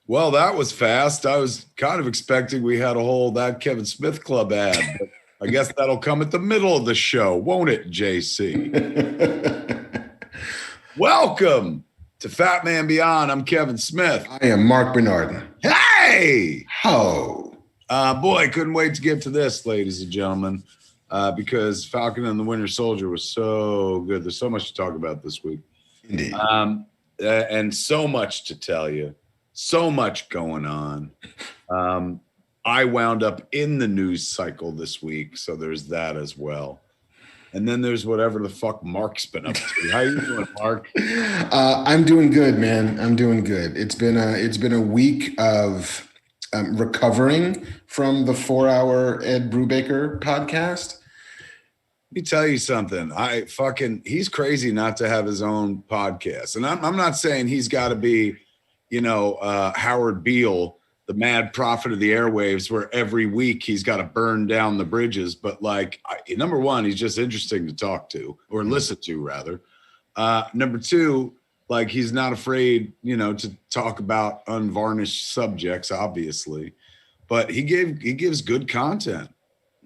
Well, that was fast. I was kind of expecting we had a whole That Kevin Smith Club ad, but I guess that'll come at the middle of the show, won't it, JC? Welcome to Fat Man Beyond. I'm Kevin Smith. I am Marc Bernardin. Hey! Ho! Boy, couldn't wait to get to this, ladies and gentlemen, because Falcon and the Winter Soldier was so good. There's so much to talk about this week. Indeed. And so much to tell you. So much going on. I wound up in the news cycle this week, so there's that as well. And then there's whatever the fuck Mark's been up to. How you doing, Mark? I'm doing good, man. I'm doing good. It's been a week of recovering from the 4-hour Ed Brubaker podcast. Let me tell you something. He's crazy not to have his own podcast. And I'm not saying he's got to be, Howard Beale, the mad prophet of the airwaves, where every week he's got to burn down the bridges. But number one, he's just interesting to talk to or listen to rather. Number two, he's not afraid, to talk about unvarnished subjects, obviously, but he gives good content.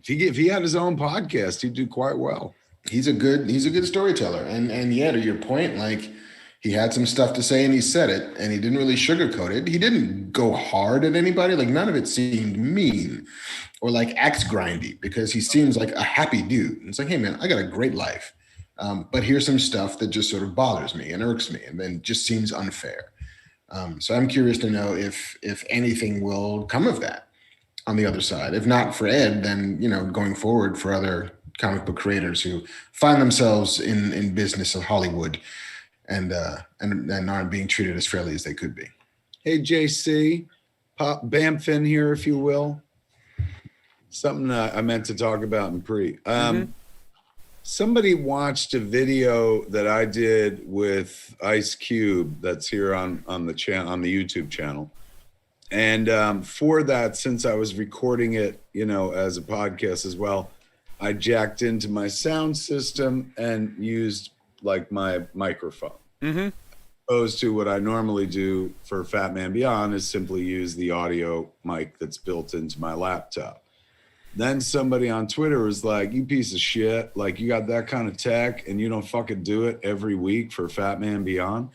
If he had his own podcast, he'd do quite well. He's a good storyteller. And yeah, to your point, he had some stuff to say and he said it and he didn't really sugarcoat it. He didn't go hard at anybody. None of it seemed mean or axe grindy, because he seems like a happy dude. And it's hey man, I got a great life. But here's some stuff that just sort of bothers me and irks me and then just seems unfair. So I'm curious to know if anything will come of that on the other side. If not for Ed, then, going forward for other comic book creators who find themselves in business of Hollywood and aren't being treated as fairly as they could be. Hey, JC, pop Bamfin here, if you will. Something I meant to talk about in pre. Somebody watched a video that I did with Ice Cube that's here on the channel, on the YouTube channel. And for that, since I was recording it, as a podcast as well, I jacked into my sound system and used my microphone. Mm-hmm. Opposed to what I normally do for Fat Man Beyond is simply use the audio mic that's built into my laptop. Then somebody on Twitter was like, you piece of shit, you got that kind of tech and you don't fucking do it every week for Fat Man Beyond.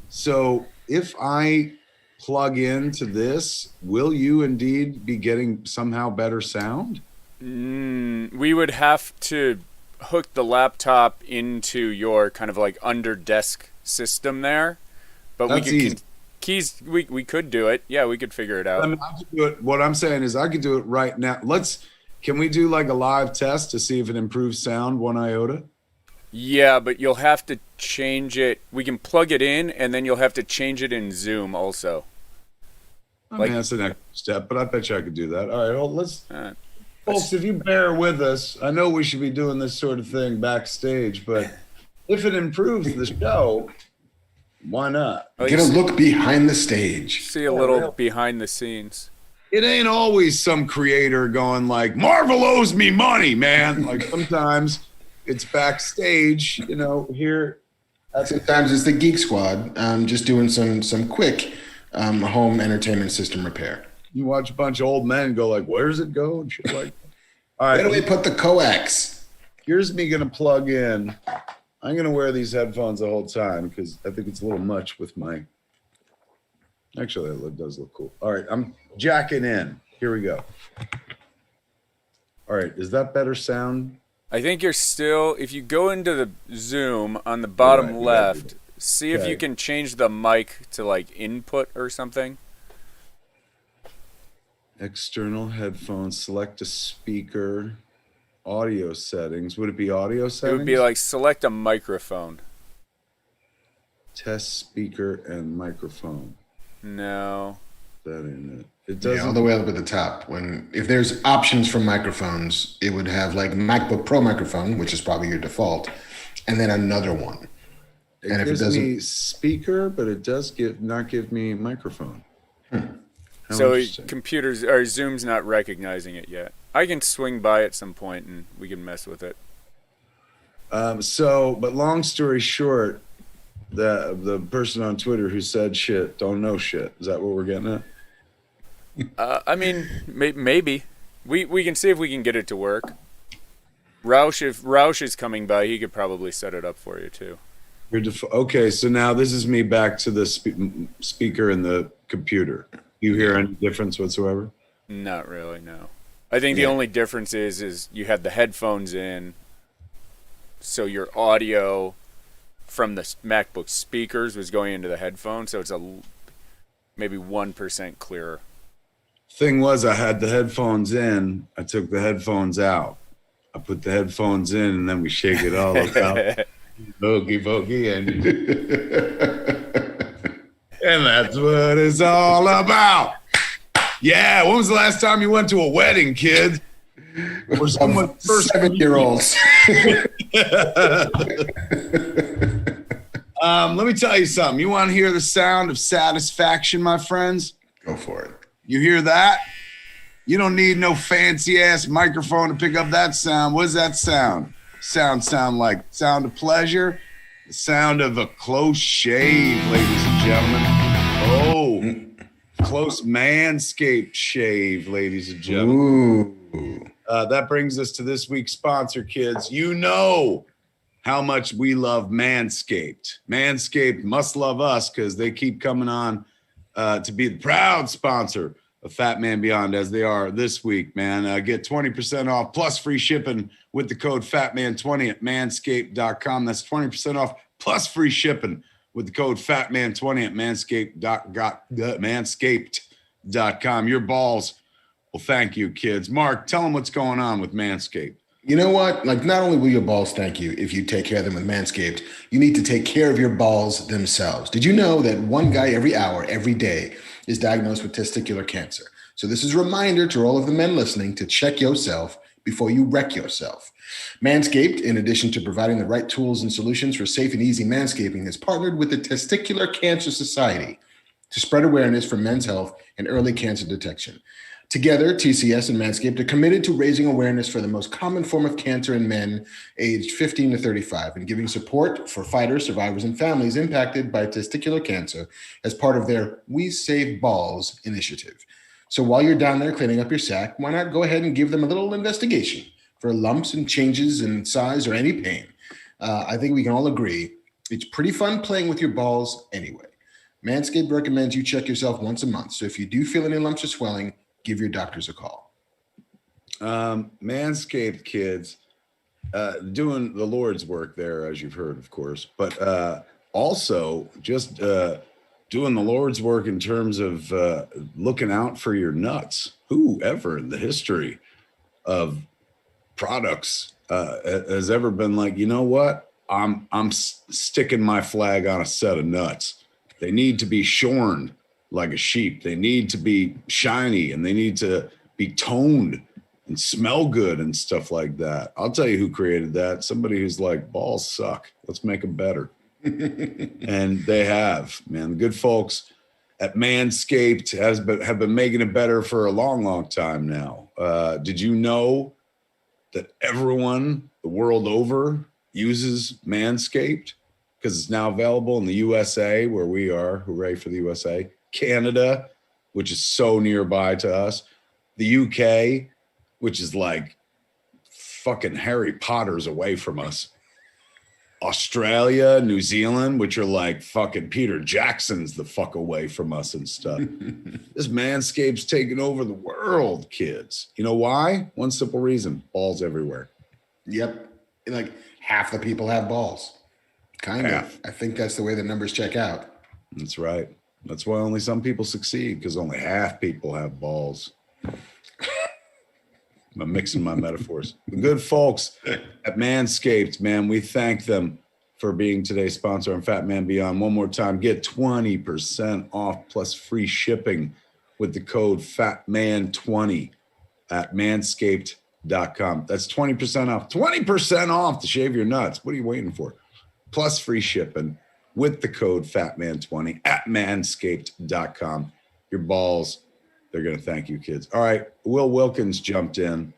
So if I plug into this, will you indeed be getting somehow better sound? We would have to hook the laptop into your kind of under desk system there, but that's easy. We could do it. Yeah, we could figure it out. I could do it. What I'm saying is I could do it right now. Can we do a live test to see if it improves sound one iota? Yeah, but you'll have to change it. We can plug it in, and then you'll have to change it in Zoom also. That's the next step, but I bet you I could do that. All right, well, let's... Folks, if you bear with us, I know we should be doing this sort of thing backstage, but if it improves the show, why not? Get a look behind the stage. See a little behind the scenes. It ain't always some creator going Marvel owes me money, man. Sometimes it's backstage, here. Sometimes it's the Geek Squad just doing some quick home entertainment system repair. You watch a bunch of old men go where's it go? And shit like that. All right. Where do we put the coax? Here's me going to plug in. I'm going to wear these headphones the whole time because I think it's a little much with my... Actually, it does look cool. All right. I'm jacking in. Here we go. All right. Is that better sound? I think you're still... If you go into the Zoom on the bottom left, see if you can change the mic to input or something. External headphones, select a speaker, audio settings. Would it be audio settings? It would be select a microphone. Test speaker and microphone. No. That ain't it. It doesn't. Yeah, all the way up at the top. If there's options for microphones, it would have MacBook Pro microphone, which is probably your default, and then another one. It gives me speaker, but it does not give me microphone. So computers or Zoom's not recognizing it yet. I can swing by at some point and we can mess with it. But long story short, the person on Twitter who said shit don't know shit. Is that what we're getting at? I mean, maybe we can see if we can get it to work. Roush, if Roush is coming by, he could probably set it up for you too. Okay, so now this is me back to the speaker in the computer. You hear any difference whatsoever? Not really, no. I think the only difference is you had the headphones in, so your audio from the MacBook speakers was going into the headphones, so it's maybe 1% clearer. Thing was, I had the headphones in. I took the headphones out. I put the headphones in, and then we shake it all about. Boogie, and that's what it's all about. Yeah, when was the last time you went to a wedding, kid? Or someone's first 7-year-olds. Let me tell you something. You want to hear the sound of satisfaction, my friends? Go for it. You hear that? You don't need no fancy ass microphone to pick up that sound. What does that sound? Sound like sound of pleasure? The sound of a close shave, ladies and gentlemen. Oh, close Manscaped shave, ladies and gentlemen. Ooh. That brings us to this week's sponsor, kids. You know how much we love Manscaped. Manscaped must love us because they keep coming on to be the proud sponsor of Fat Man Beyond, as they are this week, man. Get 20% off plus free shipping with the code FATMAN20 at manscaped.com. That's 20% off plus free shipping with the code FATMAN20 at manscaped.com. Your balls will thank you, kids. Mark, tell them what's going on with Manscaped. You know what? Like, not only will your balls thank you if you take care of them with Manscaped, you need to take care of your balls themselves. Did you know that one guy every hour, every day, is diagnosed with testicular cancer? So this is a reminder to all of the men listening to check yourself before you wreck yourself. Manscaped, in addition to providing the right tools and solutions for safe and easy manscaping, has partnered with the Testicular Cancer Society to spread awareness for men's health and early cancer detection. Together, TCS and Manscaped are committed to raising awareness for the most common form of cancer in men aged 15 to 35 and giving support for fighters, survivors, and families impacted by testicular cancer as part of their We Save Balls initiative. So while you're down there cleaning up your sack, why not go ahead and give them a little investigation for lumps and changes in size or any pain? I think we can all agree it's pretty fun playing with your balls anyway. Manscaped recommends you check yourself once a month. So if you do feel any lumps or swelling, give your doctors a call. Manscaped, kids, doing the Lord's work there, as you've heard, of course, but also just doing the Lord's work in terms of looking out for your nuts. Whoever in the history of products has ever been like, you know what? I'm sticking my flag on a set of nuts. They need to be shorn like a sheep. They need to be shiny and they need to be toned and smell good and stuff like that. I'll tell you who created that. Somebody who's like, balls suck. Let's make them better. And they have, man. The good folks at Manscaped have been making it better for a long, long time now. Did you know that everyone the world over uses Manscaped? Because it's now available in the USA, where we are. Hooray for the USA. Canada, which is so nearby to us, the UK, which is like fucking Harry Potter's away from us, Australia, New Zealand, which are like fucking Peter Jackson's the fuck away from us and stuff. This Manscaped's taking over the world, kids. You know why? One simple reason: balls everywhere. Yep. Like half the people have balls. Kind Half. of. I think that's the way the numbers check out. That's right. That's why only some people succeed, because only half people have balls. I'm mixing my metaphors. The good folks at Manscaped, man, we thank them for being today's sponsor on Fat Man Beyond. One more time, get 20% off plus free shipping with the code FATMAN20 at manscaped.com. That's 20% off. 20% off to shave your nuts. What are you waiting for? Plus free shipping with the code FATMAN20 at manscaped.com. Your balls, they're going to thank you, kids. All right. Will Wilkins jumped in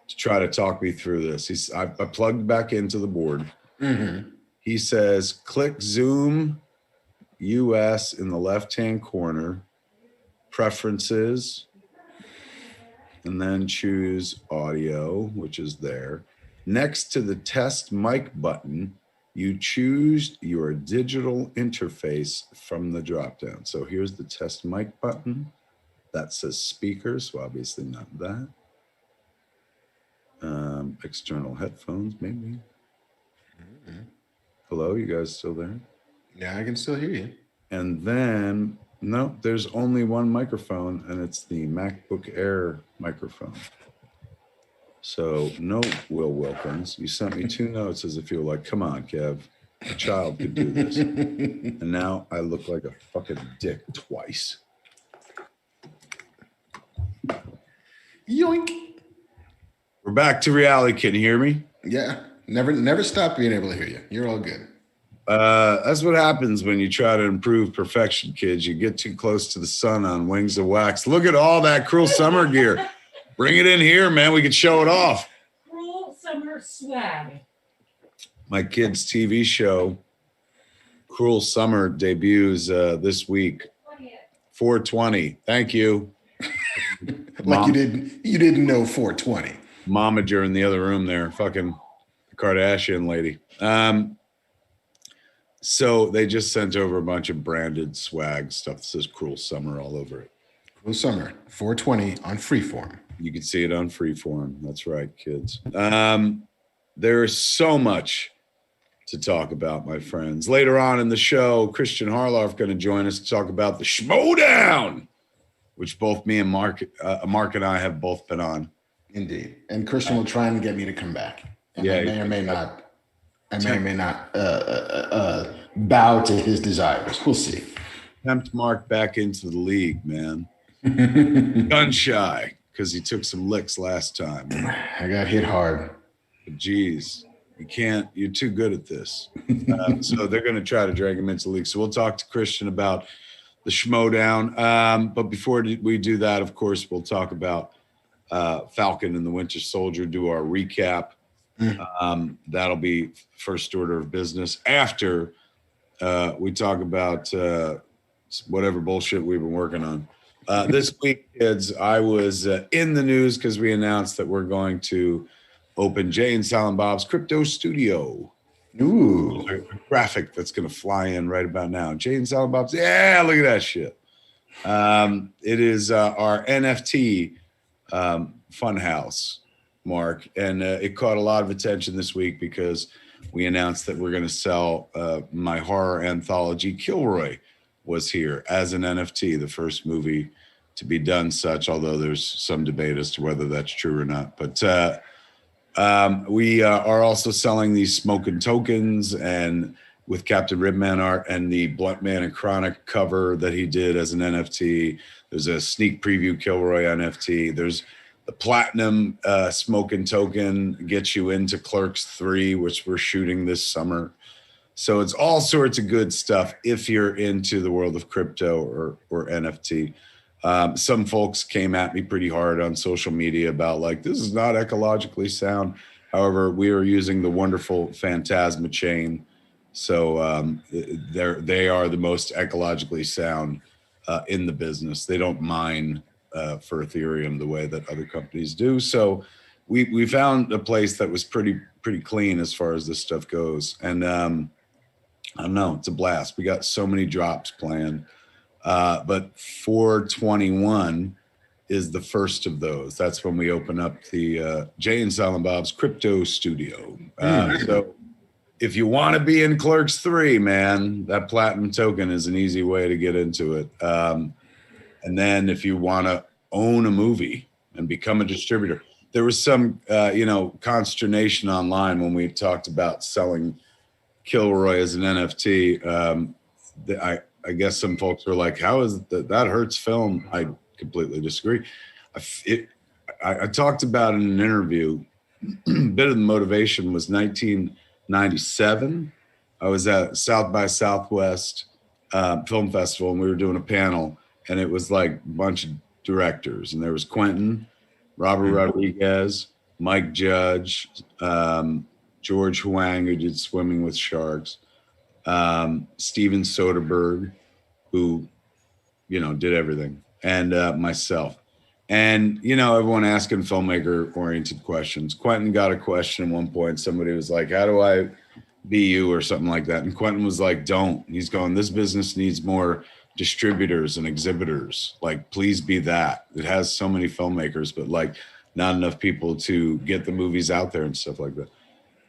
to try to talk me through this. I plugged back into the board. Mm-hmm. He says, click Zoom US in the left-hand corner, preferences, and then choose audio, which is there. Next to the test mic button, you choose your digital interface from the dropdown. So here's the test mic button. That says speaker, so obviously not that. External headphones, maybe. Hello, you guys still there? Yeah, I can still hear you. And then, no, there's only one microphone, and it's the MacBook Air microphone. So, no, Will Wilkins. You sent me 2 notes as if you were like, come on, Kev, a child could do this. And now I look like a fucking dick twice. Yoink. We're back to reality. Can you hear me? Yeah, never stop being able to hear you. You're all good. That's what happens when you try to improve perfection, kids. You get too close to the sun on wings of wax. Look at all that Cruel Summer gear. Bring it in here, man. We can show it off. Cruel Summer swag. My kids' TV show, Cruel Summer, debuts this week. 420. Thank you. Like you didn't know 420. Momager in the other room there, fucking Kardashian lady. So they just sent over a bunch of branded swag stuff that says Cruel Summer all over it. Cruel Summer, 420 on Freeform. You can see it on Freeform. That's right, kids. There is so much to talk about, my friends. Later on in the show, Kristian Harloff going to join us to talk about the Schmodown, which both me and Mark and I have both been on. Indeed. And Kristian will try and get me to come back. And Yeah, I may or may not bow to his desires. We'll see. Tempt Mark back into the league, man. Gun shy, because he took some licks last time. I got hit hard. But geez, you're too good at this. So they're going to try to drag him into the league. So we'll talk to Kristian about the Schmodown. But before we do that, of course, we'll talk about Falcon and the Winter Soldier, do our recap. That'll be first order of business after we talk about whatever bullshit we've been working on. This week, kids, I was in the news because we announced that we're going to open Jay and Silent Bob's Crypto Studio. Ooh. A graphic that's going to fly in right about now. Jay and Silent Bob's, yeah, look at that shit. It is our NFT funhouse, Mark, and it caught a lot of attention this week because we announced that we're going to sell my horror anthology Kilroy was here as an NFT, the first movie to be done such, although there's some debate as to whether that's true or not. But we are also selling these smoking tokens and with Captain Ribman art and the Blunt Man and Chronic cover that he did as an NFT. There's a sneak preview Kilroy NFT. There's the platinum smoking token gets you into Clerks 3, which we're shooting this summer. So it's all sorts of good stuff if you're into the world of crypto or NFT. Some folks came at me pretty hard on social media about like, this is not ecologically sound. However, we are using the wonderful Phantasma chain. So they are the most ecologically sound in the business. They don't mine for Ethereum the way that other companies do. So we found a place that was pretty clean as far as this stuff goes. And I don't know, it's a blast. We got so many drops planned. But 421 is the first of those. That's when we open up the Jay and Silent Bob's Crypto Studio. So if you want to be in Clerks 3, man, that platinum token is an easy way to get into it. And then if you want to own a movie and become a distributor, there was some, consternation online when we talked about selling Kilroy as an NFT. I guess some folks were like, how is that hurts film? I completely disagree. I talked about in an interview, a bit of the motivation was 1997. I was at South by Southwest Film Festival, and we were doing a panel, and it was like a bunch of directors, and there was Quentin, Robert Rodriguez, Mike Judge, George Huang, who did Swimming with Sharks, Steven Soderbergh, who, you know, did everything, and myself. And, you know, everyone asking filmmaker-oriented questions. Quentin got a question at one point. Somebody was like, how do I be you or something like that? And Quentin was like, don't. He's going, this business needs more distributors and exhibitors. Like, please be that. It has so many filmmakers, but like not enough people to get the movies out there and stuff like that.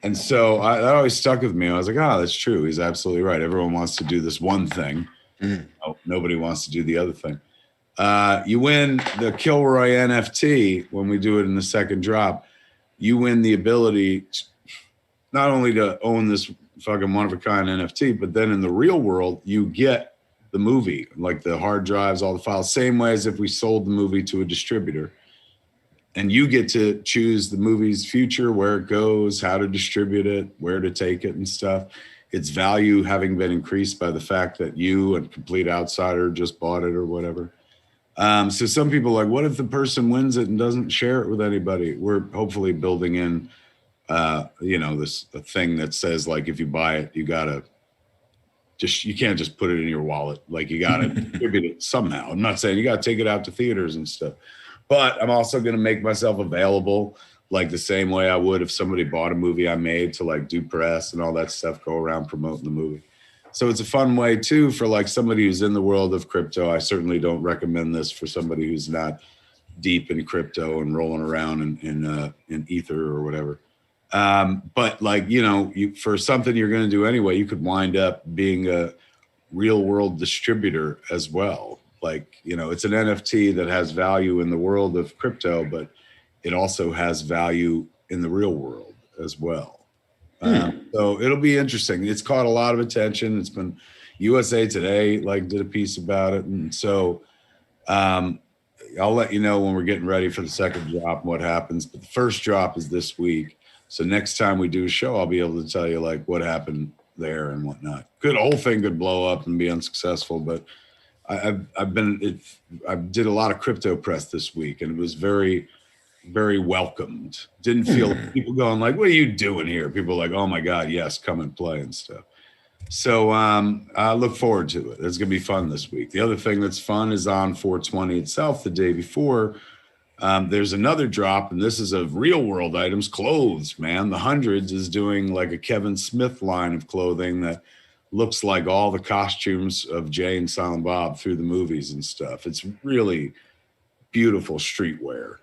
And so that always stuck with me. I was like, oh, that's true. He's absolutely right. Everyone wants to do this one thing. Nobody wants to do the other thing. You win the Kilroy NFT when we do it in the second drop. You win the ability not only to own this fucking one-of-a-kind NFT, but then in the real world, you get the movie, like the hard drives, all the files, same way as if we sold the movie to a distributor. And you get to choose the movie's future, where it goes, how to distribute it, where to take it and stuff. Its value having been increased by the fact that you, a complete outsider, just bought it or whatever. So some people are like, what if the person wins it and doesn't share it with anybody? We're hopefully building in, you know, this a thing that says, like, if you buy it, you gotta you can't just put it in your wallet. Like, you gotta distribute it somehow. I'm not saying you gotta take it out to theaters and stuff, but I'm also gonna make myself available, like the same way I would if somebody bought a movie I made, to like do press and all that stuff, go around promoting the movie. So it's a fun way too for like somebody who's in the world of crypto. I certainly don't recommend this for somebody who's not deep in crypto and rolling around in ether or whatever. But like, you know, for something you're going to do anyway, you could wind up being a real world distributor as well. Like, you know, it's an NFT that has value in the world of crypto, but it also has value in the real world as well. So it'll be interesting. It's caught a lot of attention. It's been USA Today like did a piece about it. And so I'll let you know when we're getting ready for the second drop and what happens. But the first drop is this week. So next time we do a show, I'll be able to tell you like what happened there and whatnot. The whole thing could blow up and be unsuccessful, but I did a lot of crypto press this week, and it was very welcomed. Didn't feel people going like, what are you doing here? People are like, oh my God, yes, come and play and stuff. So I look forward to it. It's going to be fun this week. The other thing that's fun is on 420 itself, the day before, there's another drop, and this is of real world items, clothes, man. The Hundreds is doing like a Kevin Smith line of clothing that looks like all the costumes of Jay and Silent Bob through the movies and stuff. It's really beautiful streetwear.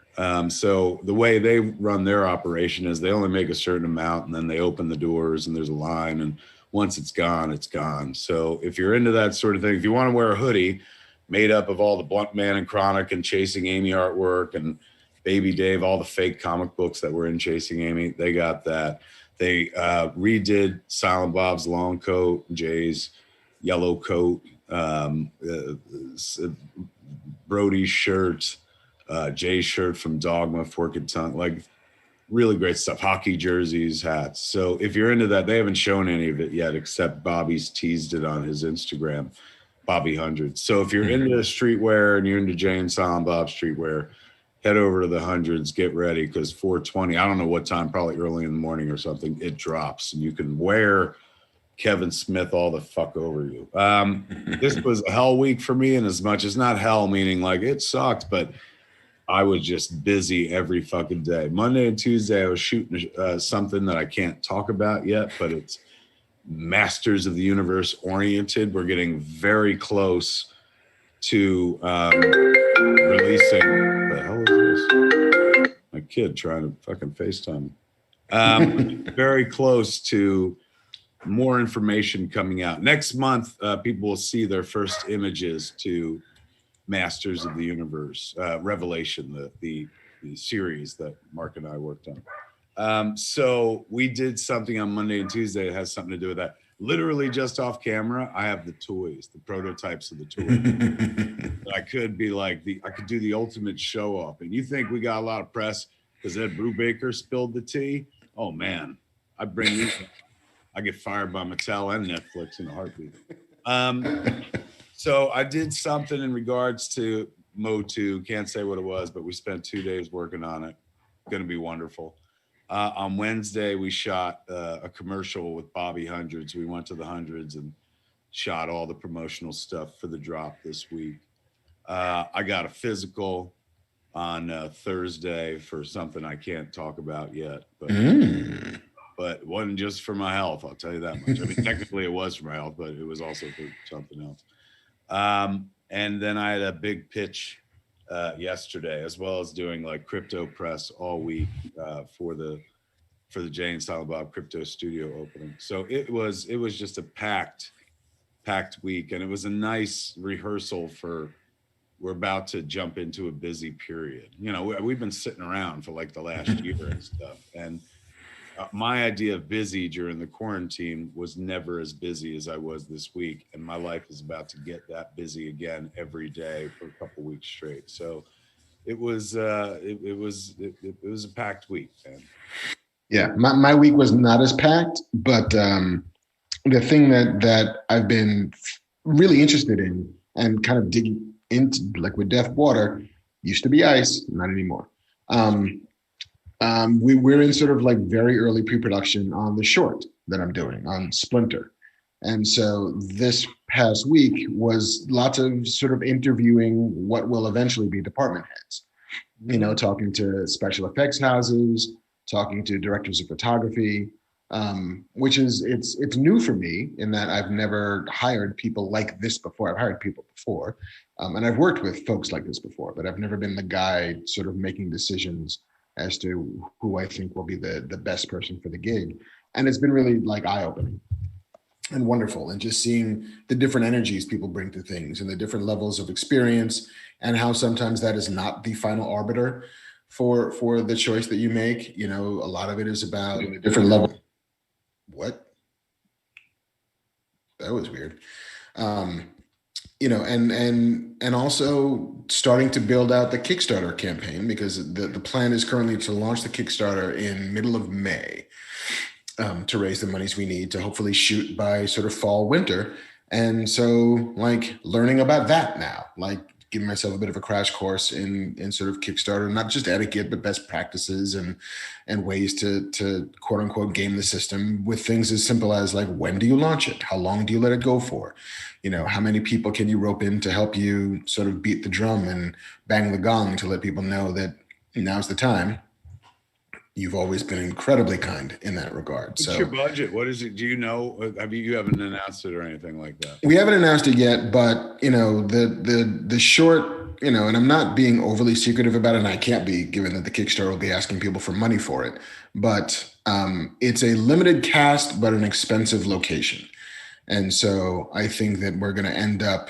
So the way they run their operation is they only make a certain amount, and then they open the doors and there's a line, and once it's gone, it's gone. So if you're into that sort of thing, if you want to wear a hoodie made up of all the Blunt Man and Chronic and Chasing Amy artwork and Baby Dave, all the fake comic books that were in Chasing Amy, they got that. They redid Silent Bob's long coat, Jay's yellow coat, Brody's shirt, Jay's shirt from Dogma, Fork and Tongue, like really great stuff. Hockey jerseys, hats. So if you're into that, they haven't shown any of it yet, except Bobby's teased it on his Instagram, Bobby Hundreds. So if you're into streetwear and you're into Jay and Silent Bob streetwear, head over to the Hundreds, get ready, because 420, I don't know what time, probably early in the morning or something, it drops, and you can wear Kevin Smith all the fuck over you. This was a hell week for me, and as much as not hell meaning like it sucked, but I was just busy every fucking day. Monday and Tuesday, I was shooting something that I can't talk about yet, but it's Masters of the Universe oriented. We're getting very close to releasing. What the hell is this? My kid trying to fucking FaceTime me. Very close to more information coming out. Next month, people will see their first images to Masters of the Universe, Revelation, the series that Mark and I worked on. So we did something on Monday and Tuesday that has something to do with that. Literally just off camera, I have the toys, the prototypes of the toys. I could be like I could do the ultimate show off. And you think we got a lot of press because Ed Brubaker spilled the tea? Oh man, I get fired by Mattel and Netflix in a heartbeat. So I did something in regards to Mo2. Can't say what it was, but we spent 2 days working on it. Going to be wonderful. On Wednesday, we shot a commercial with Bobby Hundreds. We went to the Hundreds and shot all the promotional stuff for the drop this week. I got a physical on Thursday for something I can't talk about yet, but it wasn't just for my health. I'll tell you that much. I mean, technically it was for my health, but it was also for something else. And then I had a big pitch yesterday, as well as doing like crypto press all week for the Jay and Silent Bob Crypto Studio opening. So it was just a packed week, and it was a nice rehearsal for. We're about to jump into a busy period. You know, we've been sitting around for like the last year and stuff. And my idea of busy during the quarantine was never as busy as I was this week. And my life is about to get that busy again every day for a couple weeks straight. So it was a packed week, man. Yeah, my week was not as packed, but the thing that I've been really interested in and kind of digging into, like with Death Water, used to be ice, not anymore. We're in sort of like very early pre-production on the short that I'm doing on Splinter. And so this past week was lots of sort of interviewing what will eventually be department heads, you know, talking to special effects houses, talking to directors of photography, which is, it's new for me in that I've never hired people like this before. I've hired people before, and I've worked with folks like this before, but I've never been the guy sort of making decisions as to who I think will be the best person for the gig. And it's been really like eye-opening and wonderful, and just seeing the different energies people bring to things and the different levels of experience, and how sometimes that is not the final arbiter for the choice that you make. You know, a lot of it is about a different level. What? That was weird. You know, and also starting to build out the Kickstarter campaign, because the plan is currently to launch the Kickstarter in middle of May, to raise the monies we need to hopefully shoot by sort of fall, winter. And so like learning about that now, like giving myself a bit of a crash course in sort of Kickstarter, not just etiquette, but best practices and ways to quote unquote game the system, with things as simple as like, when do you launch it? How long do you let it go for? You know, how many people can you rope in to help you sort of beat the drum and bang the gong to let people know that now's the time? You've always been incredibly kind in that regard. What's your budget? What is it? Do you know? You haven't announced it or anything like that? We haven't announced it yet, but you know, the short, you know, and I'm not being overly secretive about it, and I can't be, given that the Kickstarter will be asking people for money for it. But it's a limited cast, but an expensive location. And so I think that we're going to end up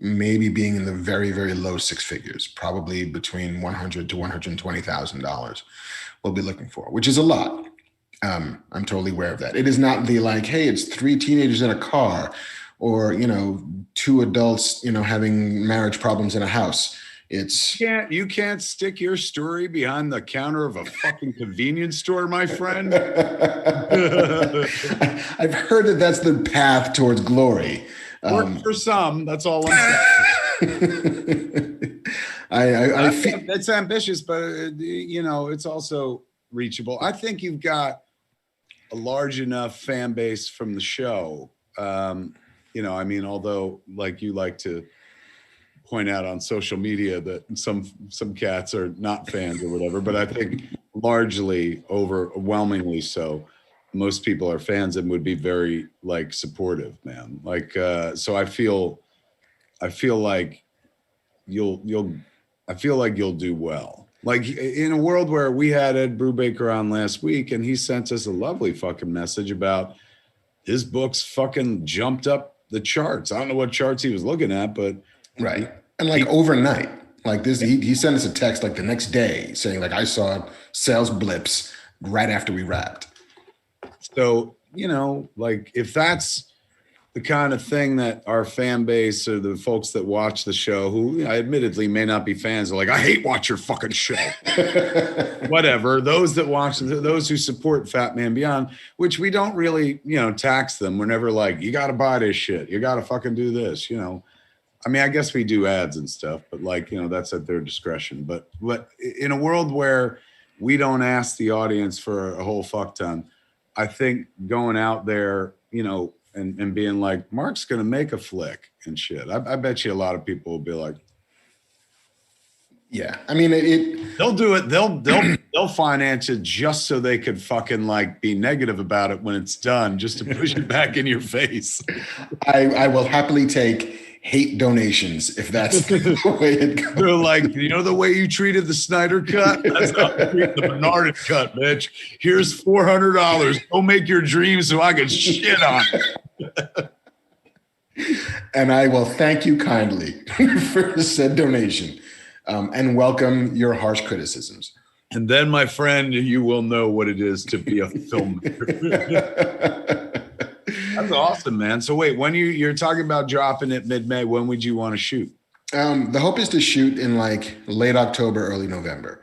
maybe being in the very, very low six figures, probably between $100,000 to $120,000 we'll be looking for, which is a lot. I'm totally aware of that. It is not the like, hey, it's 3 teenagers in a car, or, you know, 2 adults, you know, having marriage problems in a house. It's you can't stick your story behind the counter of a fucking convenience store, my friend. I've heard that that's the path towards glory. Work for some. That's all I'm saying. I feel it's ambitious, but you know, it's also reachable. I think you've got a large enough fan base from the show. You know, I mean, although like you like to point out on social media that some cats are not fans or whatever, but I think largely, overwhelmingly so, most people are fans and would be very like supportive, man. Like, so I feel like you'll do well. Like in a world where we had Ed Brubaker on last week, and he sent us a lovely fucking message about his books fucking jumped up the charts. I don't know what charts he was looking at, but right. And like overnight, like this, he sent us a text like the next day saying like, I saw sales blips right after we wrapped. So, you know, like if that's the kind of thing that our fan base or the folks that watch the show, who I admittedly may not be fans, are like, I hate watch your fucking show. Whatever. Those that watch, those who support Fat Man Beyond, which we don't really, you know, tax them. We're never like, you got to buy this shit. You got to fucking do this, you know. I mean, I guess we do ads and stuff, but like, you know, that's at their discretion. But in a world where we don't ask the audience for a whole fuck ton. I think going out there, you know, and being like, Mark's going to make a flick and shit. I bet you a lot of people will be like, yeah. I mean, they'll do it. They'll finance it just so they could fucking like be negative about it when it's done, just to push it back in your face. I will happily take hate donations if that's the way it goes. They're like, you know, the way you treated the Snyder cut, that's how I treat the Bernardin cut, bitch. Here's $400. Go make your dreams so I can shit on it. And I will thank you kindly for said donation, and welcome your harsh criticisms. And then, my friend, you will know what it is to be a filmmaker. That's awesome, man. So wait, when you're talking about dropping it mid-May, when would you want to shoot? The hope is to shoot in like late October, early November.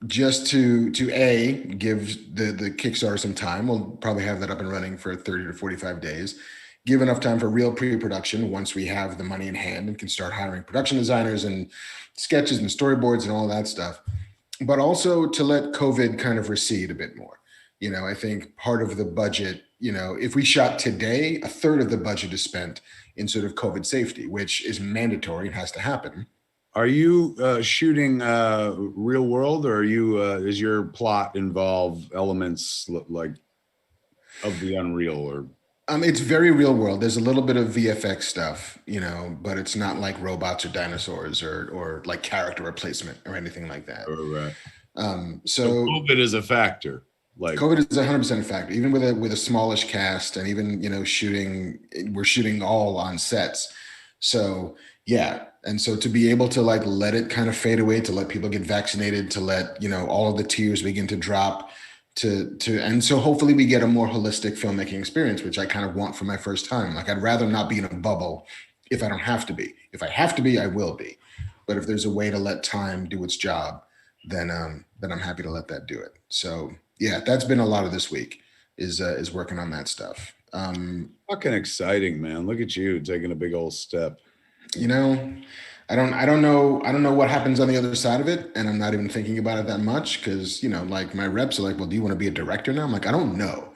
Just to give the Kickstarter some time. We'll probably have that up and running for 30 to 45 days. Give enough time for real pre-production once we have the money in hand and can start hiring production designers and sketches and storyboards and all that stuff. But also to let COVID kind of recede a bit more. You know, I think part of the budget, you know, if we shot today, a third of the budget is spent in sort of COVID safety, which is mandatory and has to happen. Are you shooting real world, or are you is your plot involve elements like of the Unreal? Or it's very real world. There's a little bit of VFX stuff, you know, but it's not like robots or dinosaurs or like character replacement or anything like that. Right. So COVID is a factor. Like COVID is 100% a factor, even with a smallish cast, and even, you know, we're shooting all on sets. So yeah. And so to be able to like let it kind of fade away, to let people get vaccinated, to let, you know, all of the tears begin to drop, and so hopefully we get a more holistic filmmaking experience, which I kind of want for my first time. Like, I'd rather not be in a bubble if I don't have to be. If I have to be, I will be. But if there's a way to let time do its job, then I'm happy to let that do it. So yeah, that's been a lot of this week is working on that stuff. Fucking exciting, man. Look at you taking a big old step. You know, I don't know what happens on the other side of it, and I'm not even thinking about it that much because, you know, like my reps are like, well, do you want to be a director now? I'm like, I don't know.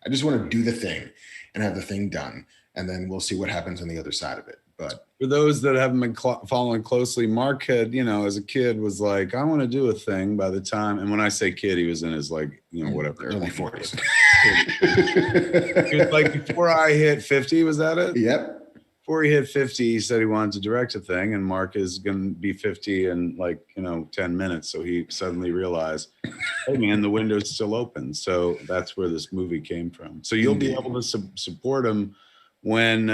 I just want to do the thing and have the thing done, and then we'll see what happens on the other side of it. But for those that haven't been following closely, Mark had, you know, as a kid was like, I want to do a thing by the time. And when I say kid, he was in his like, you know, whatever. Early 40s. It was like before I hit 50, was that it? Yep. Before he hit 50, he said he wanted to direct a thing, and Mark is going to be 50 in like, you know, 10 minutes. So he suddenly realized, hey man, the window's still open. So that's where this movie came from. So you'll be able to support him when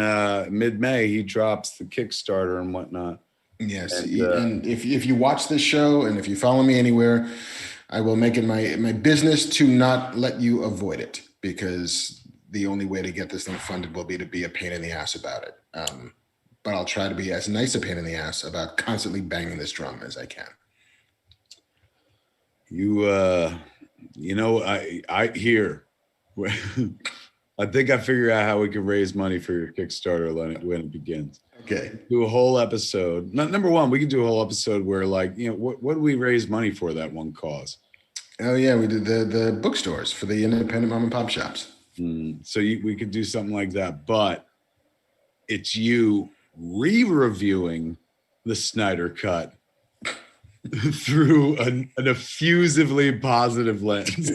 mid-May he drops the Kickstarter and whatnot. Yes. And if you watch this show and if you follow me anywhere, I will make it my business to not let you avoid it, because the only way to get this thing funded will be to be a pain in the ass about it. But I'll try to be as nice a pain in the ass about constantly banging this drum as I can. You know, I hear, I think I figured out how we could raise money for your Kickstarter when it begins. Okay. Do a whole episode. Number one, we can do a whole episode where, like, you know, what do we raise money for that one cause? Oh yeah, we did the bookstores for the independent mom and pop shops. So we could do something like that, but it's you re-reviewing the Snyder Cut through an effusively positive lens.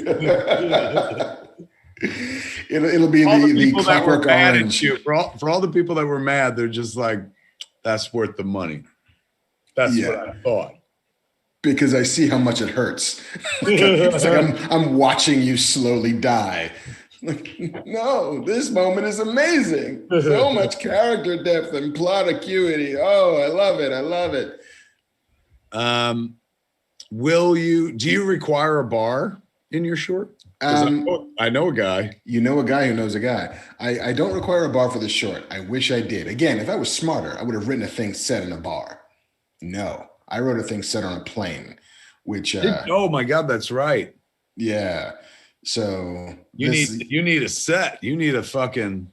It'll be the Clockwork Orange. For all the people that were mad, they're just like, that's worth the money. That's what I thought. Because I see how much it hurts. It's like I'm watching you slowly die. Like, no, this moment is amazing. So much character depth and plot acuity. Oh, I love it. I love it. Do you require a bar in your short? I know a guy. You know a guy who knows a guy. I don't require a bar for the short. I wish I did. Again, if I was smarter, I would have written a thing set in a bar. No, I wrote a thing set on a plane, which oh my God, that's right. Yeah. So you need a set. You need a fucking.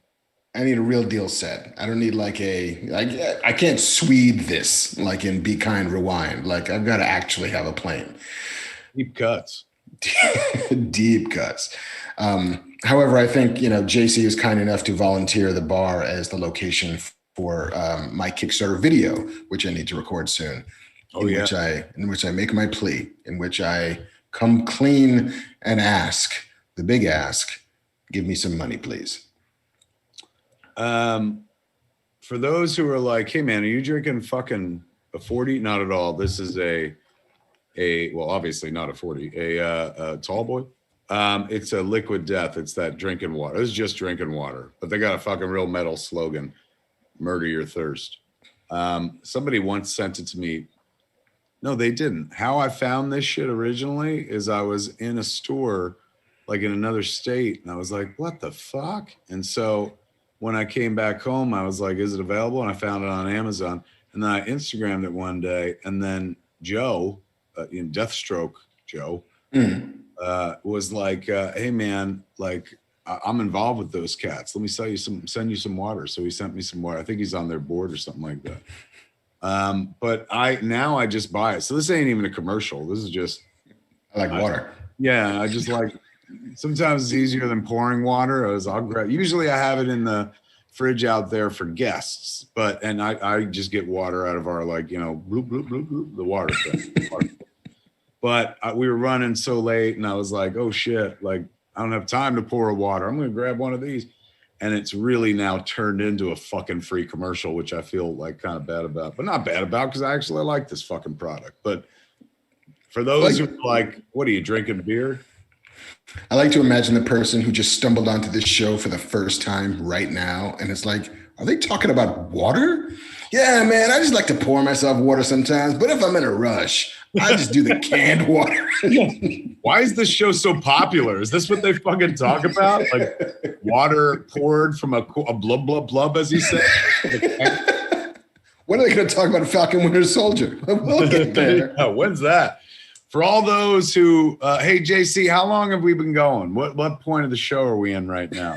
I need a real deal set. I don't need like I can't Swede this like in Be Kind Rewind. Like I've got to actually have a plane. Deep cuts. Deep cuts. However, I think, JC is kind enough to volunteer the bar as the location for my Kickstarter video, which I need to record soon. In which I make my plea, in which I come clean and ask the big ask, give me some money, please. For those who are like, hey man, are you drinking fucking a 40? Not at all. This is well, obviously not a 40, a tall boy. It's a liquid death. It's that drinking water. This is just drinking water, but they got a fucking real metal slogan, murder your thirst. Somebody once sent it to me. No, they didn't. How I found this shit originally is I was in a store, like in another state, and I was like, what the fuck? And so when I came back home, I was like, is it available? And I found it on Amazon. And then I Instagrammed it one day. And then Joe, Deathstroke Joe, was like, hey man, like I'm involved with those cats. Let me send you some water. So he sent me some water. I think he's on their board or something like that. But I just buy it. So this ain't even a commercial. This is just, I like water. Yeah. I just like, sometimes it's easier than pouring water. Usually I have it in the fridge out there for guests, and I just get water out of our, like, bloop, bloop, bloop, bloop, the water thing. But we were running so late and I was like, oh shit, like I don't have time to pour a water. I'm going to grab one of these. And it's really now turned into a fucking free commercial, which I feel like kind of bad about, but not bad about because I actually like this fucking product. But for those who are like, what are you drinking, beer? I like to imagine the person who just stumbled onto this show for the first time right now. And it's like, are they talking about water? Yeah, man, I just like to pour myself water sometimes. But if I'm in a rush, I just do the canned water. Why is this show so popular? Is this what they fucking talk about? Like water poured from a blub, blub, blub, as he said? When are they going to talk about Falcon Winter Soldier? We'll get there. When's that? For all those who, hey, JC, how long have we been going? What point of the show are we in right now?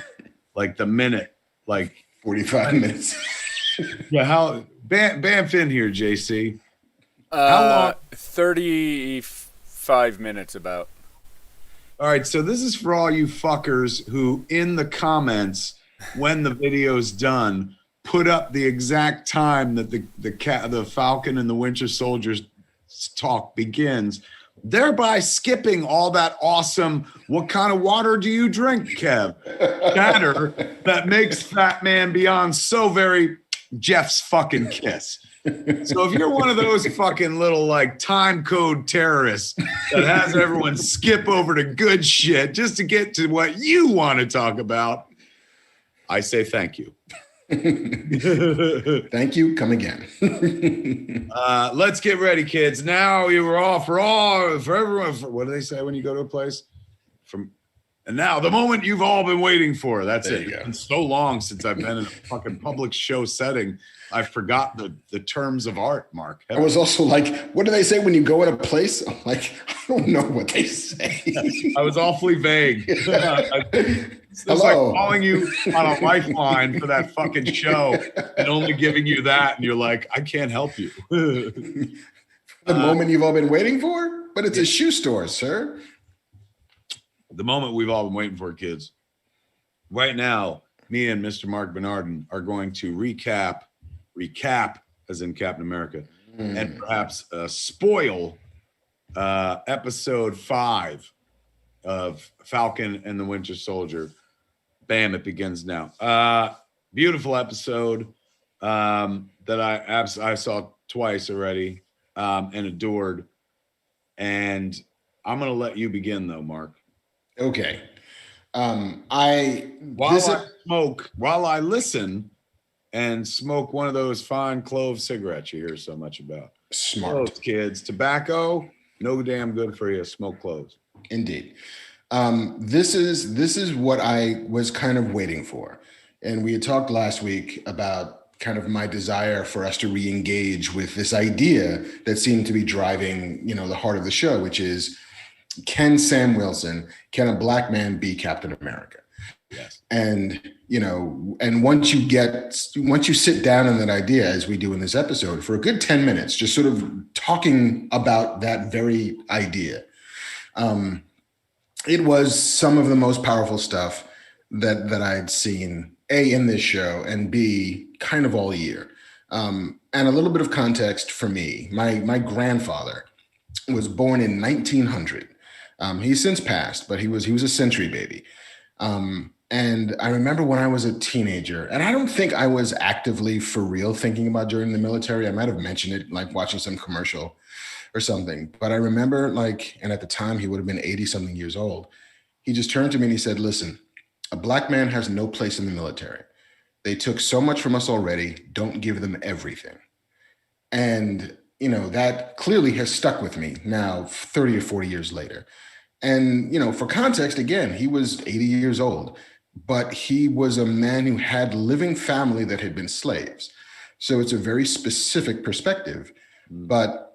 Like the minute, like 45 minutes. Yeah, how Bam Finn here, JC. How long? 35 minutes about. All right, so this is for all you fuckers who in the comments when the video's done put up the exact time that the Falcon and the Winter Soldier's talk begins, thereby skipping all that awesome "what kind of water do you drink, Kev?" chatter that makes Fat Man Beyond so very Jeff's fucking kiss. So if you're one of those fucking little like time code terrorists that has everyone skip over to good shit just to get to what you want to talk about, I say thank you. Thank you. Come again. Let's get ready, kids. Now you were all for everyone. What do they say when you go to a place? And now the moment you've all been waiting for. That's it. It's been so long since I've been in a fucking public show setting. I forgot the terms of art, Mark. I was also like, what do they say when you go in a place? I'm like, I don't know what they say. I was awfully vague. It's like calling you on a lifeline for that fucking show and only giving you that. And you're like, I can't help you. The moment you've all been waiting for? But it's a shoe store, sir. The moment we've all been waiting for, kids. Right now, me and Mr. Marc Bernardin are going to recap, as in Captain America, and perhaps spoil episode 5 of Falcon and the Winter Soldier. Bam, it begins now. Beautiful episode that I saw twice already and adored. And I'm going to let you begin, though, Mark. Okay. While I listen and smoke one of those fine clove cigarettes you hear so much about. Smart. Cloves, kids. Tobacco, no damn good for you. Smoke cloves. Indeed. This is what I was kind of waiting for. And we had talked last week about kind of my desire for us to re-engage with this idea that seemed to be driving, the heart of the show, which is, can Sam Wilson, can a black man be Captain America? Yes. And, and once you sit down on that idea, as we do in this episode, for a good 10 minutes, just sort of talking about that very idea, It was some of the most powerful stuff that I'd seen, A, in this show, and B, kind of all year. And a little bit of context for me. My grandfather was born in 1900. He's since passed, but he was a century baby. And I remember when I was a teenager, and I don't think I was actively for real thinking about joining the military. I might have mentioned it, like watching some commercial or something. But I remember, like, and at the time he would have been 80 something years old. He just turned to me and he said, listen, a black man has no place in the military. They took so much from us already. Don't give them everything. And, you know, that clearly has stuck with me now 30 or 40 years later. And, you know, for context, again, he was 80 years old, but he was a man who had living family that had been slaves. So it's a very specific perspective. But,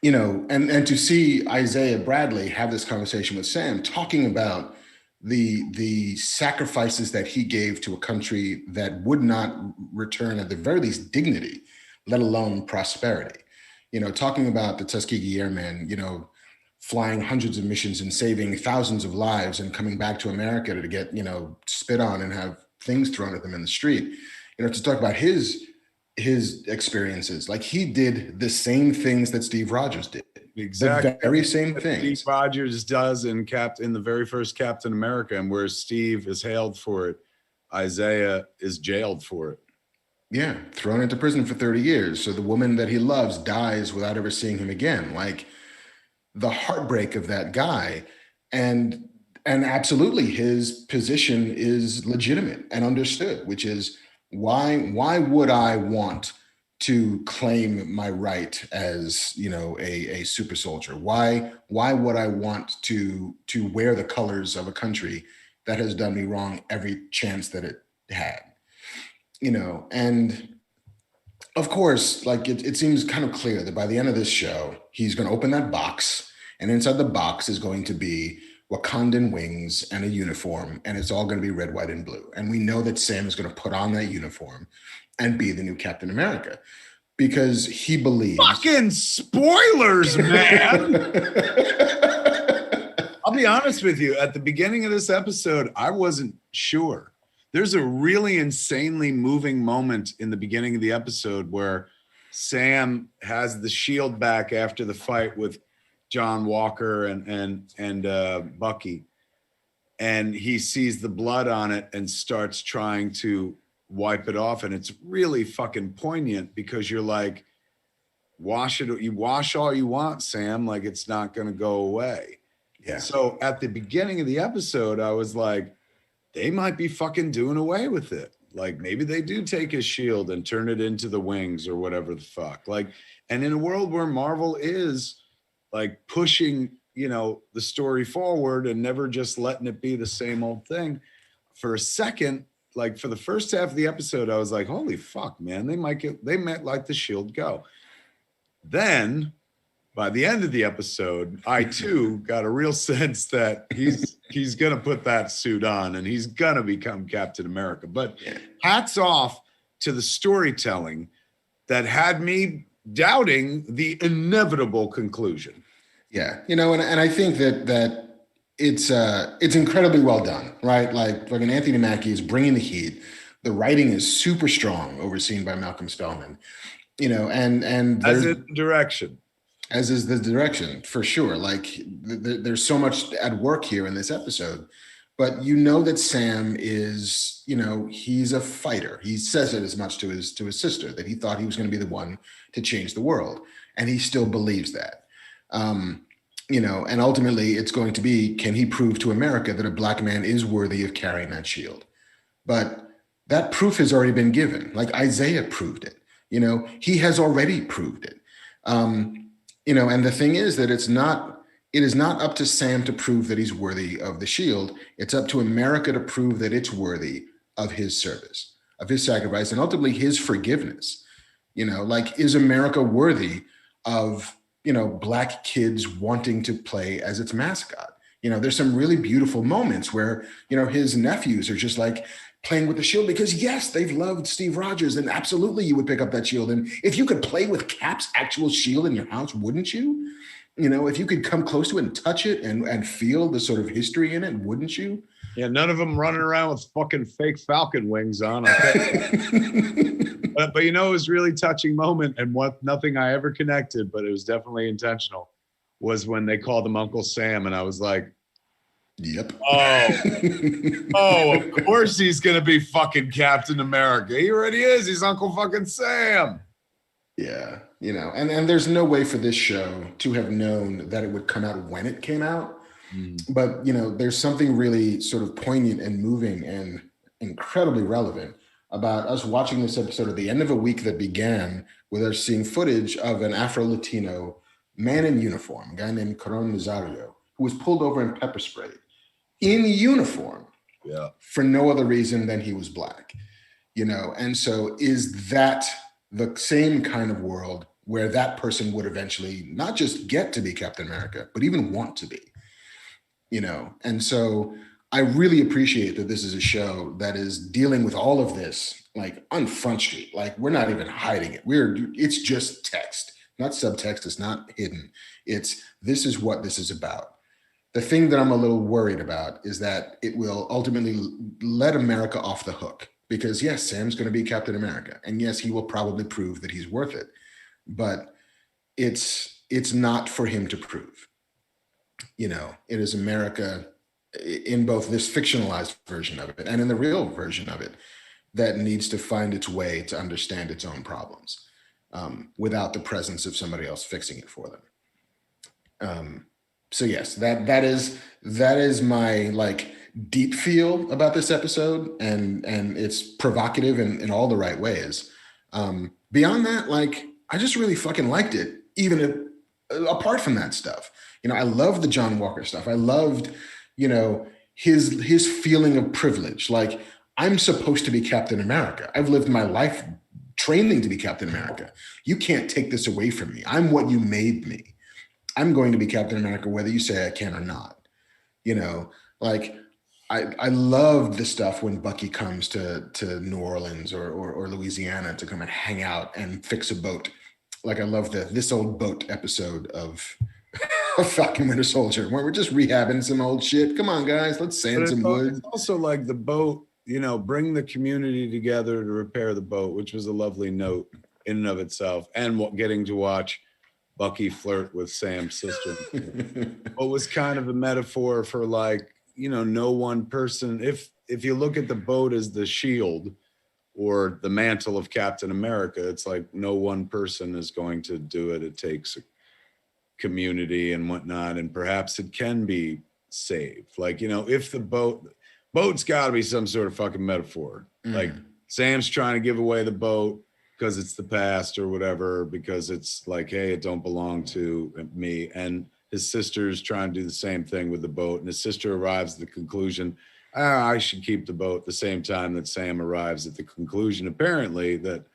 you know, and to see Isaiah Bradley have this conversation with Sam, talking about the sacrifices that he gave to a country that would not return, at the very least, dignity, let alone prosperity. You know, talking about the Tuskegee Airmen, you know, flying hundreds of missions and saving thousands of lives and coming back to America to get, you know, spit on and have things thrown at them in the street. You know, to talk about his experiences, like he did the same things that Steve Rogers did. Exactly. The very same things. Steve Rogers does in the very first Captain America, and where Steve is hailed for it, Isaiah is jailed for it. Yeah, thrown into prison for 30 years. So the woman that he loves dies without ever seeing him again. Like the heartbreak of that guy. And absolutely his position is legitimate and understood, which is why would I want to claim my right as, you know, a super soldier? Why would I want to wear the colors of a country that has done me wrong every chance that it had? You know, and of course, like it seems kind of clear that by the end of this show, he's going to open that box, and inside the box is going to be Wakandan wings and a uniform, and it's all going to be red, white, and blue. And we know that Sam is going to put on that uniform and be the new Captain America because he believes. Fucking spoilers, man. I'll be honest with you. At the beginning of this episode, I wasn't sure. There's a really insanely moving moment in the beginning of the episode where Sam has the shield back after the fight with John Walker and Bucky, and he sees the blood on it and starts trying to wipe it off, and it's really fucking poignant because you're like, you wash all you want, Sam, like it's not going to go away. Yeah. So at the beginning of the episode, I was like, they might be fucking doing away with it. Like maybe they do take his shield and turn it into the wings or whatever the fuck. Like, and in a world where Marvel is like pushing, you know, the story forward and never just letting it be the same old thing, for a second, like for the first half of the episode, I was like, holy fuck, man, they might let the shield go. Then by the end of the episode, I too got a real sense that he's gonna put that suit on and he's gonna become Captain America. But hats off to the storytelling that had me doubting the inevitable conclusion. Yeah, you know, and I think that it's incredibly well done, right? Like fucking Anthony Mackie is bringing the heat. The writing is super strong, overseen by Malcolm Spellman. You know, and as a direction. As is the direction, for sure. Like there's so much at work here in this episode, but you know that Sam is, you know, he's a fighter. He says it as much to his sister that he thought he was going to be the one to change the world, and he still believes that. You know, and ultimately it's going to be, can he prove to America that a black man is worthy of carrying that shield? But that proof has already been given. Like Isaiah proved it. You know, he has already proved it. You know, and the thing is that it is not up to Sam to prove that he's worthy of the shield. It's up to America to prove that it's worthy of his service, of his sacrifice, and ultimately his forgiveness. You know, like, is America worthy of, you know, black kids wanting to play as its mascot? You know, there's some really beautiful moments where, you know, his nephews are just like playing with the shield because, yes, they've loved Steve Rogers, and absolutely you would pick up that shield. And if you could play with Cap's actual shield in your house, wouldn't you? You know, if you could come close to it and touch it and feel the sort of history in it, wouldn't you? Yeah, none of them running around with fucking fake Falcon wings on. But you know, it was a really touching moment, and nothing I ever connected, but it was definitely intentional, was when they called him Uncle Sam, and I was like, yep. Oh, of course he's gonna be fucking Captain America. He already is. He's Uncle fucking Sam. Yeah, you know, and there's no way for this show to have known that it would come out when it came out. But, you know, there's something really sort of poignant and moving and incredibly relevant about us watching this episode at the end of a week that began with us seeing footage of an Afro-Latino man in uniform, a guy named Caron Nazario, who was pulled over and pepper sprayed in uniform for no other reason than he was Black, you know? And so is that the same kind of world where that person would eventually not just get to be Captain America, but even want to be? You know, and so I really appreciate that this is a show that is dealing with all of this like on Front Street. Like, we're not even hiding it. It's just text, not subtext. It's not hidden. This is what this is about. The thing that I'm a little worried about is that it will ultimately let America off the hook, because yes, Sam's going to be Captain America, and yes, he will probably prove that he's worth it, but it's not for him to prove. You know, it is America in both this fictionalized version of it and in the real version of it that needs to find its way to understand its own problems without the presence of somebody else fixing it for them. So yes, that is my like deep feel about this episode, and it's provocative in all the right ways. Beyond that, like, I just really fucking liked it, even apart from that stuff. You know, I loved the John Walker stuff. I loved, you know, his feeling of privilege. Like, I'm supposed to be Captain America. I've lived my life training to be Captain America. You can't take this away from me. I'm what you made me. I'm going to be Captain America, whether you say I can or not. You know, like, I loved the stuff when Bucky comes to New Orleans or Louisiana to come and hang out and fix a boat. Like, I love This Old Boat episode of Falcon Winter Soldier, where we're just rehabbing some old shit. Come on, guys, let's sand some wood. It's also like the boat, you know, bring the community together to repair the boat, which was a lovely note in and of itself. And getting to watch Bucky flirt with Sam's sister. What was kind of a metaphor for, like, you know, no one person, if you look at the boat as the shield or the mantle of Captain America, it's like no one person is going to do it. It takes a community and whatnot, and perhaps it can be saved. Like, you know, if the boat's got to be some sort of fucking metaphor. Like, Sam's trying to give away the boat because it's the past or whatever, because it's like, hey, it don't belong to me. And his sister's trying to do the same thing with the boat, and his sister arrives at the conclusion, I should keep the boat, at the same time that Sam arrives at the conclusion, apparently, that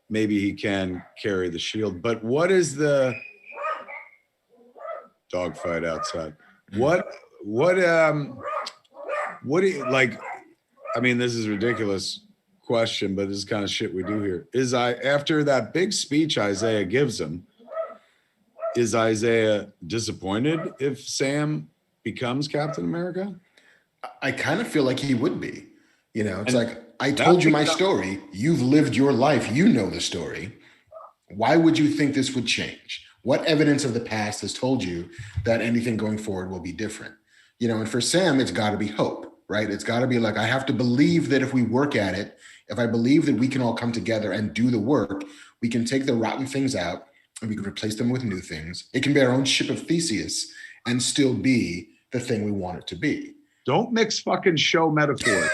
maybe he can carry the shield. But what is the dogfight outside? What do you like? I mean, this is a ridiculous question, but this is kind of shit we do here. After that big speech Isaiah gives him, is Isaiah disappointed if Sam becomes Captain America? I kind of feel like he would be. You know, it's like, I told you my story. You've lived your life. You know the story. Why would you think this would change? What evidence of the past has told you that anything going forward will be different? You know, and for Sam, it's got to be hope, right? It's got to be like, I have to believe that if we work at it, if I believe that we can all come together and do the work, we can take the rotten things out and we can replace them with new things. It can be our own ship of Theseus and still be the thing we want it to be. Don't mix fucking show metaphors.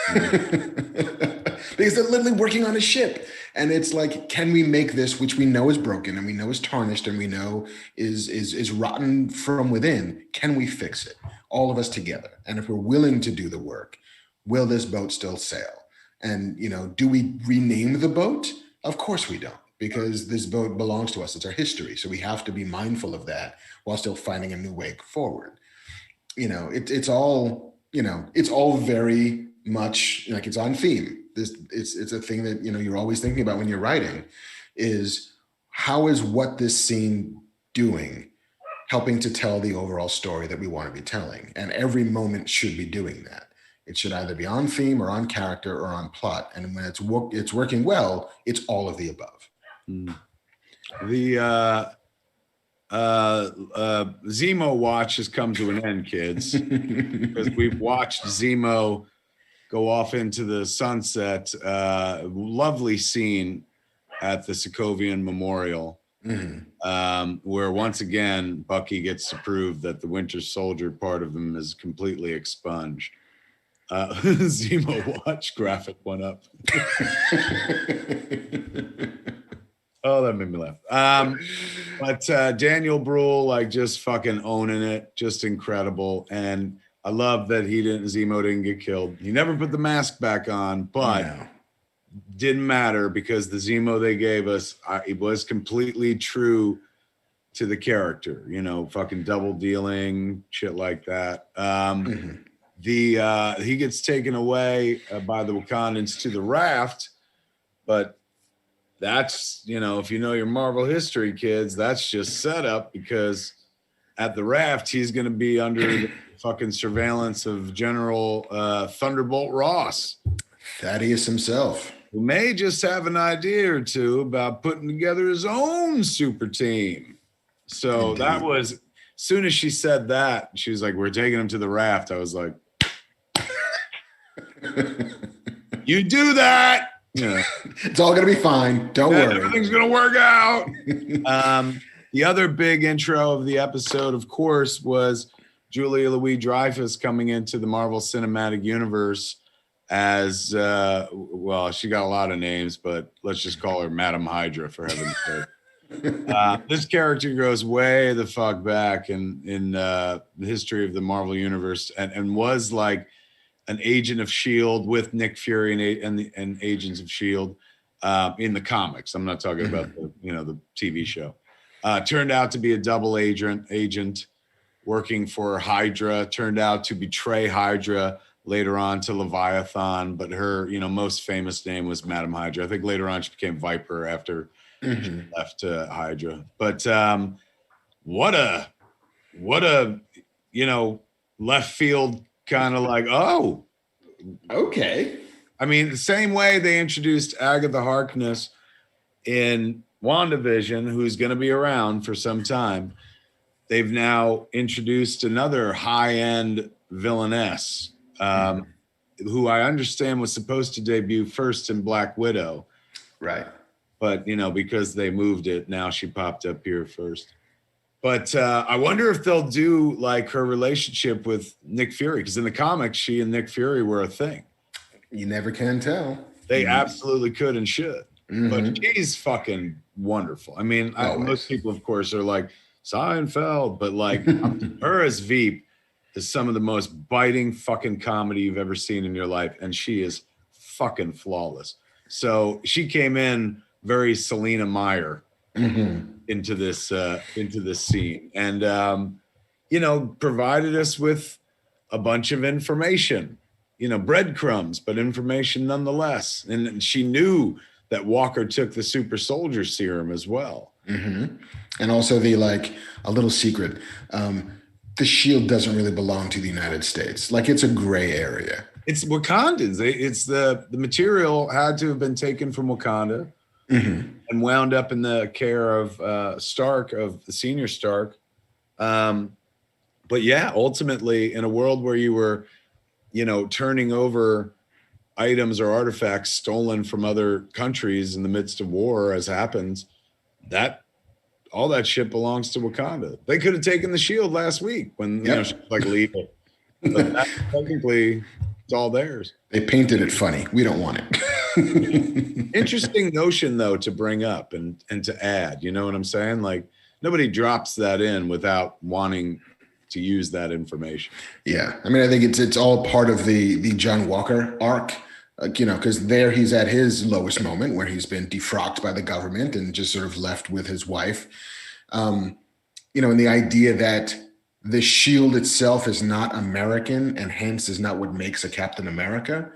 Because they're literally working on a ship. And it's like, can we make this, which we know is broken and we know is tarnished and we know is rotten from within, can we fix it? All of us together. And if we're willing to do the work, will this boat still sail? And, you know, do we rename the boat? Of course we don't, because this boat belongs to us. It's our history. So we have to be mindful of that while still finding a new way forward. You know, it's all, you know, it's all very much like it's on theme. It's a thing that, you know, you're always thinking about when you're writing is how is what this scene doing helping to tell the overall story that we want to be telling. And every moment should be doing that. It should either be on theme or on character or on plot. And when it's working well, it's all of the above. The Zemo watch has come to an end, kids, because we've watched Zemo go off into the sunset. Lovely scene at the Sokovian Memorial, where once again Bucky gets to prove that the Winter Soldier part of him is completely expunged. Zemo watch graphic went up. Oh, that made me laugh. But Daniel Bruhl, like, just fucking owning it, just incredible. And I love that Zemo didn't get killed. He never put the mask back on, but didn't matter because the Zemo they gave us, it was completely true to the character, you know, fucking double dealing, shit like that. He gets taken away by the Wakandans to the raft, but that's, you know, if you know your Marvel history, kids, that's just set up because at the raft, he's going to be under the fucking surveillance of General Thunderbolt Ross. Thaddeus himself. Who may just have an idea or two about putting together his own super team. So that was, as soon as she said that, she was like, we're taking him to the raft. I was like, you do that. Yeah. It's all going to be fine. Don't worry. Everything's going to work out. The other big intro of the episode, of course, was Julia Louis-Dreyfus coming into the Marvel Cinematic Universe as, well, she got a lot of names, but let's just call her Madam Hydra, for heaven's sake. This character goes way the fuck back in the history of the Marvel Universe and was like an agent of S.h.i.e.L.D. with Nick Fury and Agents of S.h.i.e.L.D. In the comics. I'm not talking about the TV show. Turned out to be a double agent working for Hydra. Turned out to betray Hydra later on to Leviathan, but her most famous name was Madam Hydra. I think later on she became Viper after she left Hydra. But what a left field kind of like, oh, okay. I mean, the same way they introduced Agatha Harkness in WandaVision, who's going to be around for some time, they've now introduced another high-end villainess, who I understand was supposed to debut first in Black Widow. Right. But, because they moved it, now she popped up here first. But I wonder if they'll do like her relationship with Nick Fury, because in the comics, she and Nick Fury were a thing. You never can tell. They absolutely could and should. But she's fucking wonderful. I mean, most people, of course, are like Seinfeld, but like her as Veep is some of the most biting fucking comedy you've ever seen in your life, and she is fucking flawless. So she came in very Selena Meyer into this scene, and provided us with a bunch of information, breadcrumbs, but information nonetheless. And she knew that Walker took the super soldier serum as well. And also a little secret, the S.h.i.e.L.D. doesn't really belong to the United States. Like, it's a gray area. It's Wakandans. It's the material had to have been taken from Wakanda and wound up in the care of Stark, of the senior Stark. But yeah, ultimately, in a world where you were, turning over items or artifacts stolen from other countries in the midst of war, as happens, all that shit belongs to Wakanda. They could have taken the S.h.i.e.L.D. last week when she was like, leave it. But technically, it's all theirs. They painted it funny. We don't want it. Interesting notion, though, to bring up and to add. You know what I'm saying? Like, nobody drops that in without wanting to use that information. Yeah. I mean, I think it's all part of the John Walker arc, because there he's at his lowest moment where he's been defrocked by the government and just sort of left with his wife. And the idea that the S.h.i.e.L.D. itself is not American and hence is not what makes a Captain America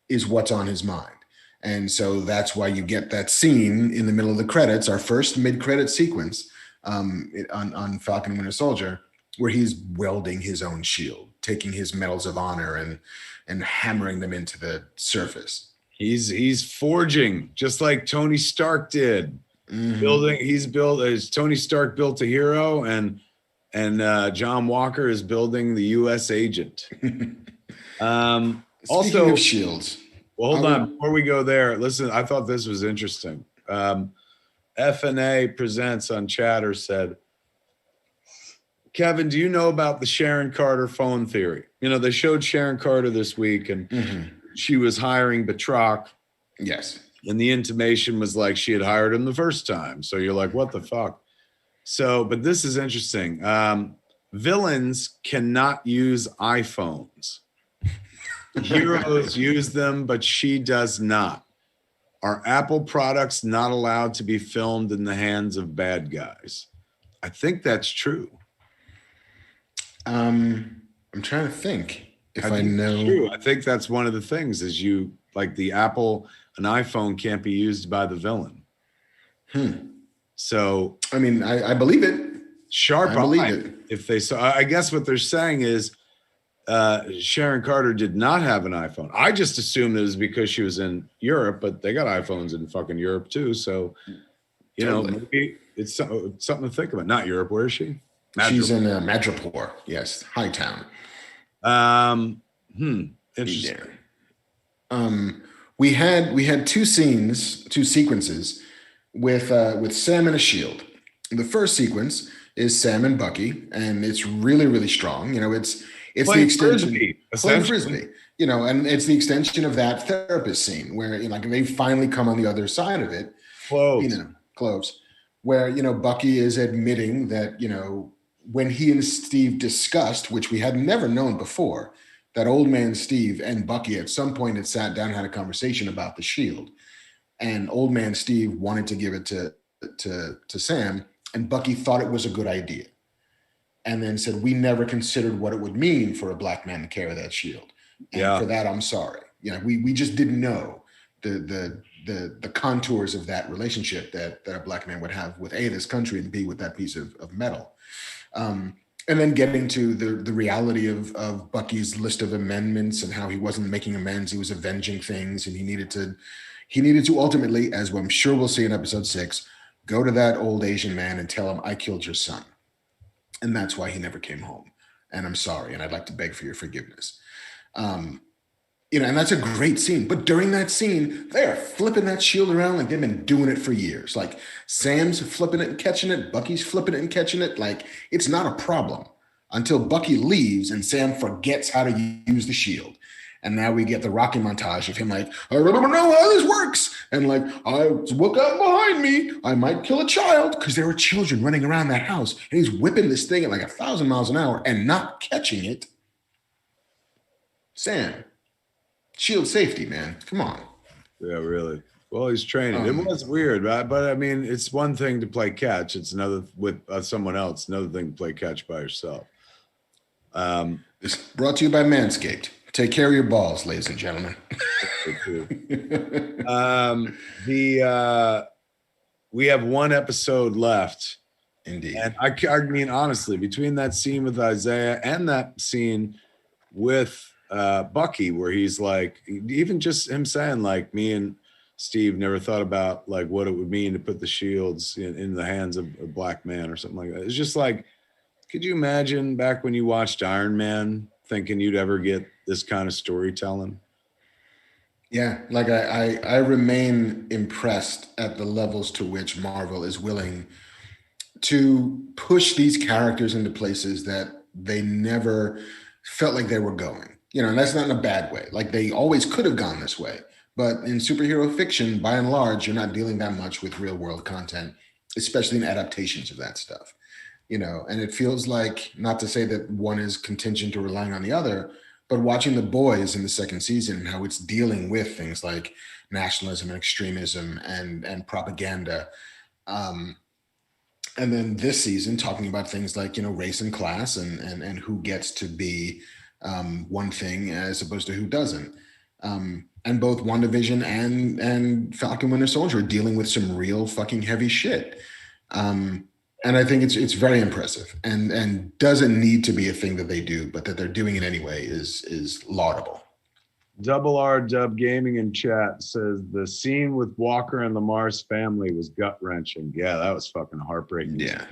is what's on his mind. And so that's why you get that scene in the middle of the credits, our first mid-credit sequence, on Falcon and Winter Soldier, where he's welding his own shield, taking his medals of honor and hammering them into the surface. He's forging just like Tony Stark did. Mm-hmm. As Tony Stark built a hero, and John Walker is building the U.S. agent. Speaking of shields. Well, hold on. Before we go there, listen, I thought this was interesting. FNA Presents on Chatter said, Kevin, do you know about the Sharon Carter phone theory? You know, they showed Sharon Carter this week, and she was hiring Batroc. Yes. And the intimation was like she had hired him the first time. So you're like, what the fuck? So, but this is interesting. Villains cannot use iPhones. Heroes use them, but she does not. Are Apple products not allowed to be filmed in the hands of bad guys? I think that's true. I'm trying to think if I know. True. I think that's one of the things is you like an iPhone can't be used by the villain. So I mean, I believe it. Sharp eye. If they saw, I guess what they're saying is Sharon Carter did not have an iPhone. I just assumed it was because she was in Europe, but they got iPhones in fucking Europe too. So, you know, maybe it's something to think about. Not Europe. Where is she? She's in Madripoor. Yes, Hightown. Interesting. We had two sequences with Sam and S.h.i.e.L.D. The first sequence is Sam and Bucky, and it's really, really strong. You know, it's the extension playing frisbee. You know, and it's the extension of that therapist scene where like they finally come on the other side of it. Close. Where Bucky is admitting that when he and Steve discussed, which we had never known before, that old man Steve and Bucky at some point had sat down and had a conversation about the shield, and old man Steve wanted to give it to Sam, and Bucky thought it was a good idea, and then said, "We never considered what it would mean for a black man to carry that shield, and for that I'm sorry." We just didn't know the contours of that relationship that a black man would have with A, this country, and B, with that piece of metal. And then getting to the reality of Bucky's list of amendments and how he wasn't making amends, he was avenging things, and he needed to ultimately, as I'm sure we'll see in episode 6, go to that old Asian man and tell him, "I killed your son, and that's why he never came home, and I'm sorry, and I'd like to beg for your forgiveness." And that's a great scene. But during that scene, they are flipping that shield around like they've been doing it for years. Like Sam's flipping it and catching it. Bucky's flipping it and catching it. Like it's not a problem until Bucky leaves and Sam forgets how to use the shield. And now we get the Rocky montage of him like, "I don't know how this works." And like, "I look out behind me. I might kill a child," because there were children running around that house. And he's whipping this thing at like 1,000 miles an hour and not catching it. Sam. Shield safety, man. Come on. Yeah, really. Well, he's training. It was weird, right? But I mean, it's one thing to play catch. It's another with someone else. Another thing to play catch by yourself. It's brought to you by Manscaped. Take care of your balls, ladies and gentlemen. We have one episode left. Indeed. And I mean, honestly, between that scene with Isaiah and that scene with Bucky, where he's like, even just him saying like, "Me and Steve never thought about like what it would mean to put the shields in the hands of a black man," or something like that. It's just like, could you imagine back when you watched Iron Man thinking you'd ever get this kind of storytelling? Yeah, like I remain impressed at the levels to which Marvel is willing to push these characters into places that they never felt like they were going. And that's not in a bad way. Like they always could have gone this way. But in superhero fiction, by and large, you're not dealing that much with real world content, especially in adaptations of that stuff. And it feels like, not to say that one is contingent or relying on the other, but watching The Boys in the second season and how it's dealing with things like nationalism and extremism and propaganda. And then this season talking about things like, race and class and who gets to be one thing as opposed to who doesn't. And both WandaVision and Falcon Winter Soldier are dealing with some real fucking heavy shit. And I think it's very impressive, and doesn't need to be a thing that they do, but that they're doing it anyway is laudable. Double R Dub Gaming in chat says the scene with Walker and Lamar's family was gut wrenching. Yeah, that was fucking heartbreaking. Yeah.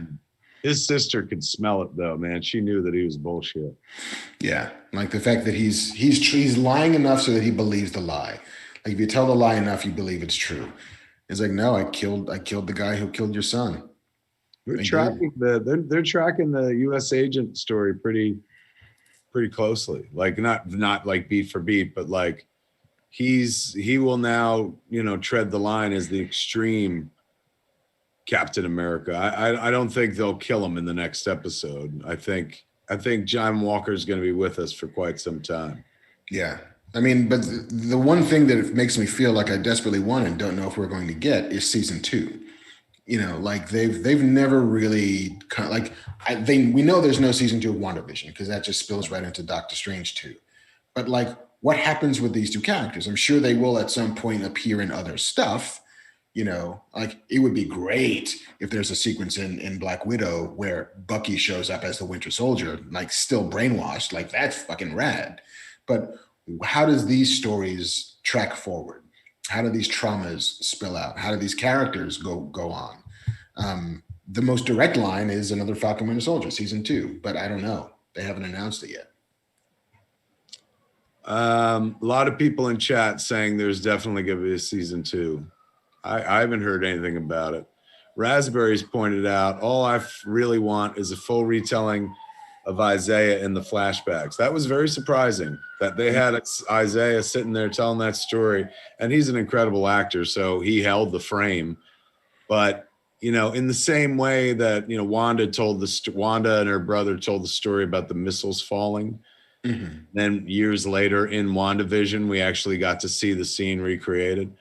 His sister could smell it though, man. She knew that he was bullshit. Yeah, like the fact that he's lying enough so that he believes the lie. Like if you tell the lie enough, you believe it's true. It's like, no, I killed the guy who killed your son. They're tracking the U.S. agent story pretty closely. Like not like beat for beat, but like he will now tread the line as the extreme Captain America. I don't think they'll kill him in the next episode. I think John Walker's going to be with us for quite some time. Yeah. I mean, but the one thing that makes me feel like I desperately want and don't know if we're going to get is season 2. Like they've never really we know there's no season 2 of WandaVision because that just spills right into Doctor Strange 2. But like, what happens with these two characters? I'm sure they will at some point appear in other stuff. Like it would be great if there's a sequence in Black Widow where Bucky shows up as the Winter Soldier, like still brainwashed. Like that's fucking rad. But how does these stories track forward? How do these traumas spill out? How do these characters go on? The most direct line is another Falcon Winter Soldier season 2, but I don't know. They haven't announced it yet. A lot of people in chat saying there's definitely going to be a season 2. I haven't heard anything about it. Raspberries pointed out, all I really want is a full retelling of Isaiah in the flashbacks. That was very surprising that they had Isaiah sitting there telling that story, and he's an incredible actor, so he held the frame. But in the same way that Wanda and her brother told the story about the missiles falling. Mm-hmm. Then years later in WandaVision, we actually got to see the scene recreated.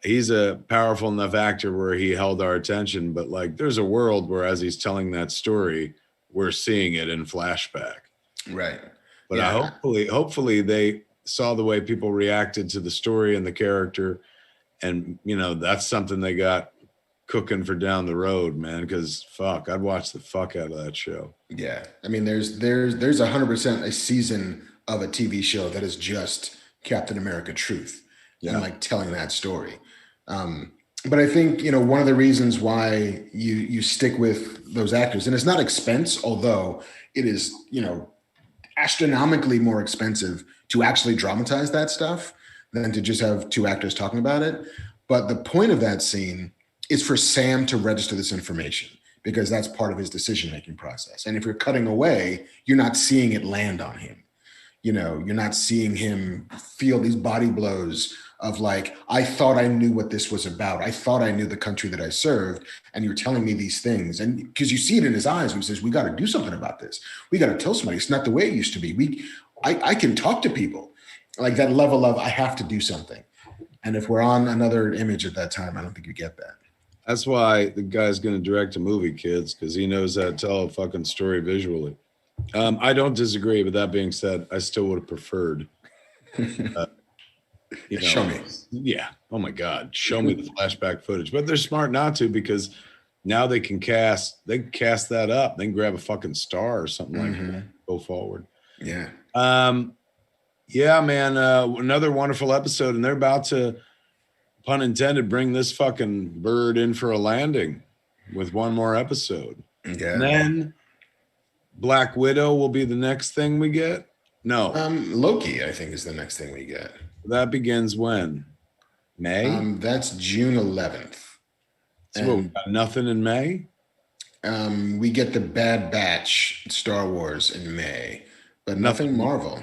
He's a powerful enough actor where he held our attention, but like there's a world where as he's telling that story, we're seeing it in flashback. Right. But yeah. Hopefully they saw the way people reacted to the story and the character. And, that's something they got cooking for down the road, man, because fuck, I'd watch the fuck out of that show. Yeah. I mean, there's 100% a season of a TV show that is just Captain America truth. Yeah. And like telling that story. But I think, one of the reasons why you stick with those actors, and it's not expense, although it is, astronomically more expensive to actually dramatize that stuff than to just have two actors talking about it. But the point of that scene is for Sam to register this information because that's part of his decision-making process. And if you're cutting away, you're not seeing it land on him. You're not seeing him feel these body blows of like, I thought I knew what this was about. I thought I knew the country that I served. And you're telling me these things. And because you see it in his eyes when he says, we got to do something about this. We got to tell somebody it's not the way it used to be. I can talk to people like that level of, I have to do something. And if we're on another image at that time, I don't think you get that. That's why the guy's going to direct a movie, kids, because he knows how to tell a fucking story visually. I don't disagree. But that being said, I still would have preferred. Show me. Yeah. Oh my God. Show me the flashback footage. But they're smart not to because now they can cast that up. They can grab a fucking star or something like that. Go forward. Yeah. Yeah, man. Another wonderful episode, and they're about to, pun intended, bring this fucking bird in for a landing with one more episode. Yeah. And then Black Widow will be the next thing we get. No. Loki, I think, is the next thing we get. That begins when? May? That's June 11th. So we got nothing in May? We get the Bad Batch Star Wars in May, but nothing Marvel.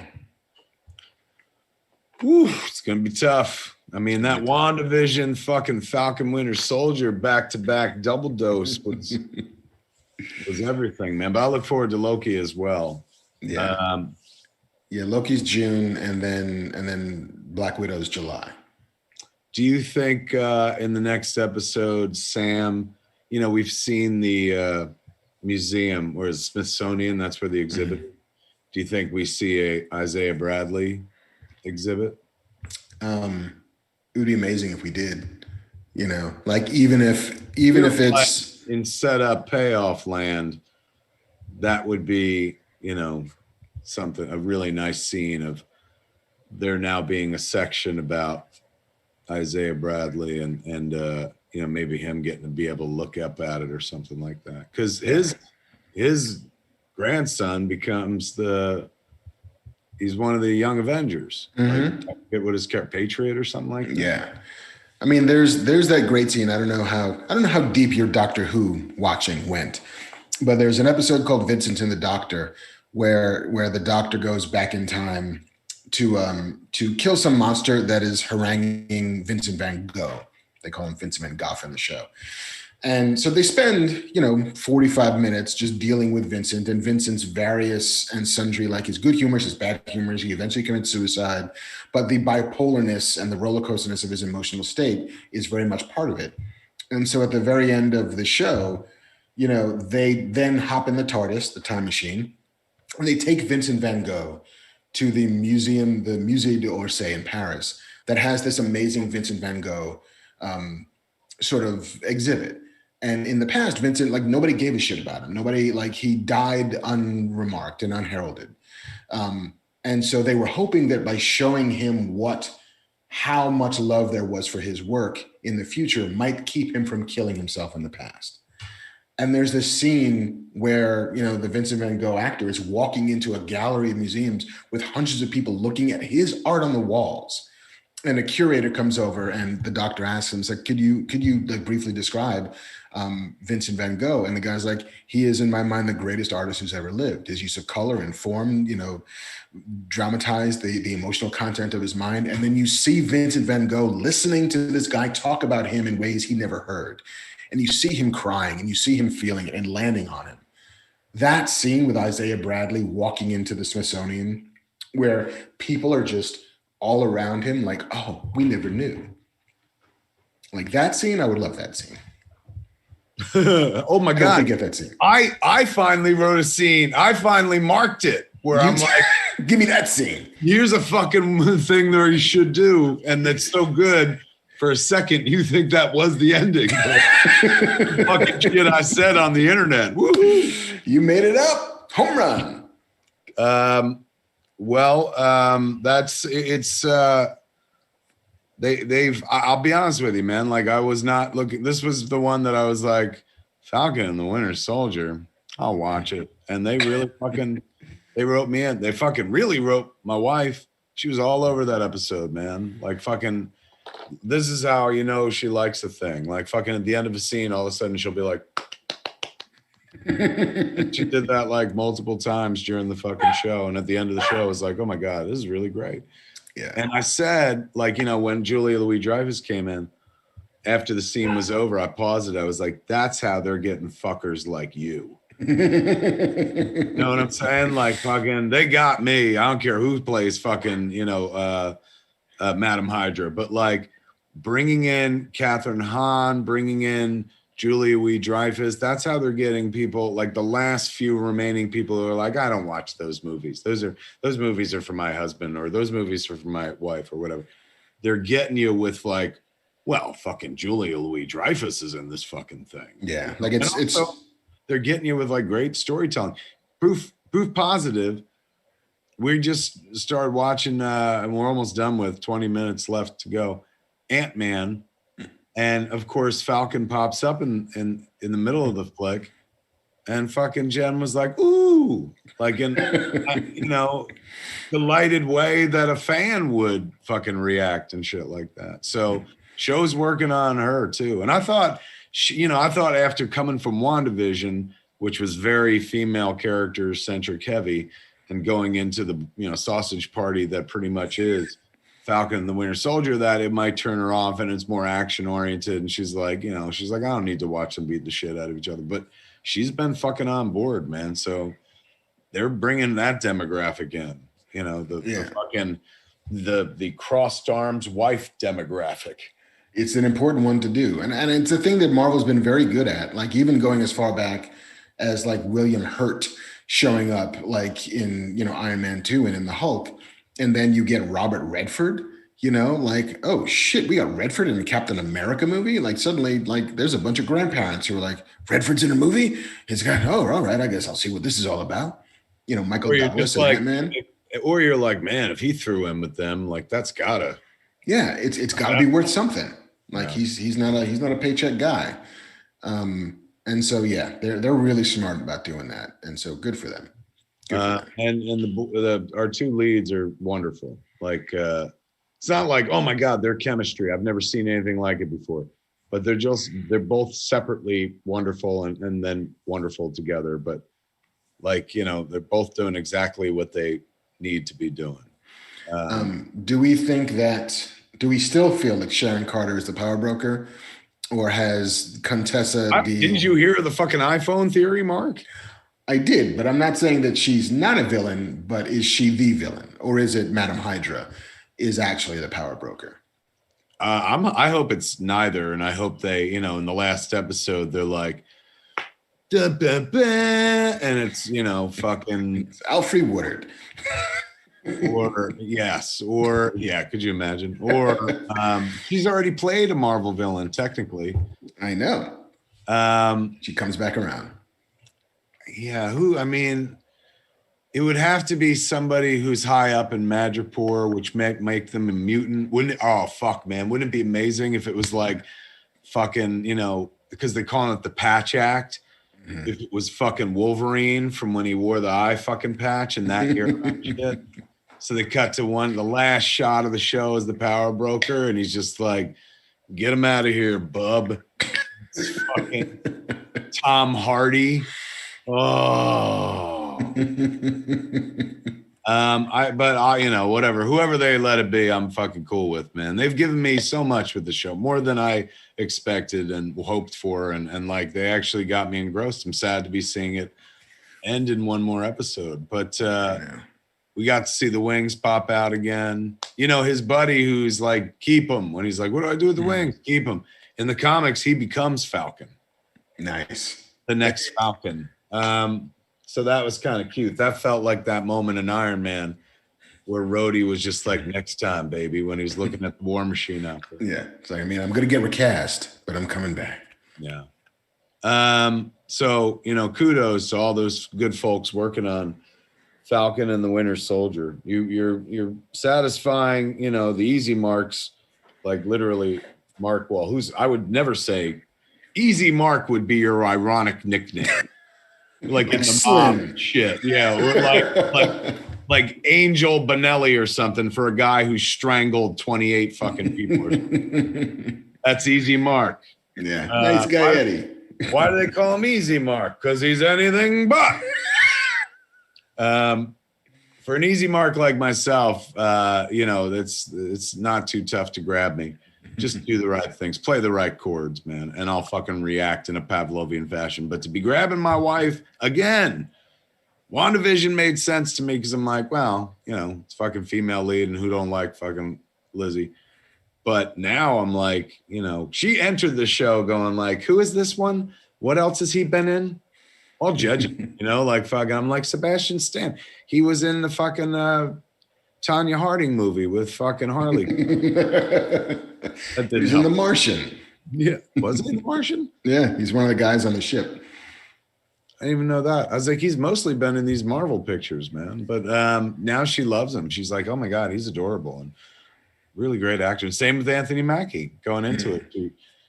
Whew, it's going to be tough. I mean, that WandaVision fucking Falcon Winter Soldier back-to-back double dose was everything, man. But I look forward to Loki as well. Yeah. Loki's June, and then Black Widow's July. Do you think in the next episode, Sam, we've seen the museum, or is Smithsonian, that's where the exhibit. Do you think we see a Isaiah Bradley exhibit? It would be amazing if we did, like even if it's in setup payoff land, that would be, something, a really nice scene of there now being a section about Isaiah Bradley and maybe him getting to be able to look up at it or something like that. Because his grandson becomes he's one of the young Avengers. Mm-hmm. Like, it what is Patriot or something like that. Yeah. I mean, there's that great scene. I don't know how deep your Doctor Who watching went, but there's an episode called Vincent and the Doctor where the Doctor goes back in time to kill some monster that is haranguing Vincent Van Gogh. They call him Vincent Van Gogh in the show. And so they spend, 45 minutes just dealing with Vincent and Vincent's various and sundry, like his good humors, his bad humors. He eventually commits suicide, but the bipolarness and the roller coasterness of his emotional state is very much part of it. And so at the very end of the show, they then hop in the TARDIS, the time machine, and they take Vincent Van Gogh to the museum, the Musée d'Orsay in Paris, that has this amazing Vincent Van Gogh sort of exhibit. And in the past, Vincent, nobody gave a shit about him. Nobody, he died unremarked and unheralded. And so they were hoping that by showing him how much love there was for his work in the future might keep him from killing himself in the past. And there's this scene where, the Vincent Van Gogh actor is walking into a gallery of museums with hundreds of people looking at his art on the walls. And a curator comes over and the Doctor asks him, could you briefly describe Vincent Van Gogh? And the guy's like, he is in my mind the greatest artist who's ever lived. His use of color and form, dramatize the emotional content of his mind. And then you see Vincent Van Gogh listening to this guy talk about him in ways he never heard. And you see him crying and you see him feeling it and landing on him. That scene with Isaiah Bradley walking into the Smithsonian, where people are just all around him, oh, we never knew. That scene, I would love that scene. Oh my God. I get that scene. I finally wrote a scene. I finally marked it where I'm like, give me that scene. Here's a fucking thing that you should do. And that's so good. For a second, you think that was the ending. Fucking shit I said on the internet. Woo-hoo. You made it up. Home run. I'll be honest with you, man. I was not looking. This was the one that I was like, Falcon and the Winter Soldier. I'll watch it. And they really they wrote me in. They fucking really wrote my wife. She was all over that episode, man. This is how she likes a thing. At the end of a scene, all of a sudden she'll be like, and she did that multiple times during the fucking show. And at the end of the show, I was like, oh my God, this is really great. Yeah. And I said, when Julia Louis-Dreyfus came in, after the scene was over, I paused it. I was like, that's how they're getting fuckers like you. You know what I'm saying? Fucking, they got me. I don't care who plays fucking, Madam Hydra, but bringing in Catherine Hahn, bringing in Julia Louis-Dreyfus, that's how they're getting people, the last few remaining people who are like, I don't watch those movies. Those movies are for my husband, or those movies are for my wife, or whatever. They're getting you with fucking Julia Louis-Dreyfus is in this fucking thing. Yeah. They're getting you with great storytelling. Proof positive. We just started watching, and we're almost done with 20 minutes left to go. Ant-Man. And of course, Falcon pops up in the middle of the flick, and fucking Jen was like, "Ooh!" In delighted way that a fan would fucking react and shit like that. So, show's working on her too. And I thought, after coming from WandaVision, which was very female character centric heavy, and going into the sausage party that pretty much is Falcon and the Winter Soldier, that it might turn her off and it's more action oriented. And she's like, I don't need to watch them beat the shit out of each other. But she's been fucking on board, man. So they're bringing that demographic in, the crossed arms wife demographic. It's an important one to do. And it's a thing that Marvel's been very good at, even going as far back as William Hurt showing up in, Iron Man 2 and in the Hulk. And then you get Robert Redford, You know, like, oh shit, we got Redford in a Captain America movie. Like suddenly, like there's a bunch of grandparents who are like, Redford's in a movie. He's got, oh, all right, I guess I'll see what this is all about. You know, Michael Or you're Douglas just and like, Ant-Man. or you're like, man, if he threw in with them, like that's gotta. Yeah, it's got to be worth something. Like Yeah. he's not a paycheck guy. And so yeah, they're really smart about doing that, and so good for them. Good for them. And our two leads are wonderful. Like it's not like, oh my God, their chemistry. I've never seen anything like it before. But they're both separately wonderful and then wonderful together. But like, you know, they're both doing exactly what they need to be doing. Do we still feel like Sharon Carter is the power broker, or has Contessa didn't you hear the fucking iPhone theory, Mark? I did, but I'm not saying that she's not a villain, but is she the villain? Or is it Madam Hydra is actually the power broker? I hope it's neither. And I hope they, you know, in the last episode, they're like, da, ba, ba, and it's, you know, fucking It's Alfre Woodard. or yeah, could you imagine? Or she's already played a Marvel villain, technically. I know. She comes back around. Yeah, I mean, it would have to be somebody who's high up in Madripoor, which make them a mutant. Oh fuck, man. Wouldn't it be amazing if it was like fucking, you know, because they call it the Patch Act. Mm-hmm. If it was fucking Wolverine from when he wore the eye fucking patch and that year shit. So they cut to the last shot of the show is the power broker, and he's just like, get him out of here, bub. It's fucking Tom Hardy. Oh. I you know, whatever. Whoever they let it be, I'm fucking cool with, man. They've given me so much with the show, more than I expected and hoped for, and like they actually got me engrossed. I'm sad to be seeing it end in one more episode. But we got to see the wings pop out again. You know, his buddy who's like, keep him. When he's like, what do I do with the wings? Keep him. In the comics, he becomes Falcon. Nice. The next Falcon. So that was kind of cute. That felt like that moment in Iron Man where Rhodey was just like, next time, baby, when he was looking at the War Machine out there. Yeah. It's like, I mean, I'm going to get recast, but I'm coming back. Yeah. So, you know, kudos to all those good folks working on Falcon and the Winter Soldier. You're satisfying, you know, the easy marks, like literally Mark Wall, I would never say Easy Mark would be your ironic nickname. Like in the mom shit. Yeah. Or like Angel Bonelli or something for a guy who strangled 28 fucking people. That's Easy Mark. Yeah. Nice guy, Eddie. Why do they call him Easy Mark? Because he's anything but. For an easy mark like myself, you know, it's not too tough to grab me. Just do the right things, play the right chords, man, and I'll fucking react in a Pavlovian fashion. But to be grabbing my wife again, WandaVision made sense to me because I'm like, well, you know, it's fucking female lead, and who don't like fucking Lizzie? But now I'm like, you know, she entered the show going like, who is this one? What else has he been in? I'll judge him, you know, like fucking, I'm like Sebastian Stan. He was in the fucking Tanya Harding movie with fucking Harley. He's in The Martian. Yeah. Was he in The Martian? Yeah, he's one of the guys on the ship. I didn't even know that. I was like, he's mostly been in these Marvel pictures, man. But now she loves him. She's like, oh my God, he's adorable and really great actor. Same with Anthony Mackie going into it.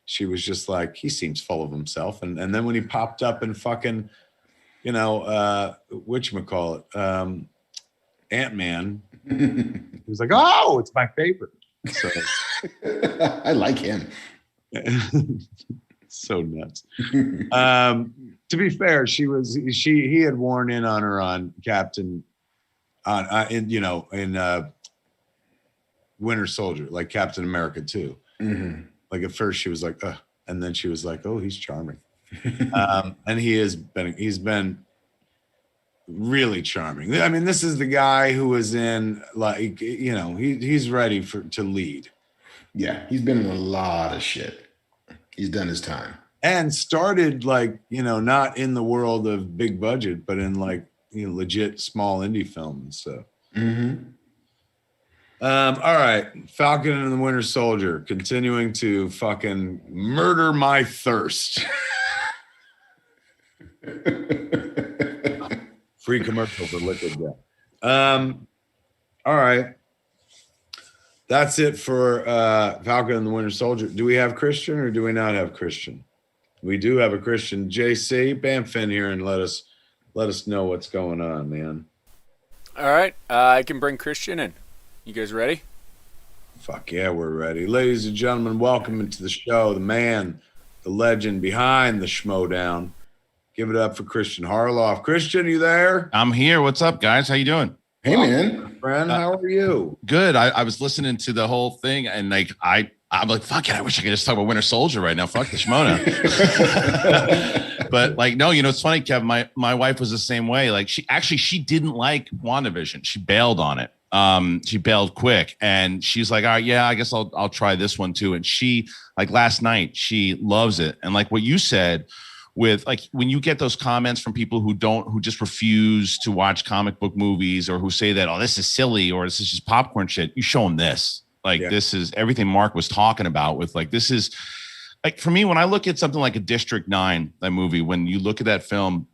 She was just like, he seems full of himself. And then when he popped up in fucking, you know, whatchamacallit, Ant-Man, he was like, oh, it's my favorite. So I like him. So nuts. To be fair, he had worn in on her on Captain, in Winter Soldier, like Captain America too. Mm-hmm. Like at first she was like, ugh. And then she was like, oh, he's charming. And he's been really charming. I mean, this is the guy who was in, like, you know, he's ready to lead. Yeah, he's been in a lot of shit. He's done his time. And started like, you know, not in the world of big budget, but in like, you know, legit small indie films. So. Mm-hmm. All right. Falcon and the Winter Soldier continuing to fucking murder my thirst. Free commercial for liquid death. All right. That's it for Falcon and the Winter Soldier. Do we have Kristian or do we not have Kristian? We do have a Kristian. JC, Bamfin here, and let us know what's going on, man. All right. I can bring Kristian in. You guys ready? Fuck yeah, we're ready. Ladies and gentlemen, welcome into the show. The man, the legend behind the Schmodown. Give it up for Kristian Harloff. Kristian, you there? I'm here. What's up, guys? How you doing? Hey, man. Friend, how are you? Good. I was listening to the whole thing, and like I'm like, fuck it. I wish I could just talk about Winter Soldier right now. Fuck the Schmodown. But like, no, it's funny, Kev. My wife was the same way. Like, she didn't like WandaVision. She bailed on it. She bailed quick, and she's like, all right, yeah, I guess I'll try this one too. And she, like, last night, she loves it. And like what you said, with like when you get those comments from people who just refuse to watch comic book movies, or who say that, oh, this is silly, or this is just popcorn shit, you show them this. Like, This is everything Mark was talking about with, like, this is like, for me, when I look at something like a District 9, that movie, when you look at that film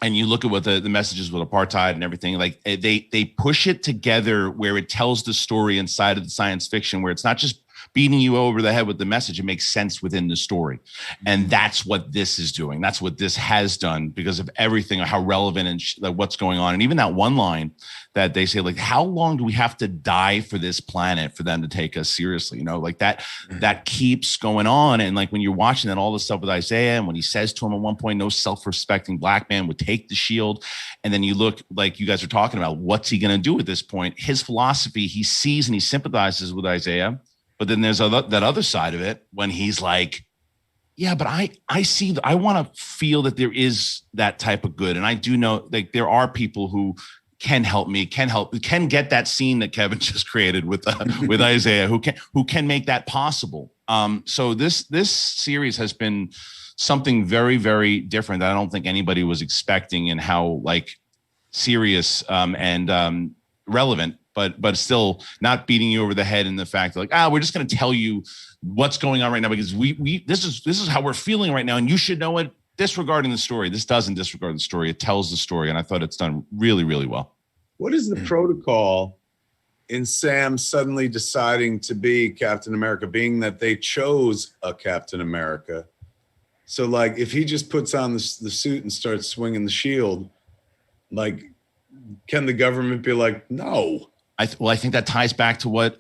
and you look at what the messages with apartheid and everything, like they push it together where it tells the story inside of the science fiction, where it's not just beating you over the head with the message. It makes sense within the story. And that's what this is doing. That's what this has done, because of everything, how relevant and like what's going on. And even that one line that they say, like, how long do we have to die for this planet for them to take us seriously? Like that keeps going on. And like when you're watching that, all the stuff with Isaiah, and when he says to him at one point, no self-respecting black man would take the shield. And then you look, like you guys are talking about, what's he going to do at this point? His philosophy, he sees and he sympathizes with Isaiah. But then there's that other side of it when he's like, yeah, but I want to feel that there is that type of good. And I do know, like, there are people who can help me, can get that scene that Kevin just created with Isaiah, who can make that possible. So this series has been something very, very different that I don't think anybody was expecting, in how, like, serious and relevant, but still not beating you over the head in the fact that, like, we're just going to tell you what's going on right now, because this is how we're feeling right now, and you should know it, disregarding the story. This doesn't disregard the story. It tells the story, and I thought it's done really, really well. What is the protocol in Sam suddenly deciding to be Captain America, being that they chose a Captain America? So, like, if he just puts on the suit and starts swinging the shield, like, can the government be like, no? I think that ties back to what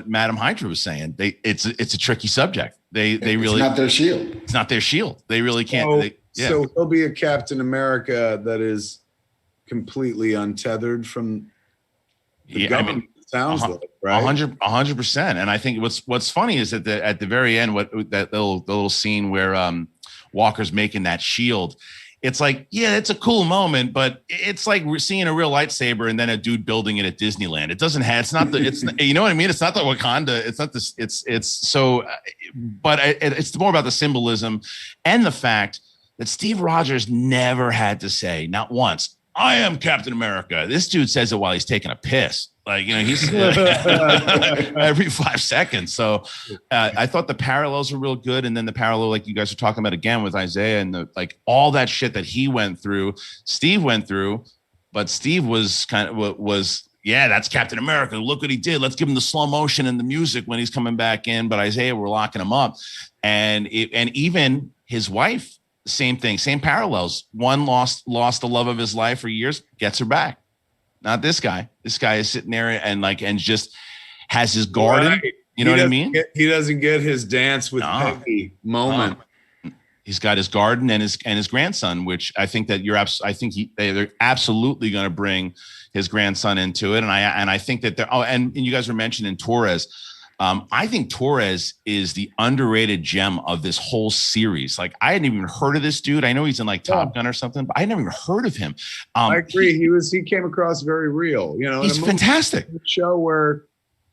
Madam Hydra was saying. It's a tricky subject. They really, it's not their shield. It's not their shield. They really can't. So he'll be a Captain America that is completely untethered from the government. Sounds like, right? 100%. And I think what's funny is that at the very end, the little scene where Walker's making that shield. It's like, yeah, it's a cool moment, but it's like we're seeing a real lightsaber and then a dude building it at Disneyland. It doesn't have, you know what I mean? It's not the Wakanda. It's not this, it's so, but it's more about the symbolism and the fact that Steve Rogers never had to say, not once, I am Captain America. This dude says it while he's taking a piss. Like, he's every 5 seconds. So I thought the parallels were real good. And then the parallel, like you guys are talking about again with Isaiah and like all that shit that he went through, Steve went through, but Steve was yeah, that's Captain America. Look what he did. Let's give him the slow motion and the music when he's coming back in. But Isaiah, we're locking him up. And even his wife, same thing, same parallels. One lost the love of his life for years, gets her back. Not this guy. This guy is sitting there and just has his garden. Right. You know what I mean? He doesn't get his dance with Peggy moment. He's got his garden and his grandson, which I think that they're absolutely going to bring his grandson into it. And I think that and you guys were mentioning Torres. I think Torres is the underrated gem of this whole series. Like, I hadn't even heard of this dude. I know he's in like Top Gun or something, but I never even heard of him. I agree. He came across very real. He's fantastic. Show where,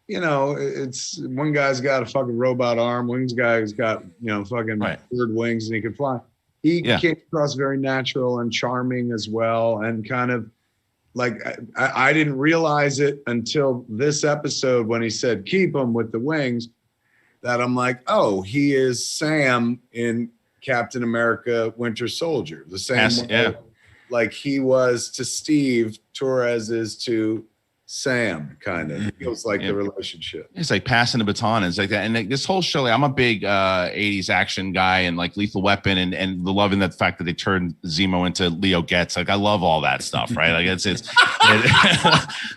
it's one guy's got a fucking robot arm. One guy's got, fucking bird wings and he can fly. He came across very natural and charming as well. And kind of, like I didn't realize it until this episode when he said keep him with the wings, that I'm like, oh, he is Sam in Captain America Winter Soldier, the same way, like he was to Steve, Torres is to Sam, kind of feels like the relationship. It's like passing the baton. It's like that. And like, this whole show, like, I'm a big 80s action guy, and like Lethal Weapon, and the loving that fact that they turned Zemo into Leo Getz. Like, I love all that stuff, right? Like it's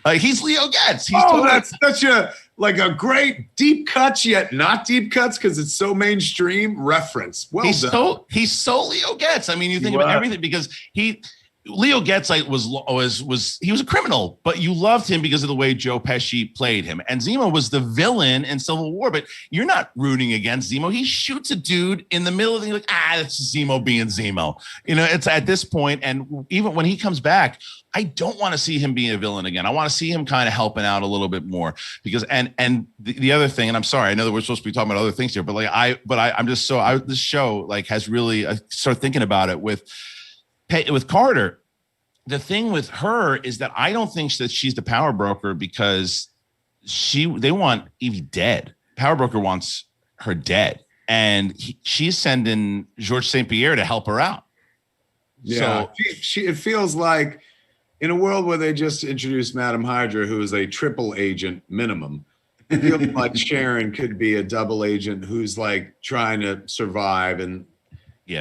like he's Leo Getz. He's that's such a like a great deep cuts yet not deep cuts because it's so mainstream reference. Well, he's so Leo Getz. I mean, you think about everything because Leo Getz he was a criminal, but you loved him because of the way Joe Pesci played him. And Zemo was the villain in Civil War, but you're not rooting against Zemo. He shoots a dude in the middle of the, like, that's Zemo being Zemo. You know, it's at this point, and even when he comes back, I don't want to see him being a villain again. I want to see him kind of helping out a little bit more because, and the other thing, and I'm sorry, I know that we're supposed to be talking about other things here, but like I'm just so this show like has really, I start thinking about it with Carter. The thing with her is that I don't think that she's the power broker because they want Evie dead. Power broker wants her dead, and she's sending Georges St. Pierre to help her out. Yeah, so it feels like in a world where they just introduced Madam Hydra, who is a triple agent minimum. It feels like Sharon could be a double agent who's like trying to survive and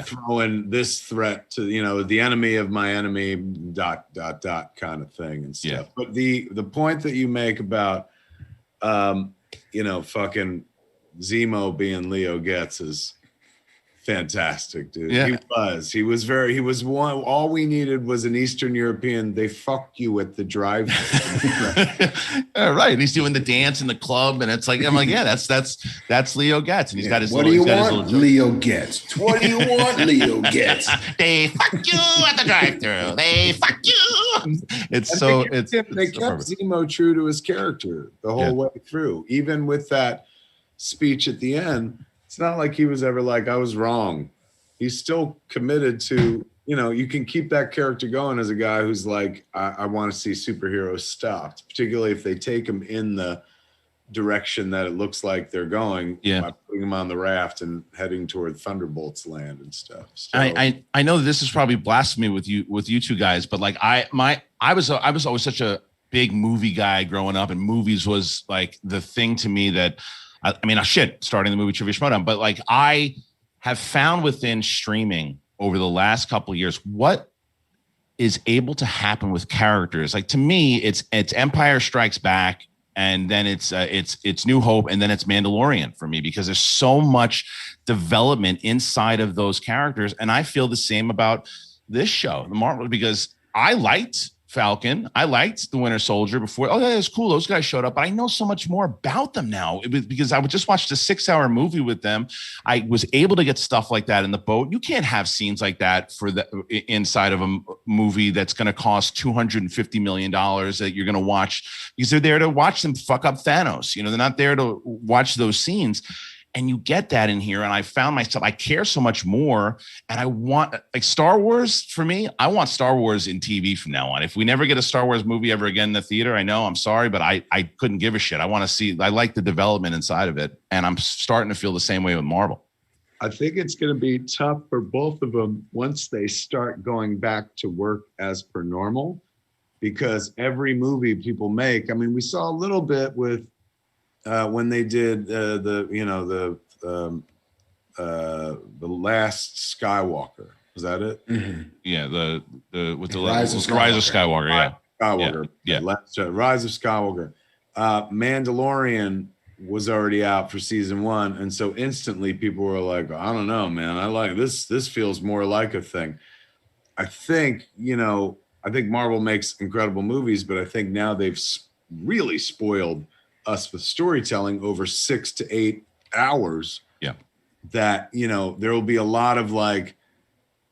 throwing this threat to, you know, the enemy of my enemy, ... kind of thing and stuff. Yeah. But the point that you make about, you know, fucking Zemo being Leo Getz is fantastic, dude. Yeah. He was one. All we needed was an Eastern European. They fuck you at the drive. Right. And he's doing the dance in the club, and it's like, I'm like, yeah, that's Leo Getz, and he's got his. What do you want, Leo Getz? What do you want, Leo Getz? They fuck you at the drive-thru. They fuck you. They kept Zemo true to his character the whole way through, even with that speech at the end. It's not like he was ever like, I was wrong. He's still committed to, you know, you can keep that character going as a guy who's like, I want to see superheroes stopped, particularly if they take him in the direction that it looks like they're going, by putting him on the raft and heading toward Thunderbolts land and stuff. So, I know this is probably blasphemy with you two guys, but like I was always such a big movie guy growing up, and movies was like the thing to me that, I mean, starting the movie trivia Schmodown, but like I have found within streaming over the last couple of years what is able to happen with characters. Like, to me, it's Empire Strikes Back, and then it's New Hope, and then it's Mandalorian for me, because there's so much development inside of those characters, and I feel the same about this show, the Marvel, because I liked Falcon. I liked the Winter Soldier before. Oh, yeah, it's cool. Those guys showed up. But I know so much more about them now. It was because I would just watch the 6-hour movie with them. I was able to get stuff like that in the boat. You can't have scenes like that for the inside of a movie that's going to cost $250 million that you're going to watch, because they're there to watch them fuck up Thanos. You know, they're not there to watch those scenes. And you get that in here. And I found myself, I care so much more. And I want, like, Star Wars, for me, I want Star Wars in TV from now on. If we never get a Star Wars movie ever again in the theater, I know, I'm sorry, but I couldn't give a shit. I want to see, I like the development inside of it. And I'm starting to feel the same way with Marvel. I think it's going to be tough for both of them once they start going back to work as per normal, because every movie people make, I mean, we saw a little bit with, when they did the last Skywalker, was that it? Mm-hmm. Yeah, the Rise of Skywalker. Yeah, Skywalker. Yeah. Rise of Skywalker. Mandalorian was already out for season 1, and so instantly people were like, I don't know, man, I like this. This feels more like a thing. I think Marvel makes incredible movies, but I think now they've really spoiled us with storytelling over 6 to 8 hours. Yeah. That, you know, there will be a lot of like,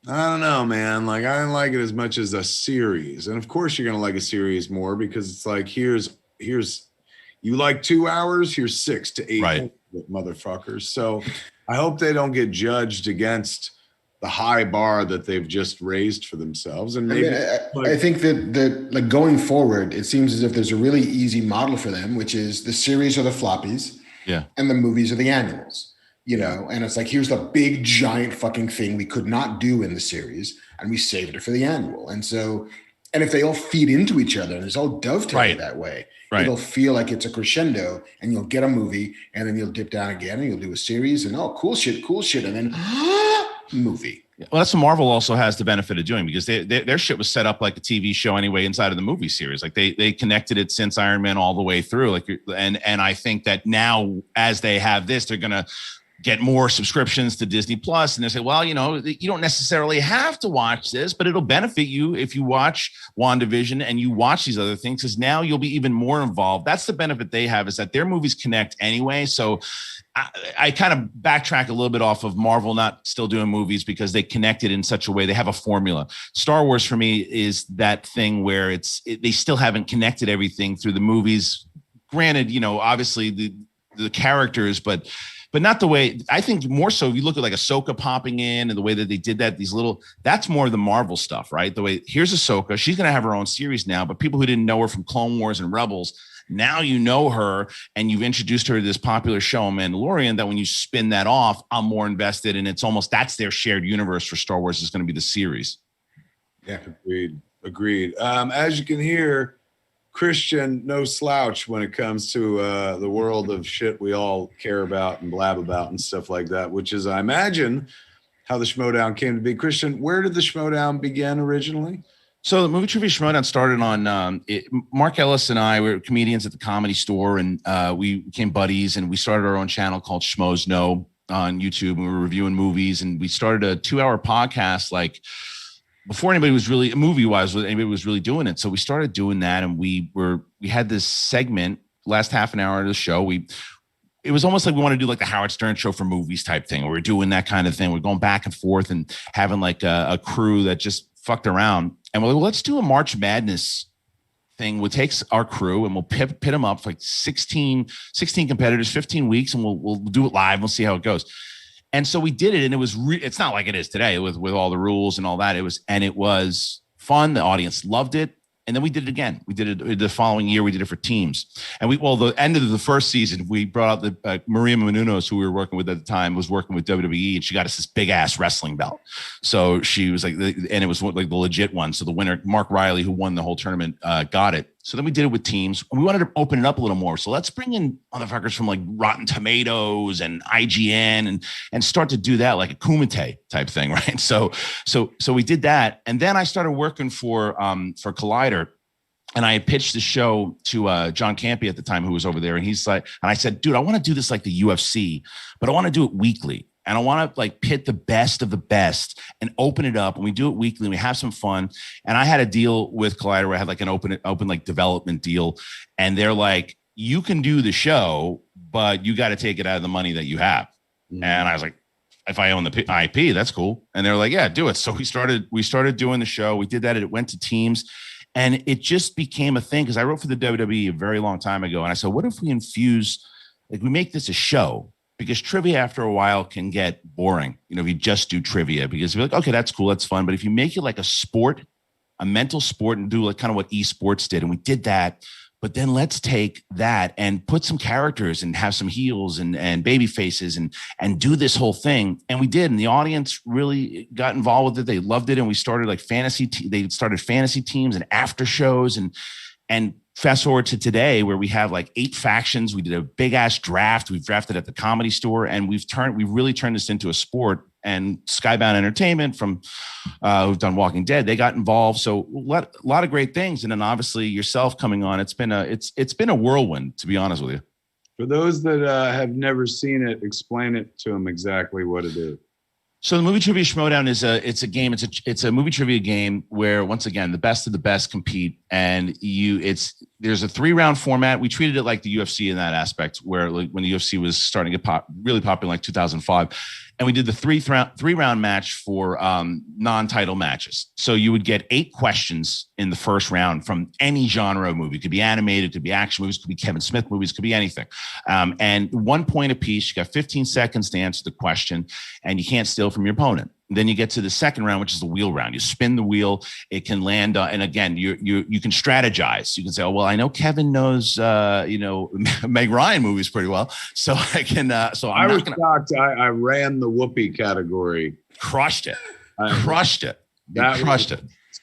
I don't know, man. Like, I didn't like it as much as a series. And of course you're going to like a series more, because it's like, here's, you like 2 hours, here's 6 to 8 right. motherfuckers. So I hope they don't get judged against the high bar that they've just raised for themselves. And I maybe mean, I think that like going forward, it seems as if there's a really easy model for them, which is the series are the floppies, and the movies are the annuals. You know, and it's like, here's the big giant fucking thing we could not do in the series, and we saved it for the annual. And so, and if they all feed into each other and it's all dovetailed that way, it'll feel like it's a crescendo, and you'll get a movie, and then you'll dip down again, and you'll do a series, and cool shit, and then movie. Well, that's what Marvel also has the benefit of doing, because their shit was set up like a TV show anyway inside of the movie series. Like they connected it since Iron Man all the way through. Like, and I think that now as they have this, they're gonna get more subscriptions to Disney Plus, and they say, well, you know, you don't necessarily have to watch this, but it'll benefit you if you watch WandaVision and you watch these other things, because now you'll be even more involved. That's the benefit they have, is that their movies connect anyway. So I kind of backtrack a little bit off of Marvel not still doing movies, because they connected in such a way. They have a formula. Star Wars for me is that thing where they still haven't connected everything through the movies. Granted, you know, obviously the characters, but not the way. I think more so if you look at like Ahsoka popping in and the way that they did that, that's more of the Marvel stuff, right? The way, here's Ahsoka, she's going to have her own series now, but people who didn't know her from Clone Wars and Rebels, now you know her, and you've introduced her to this popular show, Mandalorian, that when you spin that off, I'm more invested, and it's almost, that's their shared universe for Star Wars is going to be the series. Yeah, agreed. As you can hear, Kristian, no slouch when it comes to the world of shit we all care about and blab about and stuff like that, which is, I imagine, how the Schmodown came to be. Kristian, where did the Schmodown begin originally? So the movie trivia Schmodown started on Mark Ellis and I were comedians at the Comedy Store, and we became buddies, and we started our own channel called Schmodown on YouTube, and we were reviewing movies, and we started a 2-hour podcast like before anybody was really, movie-wise, anybody was really doing it. So we started doing that, and we had this segment, last half an hour of the show. It was almost like we wanted to do like the Howard Stern show for movies type thing. We were doing that kind of thing. We're going back and forth and having like a crew that just fucked around. And we're like, well, let's do a March Madness thing. We'll take our crew and we'll pit them up for like 16 competitors, 15 weeks, and we'll do it live. We'll see how it goes. And so we did it, and it was it's not like it is today with all the rules and all that. It was fun. The audience loved it. And then we did it again. We did it the following year. We did it for teams. And the end of the first season, we brought out the Maria Menounos, who we were working with at the time, was working with WWE, and she got us this big ass wrestling belt. So she was like, and it was like the legit one. So the winner, Mark Riley, who won the whole tournament, got it. So then we did it with teams, and we wanted to open it up a little more. So let's bring in motherfuckers from like Rotten Tomatoes and IGN and start to do that like a Kumite type thing, right? So we did that, and then I started working for Collider, and I pitched the show to John Campy at the time, who was over there, and he's like, and I said, dude, I want to do this like the UFC, but I want to do it weekly. And I want to like pit the best of the best and open it up. And we do it weekly and we have some fun. And I had a deal with Collider where I had like an open like development deal. And they're like, you can do the show, but you got to take it out of the money that you have. Mm-hmm. And I was like, if I own the IP, that's cool. And they're like, yeah, do it. So we started doing the show. We did that. It went to teams. And it just became a thing because I wrote for the WWE a very long time ago. And I said, what if we infuse, like we make this a show? Because trivia after a while can get boring, you know, if you just do trivia, because you're like, okay, that's cool, that's fun. But if you make it like a sport, a mental sport, and do like kind of what esports did, and we did that, but then let's take that and put some characters and have some heels and baby faces and do this whole thing. And we did, and the audience really got involved with it. They loved it, and we started like they started fantasy teams and after shows and fast forward to today where we have like 8 factions. We did a big ass draft. We've drafted at the Comedy Store, and we've really turned this into a sport. And Skybound Entertainment from who've done Walking Dead, they got involved. So a lot of great things. And then obviously yourself coming on, it's been a whirlwind, to be honest with you. For those that have never seen it, explain it to them exactly what it is. So the movie trivia Schmodown is a game. It's a movie trivia game where, once again, the best of the best compete, and there's a 3-round format. We treated it like the UFC in that aspect, where like when the UFC was starting to get really popular in like 2005, and we did the 3-round match for non-title matches. So you would get 8 questions in the first round from any genre of movie. It could be animated, it could be action movies, it could be Kevin Smith movies, it could be anything. And 1 point apiece. You got 15 seconds to answer the question, and you can't steal from your opponent. Then you get to the second round, which is the wheel round. You spin the wheel, it can land, and again, you can strategize. You can say, "Oh, well, I know Kevin knows, Meg Ryan movies pretty well, so I can." So I was shocked. I ran the whoopee category. Crushed it. Crushed it.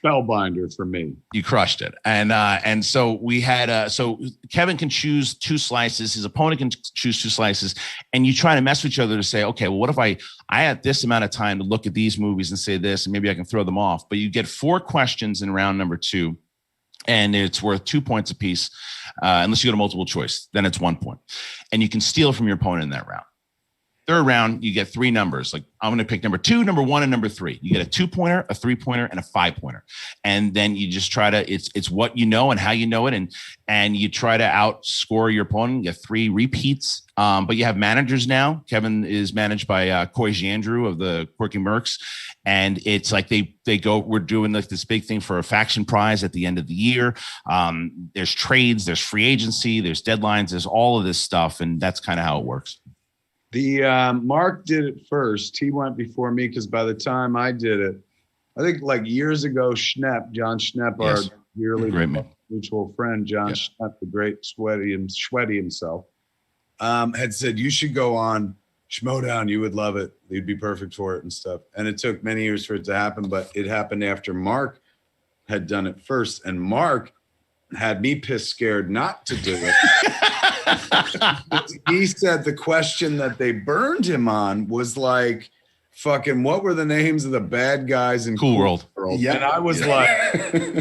Spellbinder for me. You crushed it. And so we had so Kevin can choose 2 slices, his opponent can choose 2 slices, and you try to mess with each other to say, okay, well, what if I had this amount of time to look at these movies and say this, and maybe I can throw them off. But you get 4 questions in round number 2, and it's worth 2 points apiece, unless you go to multiple choice, then it's 1 point. And you can steal from your opponent in that round. Third round, you get 3 numbers. Like I'm going to pick number 2, number 1, and number 3. You get a 2-pointer, a 3-pointer, and a 5-pointer. And then you just try to, it's what you know and how you know it. And you try to outscore your opponent. You get 3 repeats. But you have managers now. Kevin is managed by Coy Jandrew of the Quirky Mercs. And it's like they go, we're doing like this big thing for a faction prize at the end of the year. There's trades, there's free agency, there's deadlines, there's all of this stuff. And that's kind of how it works. The Mark did it first. He went before me because by the time I did it, I think like years ago, John Schnepp, yes. our dearly Great man. mutual friend, John Yep. Schnepp, the great sweaty himself, had said, you should go on Schmodown. You would love it. You'd be perfect for it and stuff. And it took many years for it to happen, but it happened after Mark had done it first. And Mark had me pissed scared not to do it. He said the question that they burned him on was like, fucking, what were the names of the bad guys in Cool World? Yep. And I was like,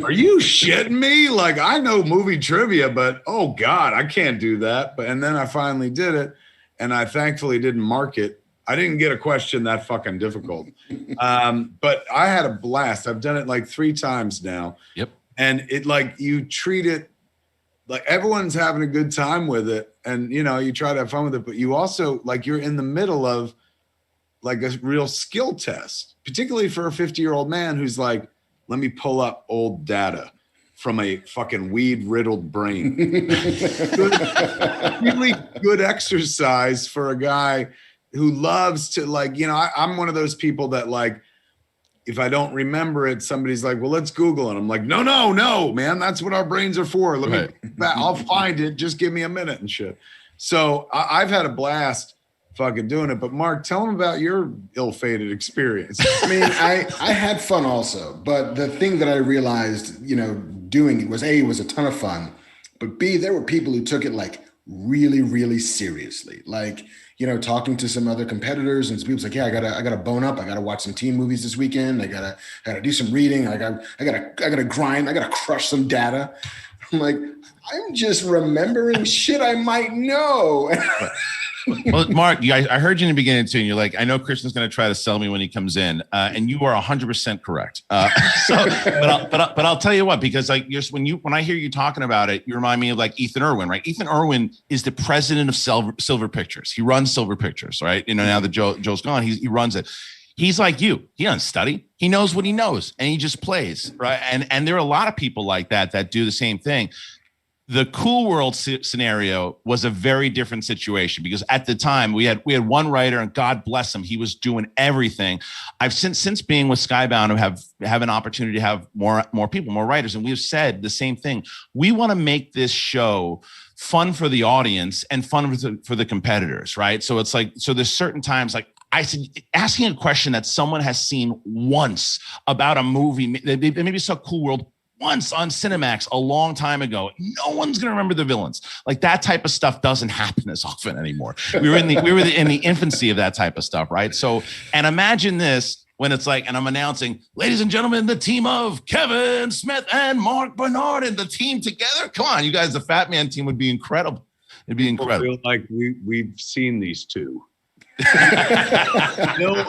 are you shitting me? Like, I know movie trivia, but oh God, I can't do that. And then I finally did it, and I thankfully didn't mark it. I didn't get a question that fucking difficult. But I had a blast. I've done it like 3 times now. Yep. And it, like, you treat it like everyone's having a good time with it, and you try to have fun with it, but you also, like, you're in the middle of like a real skill test, particularly for a 50-year-old man who's like, let me pull up old data from a fucking weed riddled brain. Really good exercise for a guy who loves to, like, I'm one of those people that, like, if I don't remember it, somebody's like, well, let's Google it. I'm like, no, man, that's what our brains are for. I'll find it. Just give me a minute and shit. So I've had a blast fucking doing it. But Mark, tell them about your ill-fated experience. I mean, I had fun also, but the thing that I realized, doing it was A, it was a ton of fun, but B, there were people who took it like really, really seriously. Like, talking to some other competitors, and people's like, yeah, I gotta bone up. I gotta watch some teen movies this weekend. I gotta do some reading. I gotta grind. I gotta crush some data. I'm like, I'm just remembering shit I might know. Well, Mark, I heard you in the beginning too, and you're like, I know Kristian's going to try to sell me when he comes in, and you are 100% correct. But I'll tell you what, because like when I hear you talking about it, you remind me of like Ethan Irwin, right? Ethan Irwin is the president of Silver Pictures. He runs Silver Pictures, right? Now that Joe's gone, he runs it. He's like you. He doesn't study. He knows what he knows, and he just plays, right? And there are a lot of people like that do the same thing. The Cool World scenario was a very different situation because at the time we had one writer, and God bless him, he was doing everything. I've since being with Skybound have an opportunity to have more people, more writers, and we've said the same thing. We want to make this show fun for the audience and fun for the competitors, right? So it's like, so there's certain times like I said, asking a question that someone has seen once about a movie, they maybe saw Cool World once on Cinemax a long time ago. No one's going to remember the villains. Like that type of stuff doesn't happen as often anymore. We were in the infancy of that type of stuff, right? So, and imagine this when it's like, and I'm announcing, ladies and gentlemen, the team of Kevin, Smith, and Marc Bernardin, the team together. Come on, you guys, the Fat Man team would be incredible. It'd be incredible. I feel like we've seen these two.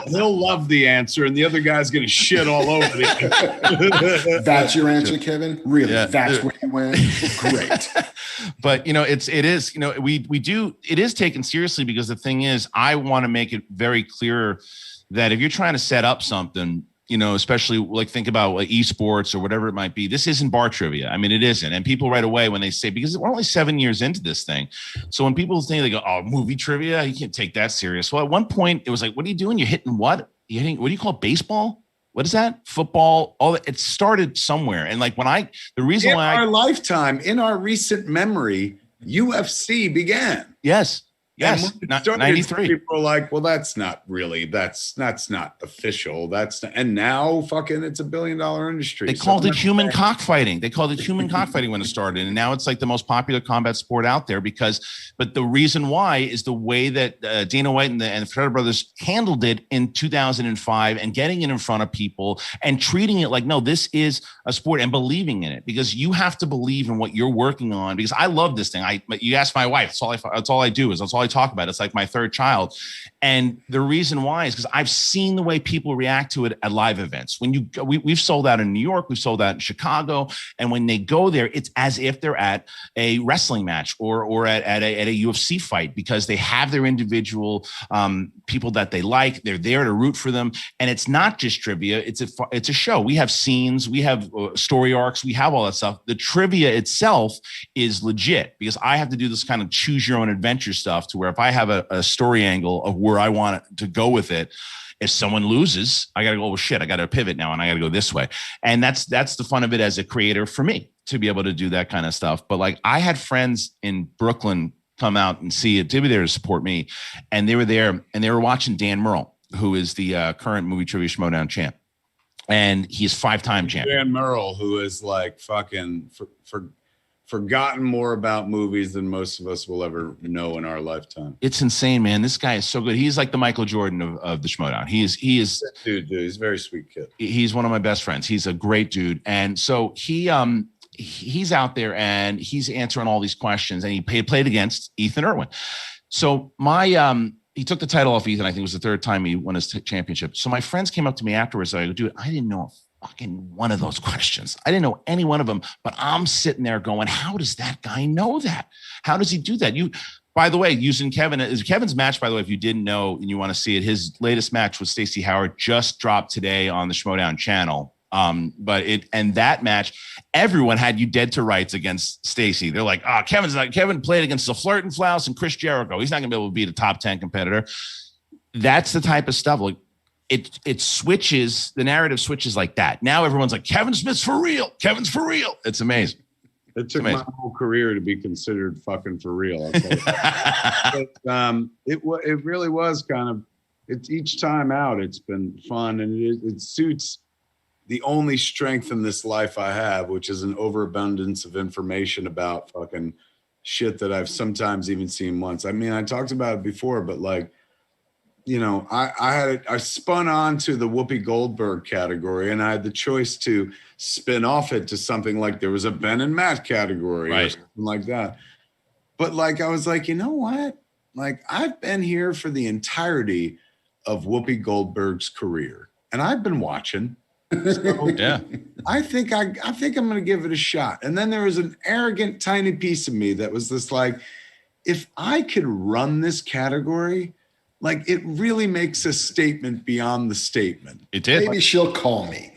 he'll love the answer, and the other guy's gonna shit all over the. That's your answer, Kevin? Really? Yeah. That's where you went? Great. But it is taken seriously because the thing is, I want to make it very clear that if you're trying to set up something, especially like think about like esports or whatever it might be, this isn't bar trivia. I mean, it isn't. And people right away when they say, because we're only 7 years into this thing. So when people think, they go, oh, movie trivia, you can't take that serious. Well, at one point it was like, what are you doing? You're hitting what? what do you call it? Baseball? What is that? Football? All that. It started somewhere. And like the reason in why our lifetime, in our recent memory, UFC began. Yes. And Yes. when it started, 93. people were like, well, that's not official. And now fucking it's $1 billion industry. They called it human cockfighting. They called it human cockfighting when it started. And now it's like the most popular combat sport out there but the reason why is the way that Dana White and the Ferreira brothers handled it in 2005 and getting it in front of people and treating it like, no, this is a sport and believing in it, because you have to believe in what you're working on. Because I love this thing. You ask my wife, that's all I do. That's all I talk about. It's like my third child. And the reason why is because I've seen the way people react to it at live events. When we've sold out in New York, we've sold out in Chicago. And when they go there, it's as if they're at a wrestling match or at a UFC fight, because they have their individual people that they like. They're there to root for them. And it's not just trivia. It's a show. We have scenes, we have story arcs, we have all that stuff. The trivia itself is legit, because I have to do this kind of choose your own adventure stuff, to where if I have a story angle of where I want to go with it, if someone loses, I got to go, well, shit, I got to pivot now and I got to go this way. And that's the fun of it as a creator for me, to be able to do that kind of stuff. But like, I had friends in Brooklyn come out and see it, to be there to support me. And they were there and they were watching Dan Murrell, who is the current movie trivia Schmodown champ. And he's 5-time champion. Dan Murrell, who is like fucking forgotten more about movies than most of us will ever know in our lifetime. It's insane, man. This guy is so good. He's like the Michael Jordan of the Schmodown. He is dude. He's a very sweet kid. He's one of my best friends. He's a great dude. And so he's out there and he's answering all these questions, and he played against Ethan Irwin. So he took the title off Ethan. I think it was the third time he won his championship. So my friends came up to me afterwards. I go, dude, I didn't know fucking one of those questions. I didn't know any one of them, but I'm sitting there going, how does that guy know that? How does he do that? By the way, using Kevin's match, by the way, if you didn't know and you want to see it, his latest match with Stacey Howard just dropped today on the Schmodown channel. And that match, everyone had you dead to rights against Stacey. They're like, Kevin played against the Flirt and Flouse and Chris Jericho. He's not gonna be able to beat a top 10 competitor. That's the type of stuff. Like, it switches, the narrative switches like that. Now everyone's like, Kevin Smith's for real. Kevin's for real. It's amazing. It took my whole career to be considered fucking for real. I'll tell you. But, it really was kind of, it's each time out, it's been fun, and it suits the only strength in this life I have, which is an overabundance of information about fucking shit that I've sometimes even seen once. I mean, I talked about it before, but like, you know, I spun on to the Whoopi Goldberg category, and I had the choice to spin off it to something like there was a Ben and Matt category or something like that. But like, I was like, you know what? Like, I've been here for the entirety of Whoopi Goldberg's career, and I've been watching. So Yeah. I think I'm going to give it a shot. And then there was an arrogant tiny piece of me that was this like, if I could run this category, like, it really makes a statement beyond the statement. It did. Maybe she'll call me.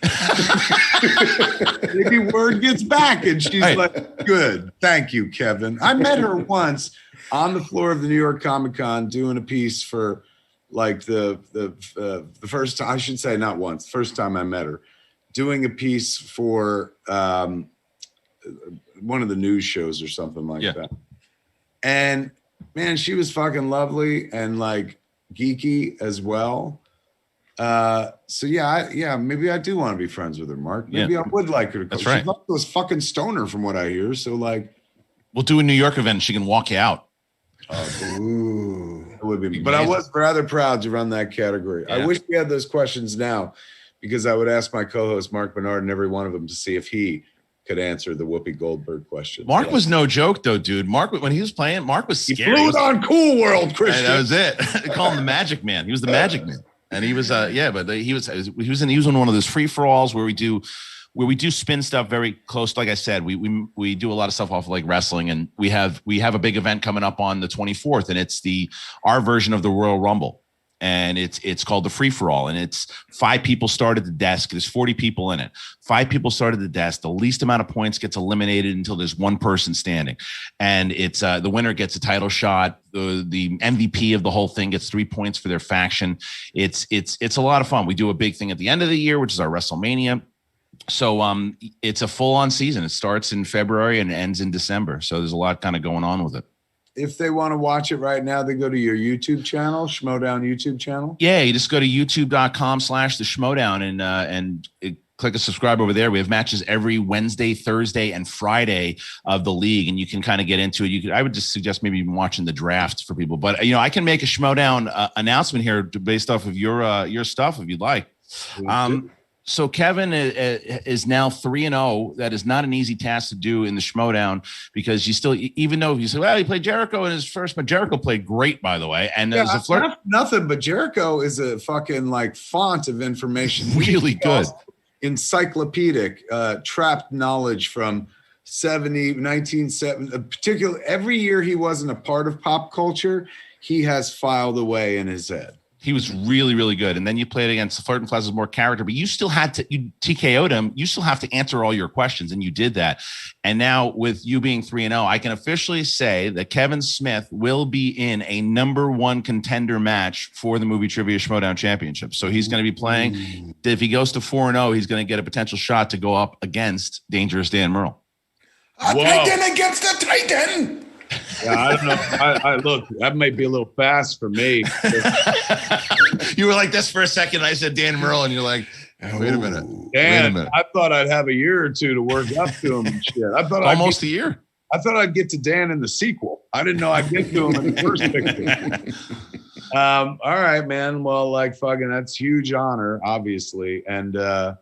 Maybe word gets back and she's like, good. Thank you, Kevin. I met her once on the floor of the New York Comic Con doing a piece for like the first time, I should say not once, first time I met her, doing a piece for one of the news shows or something like that. And man, she was fucking lovely and like geeky as well. So maybe I do want to be friends with her, Mark. Maybe I would like her to come. That's right. She's like this fucking stoner from what I hear. So like, we'll do a New York event. She can walk you out. Ooh, it would be. But I was rather proud to run that category. Yeah. I wish we had those questions now, because I would ask my co-host Marc Bernardin every one of them to see if he could answer the Whoopi Goldberg question. Mark was no joke though, dude. Mark, when he was playing, Mark was He scary. flew it on Cool World, Kristian. And that was it. They call him the Magic Man. He was the Magic Man, and he was he was in one of those free for alls where we do spin stuff very close. Like I said, we do a lot of stuff off of like wrestling, and we have a big event coming up on the 24th, and it's our version of the Royal Rumble. And it's called the free for all, and it's 5 people start at the desk. There's 40 people in it. 5 people start at the desk. The least amount of points gets eliminated until there's one person standing, and it's the winner gets a title shot. The MVP of the whole thing gets 3 points for their faction. It's a lot of fun. We do a big thing at the end of the year, which is our WrestleMania. So it's a full on season. It starts in February and ends in December. So there's a lot kind of going on with it. If they want to watch it right now, they go to your YouTube channel, Schmodown YouTube channel. Yeah, you just go to youtube.com/the Schmodown and click a subscribe over there. We have matches every Wednesday, Thursday, and Friday of the league, and you can kind of get into it. I would just suggest maybe even watching the drafts for people. But I can make a Schmodown announcement here based off of your stuff if you'd like. So Kevin is now 3-0. That is not an easy task to do in the Schmodown because you still, even though you say, well, he played Jericho in his first, but Jericho played great, by the way. And there's a flirt. Nothing, but Jericho is a fucking like font of information. Really good. Encyclopedic, trapped knowledge from 1970, particularly every year he wasn't a part of pop culture, he has filed away in his head. He was really, really good. And then you played against Flirt and Flash with more character, but you still had to, you TKO'd him. You still have to answer all your questions, and you did that. And now with you being 3-0, I can officially say that Kevin Smith will be in a #1 contender match for the Movie Trivia Schmodown Championship. So he's going to be playing. If he goes to 4-0, he's going to get a potential shot to go up against Dangerous Dan Merle. A Titan against a Titan. Yeah, I don't know. I look, that might be a little fast for me. You were like this for a second. I said Dan Merle, and you're like, wait a minute. Dan, I thought I'd have a year or two to work up to him and shit. I thought almost a year. I thought I'd get to Dan in the sequel. I didn't know I'd get to him in the first picture. All right, man. Well, like fucking, that's huge honor, obviously. And look,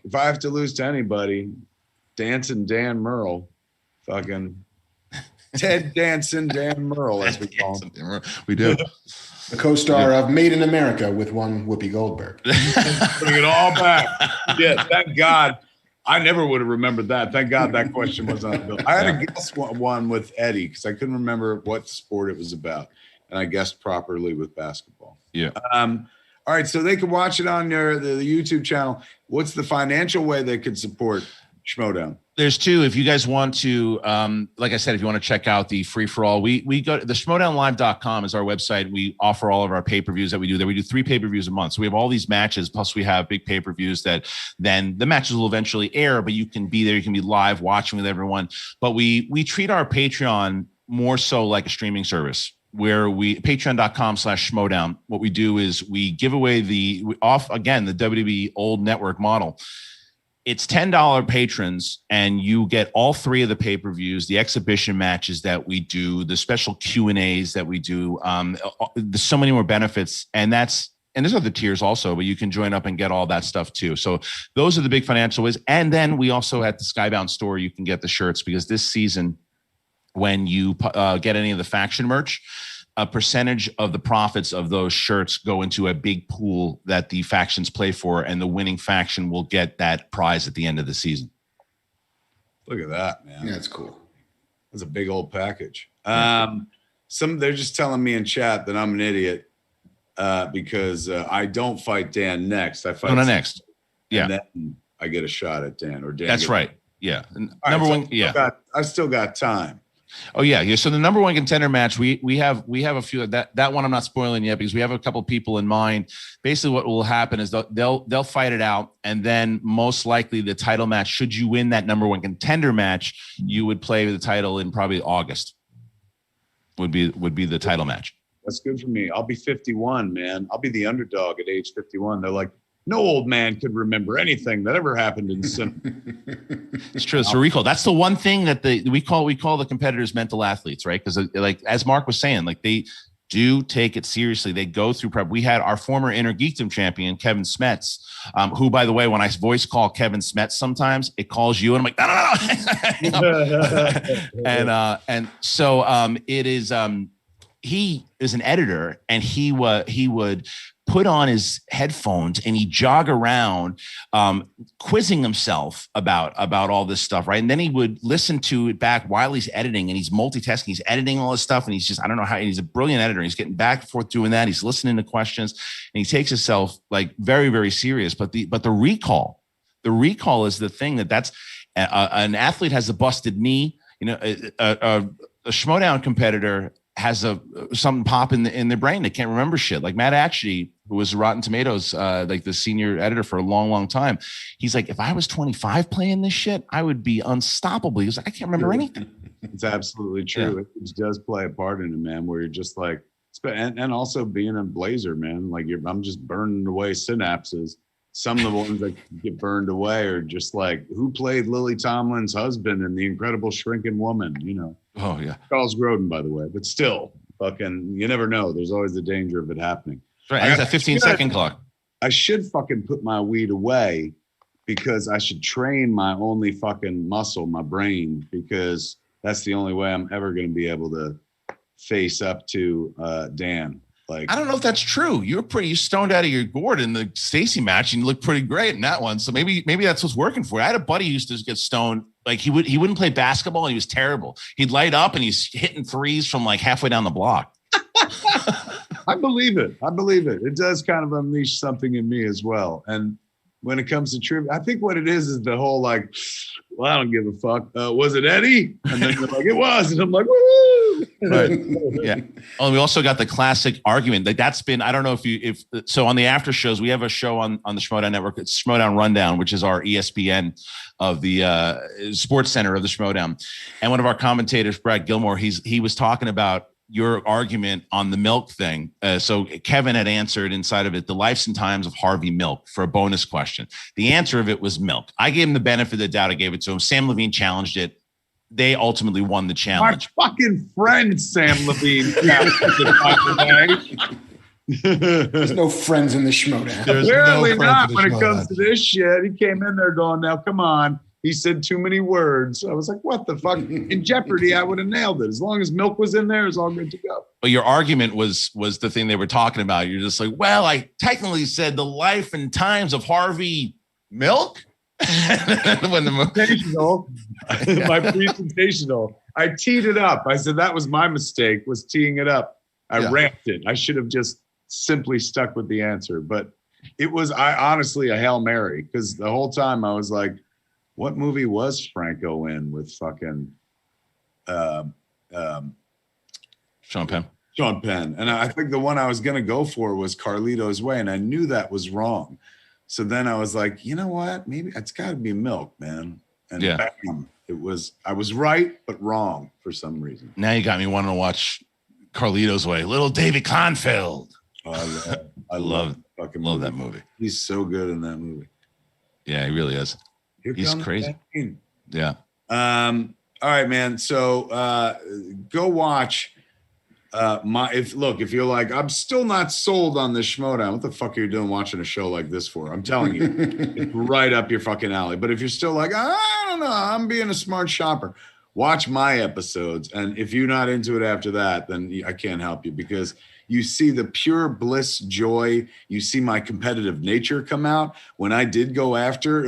if I have to lose to anybody, Dancing Dan Merle, fucking Ted Danson Dan Merle, as we call him. We do. The co-star of Made in America with one Whoopi Goldberg. Bring it all back. Yeah, thank God. I never would have remembered that. Thank God that question was on the bill. I had to guess one with Eddie because I couldn't remember what sport it was about. And I guessed properly with basketball. Yeah. All right, so they can watch it on the YouTube channel. What's the financial way they could support Schmodown? There's 2. If you guys want to, like I said, if you want to check out the free for all, we go to the schmodownlive.com is our website. We offer all of our pay-per-views that we do there. We do 3 pay-per-views a month. So we have all these matches, plus we have big pay-per-views that then the matches will eventually air, but you can be there. You can be live watching with everyone. But we treat our Patreon more so like a streaming service where patreon.com/schmodown. What we do is we give away the WWE old network model. It's $10 patrons, and you get all 3 of the pay-per-views, the exhibition matches that we do, the special Q&As that we do. There's so many more benefits, and there's other tiers also, but you can join up and get all that stuff too. So those are the big financial ways. And then we also at the Skybound store, you can get the shirts because this season, when you get any of the faction merch, a percentage of the profits of those shirts go into a big pool that the factions play for, and the winning faction will get that prize at the end of the season. Look at that, man. Yeah, that's cool. That's a big old package. They're just telling me in chat that I'm an idiot because I don't fight Dan next. I fight next. Yeah. And then I get a shot at Dan or Dan. That's right. Yeah. One. Yeah. I still got time. Oh yeah. So the #1 contender match, we have a few that one I'm not spoiling yet because we have a couple people in mind. Basically, what will happen is they'll fight it out, and then most likely the title match. Should you win that #1 contender match, you would play the title in probably August. Would be the title match. That's good for me. I'll be 51, man. I'll be the underdog at age 51. They're like, no old man could remember anything that ever happened in cinema. It's true. It's a recall. That's the one thing that we call the competitors mental athletes, right? Because like as Mark was saying, like they do take it seriously. They go through prep. We had our former Inner Geekdom champion, Kevin Smets, who, by the way, when I voice call Kevin Smets, sometimes it calls you, and I'm like, no. And so it is. He is an editor, and he would put on his headphones and he'd jog around, quizzing himself about all this stuff, right? And then he would listen to it back while he's editing, and he's multitasking. He's editing all this stuff, and he's just, I don't know how, he's a brilliant editor. He's getting back and forth doing that. He's listening to questions, and he takes himself like very, very serious. But the recall is the thing that's an athlete has a busted knee. You know, a Schmodown competitor has something pop in their brain. They can't remember shit. Like Matt Atchie, who was Rotten Tomatoes, like the senior editor for a long, long time. He's like, if I was 25 playing this shit, I would be unstoppable. He was like, I can't remember anything. It's absolutely true. Yeah. It does play a part in it, man, where you're just like, and also being a Blazer, man, like I'm just burning away synapses. Some of the ones that get burned away are just like, who played Lily Tomlin's husband in The Incredible Shrinking Woman, you know? Oh, yeah. Charles Grodin, by the way. But still, fucking, you never know. There's always the danger of it happening. Right. It's a 15-second clock. I should fucking put my weed away because I should train my only fucking muscle, my brain, because that's the only way I'm ever going to be able to face up to Dan. Like, I don't know if that's true. You stoned out of your gourd in the Stacy match, and you looked pretty great in that one. So maybe that's what's working for you. I had a buddy who used to get stoned. Like he wouldn't play basketball, and he was terrible. He'd light up, and he's hitting threes from like halfway down the block. I believe it. It does kind of unleash something in me as well. And when it comes to trivia, I think what it is the whole like, well, I don't give a fuck. Was it Eddie? And then they're like, it was. And I'm like, woo! Right. Yeah. Oh, we also got the classic argument. Like that's been, I don't know if so on the after shows, we have a show on the Schmodown network. It's Schmodown Rundown, which is our ESPN of the sports center of the Schmodown. And one of our commentators, Brad Gilmore, he was talking about your argument on the milk thing. So Kevin had answered inside of it, the lives and times of Harvey Milk, for a bonus question. The answer of it was milk. I gave him the benefit of the doubt. I gave it to him. Sam Levine challenged it. They ultimately won the challenge. My fucking friend, Sam Levine. There's no friends in the Schmodown. Apparently not when it comes to this shit. He came in there going, now come on. He said too many words. I was like, what the fuck? In Jeopardy, I would have nailed it. As long as milk was in there, it's all good to go. But your argument was the thing they were talking about. You're just like, well, I technically said the life and times of Harvey Milk. When my presentational, I teed it up. I said that was my mistake, was teeing it up. I ramped it. I should have just simply stuck with the answer. But it was, honestly, a Hail Mary, because the whole time I was like, what movie was Franco in with fucking Sean Penn? Sean Penn. And I think the one I was going to go for was Carlito's Way, and I knew that was wrong. So then I was like, you know what? Maybe it's got to be Milk, man. And bam, I was right, but wrong for some reason. Now you got me wanting to watch Carlito's Way. Little David Kleinfeld. Oh, I love that movie. He's so good in that movie. Yeah, he really is. He's crazy. Yeah. All right, man. So go watch if you're like, I'm still not sold on this Schmodown, what the fuck are you doing watching a show like this for? I'm telling you, it's right up your fucking alley. But if you're still like, I don't know, I'm being a smart shopper, watch my episodes. And if you're not into it after that, then I can't help you, because you see the pure bliss, joy. You see my competitive nature come out. When I did go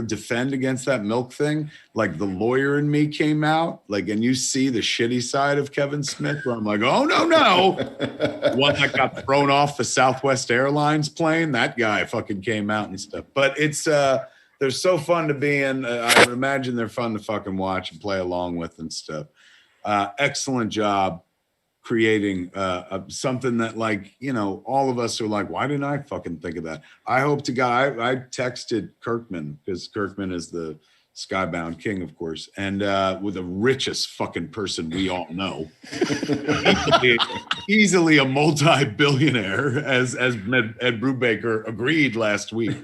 defend against that milk thing, like the lawyer in me came out, like, and you see the shitty side of Kevin Smith, where I'm like, oh, no. One that got thrown off the Southwest Airlines plane, that guy fucking came out and stuff. But it's, they're so fun to be in. I would imagine they're fun to fucking watch and play along with and stuff. Excellent job creating something that, like, you know, all of us are like, why didn't I fucking think of that? I hope to God, I texted Kirkman, because Kirkman is the Skybound King, of course, and with the richest fucking person we all know, easily a multi-billionaire, as Ed Brubaker agreed last week.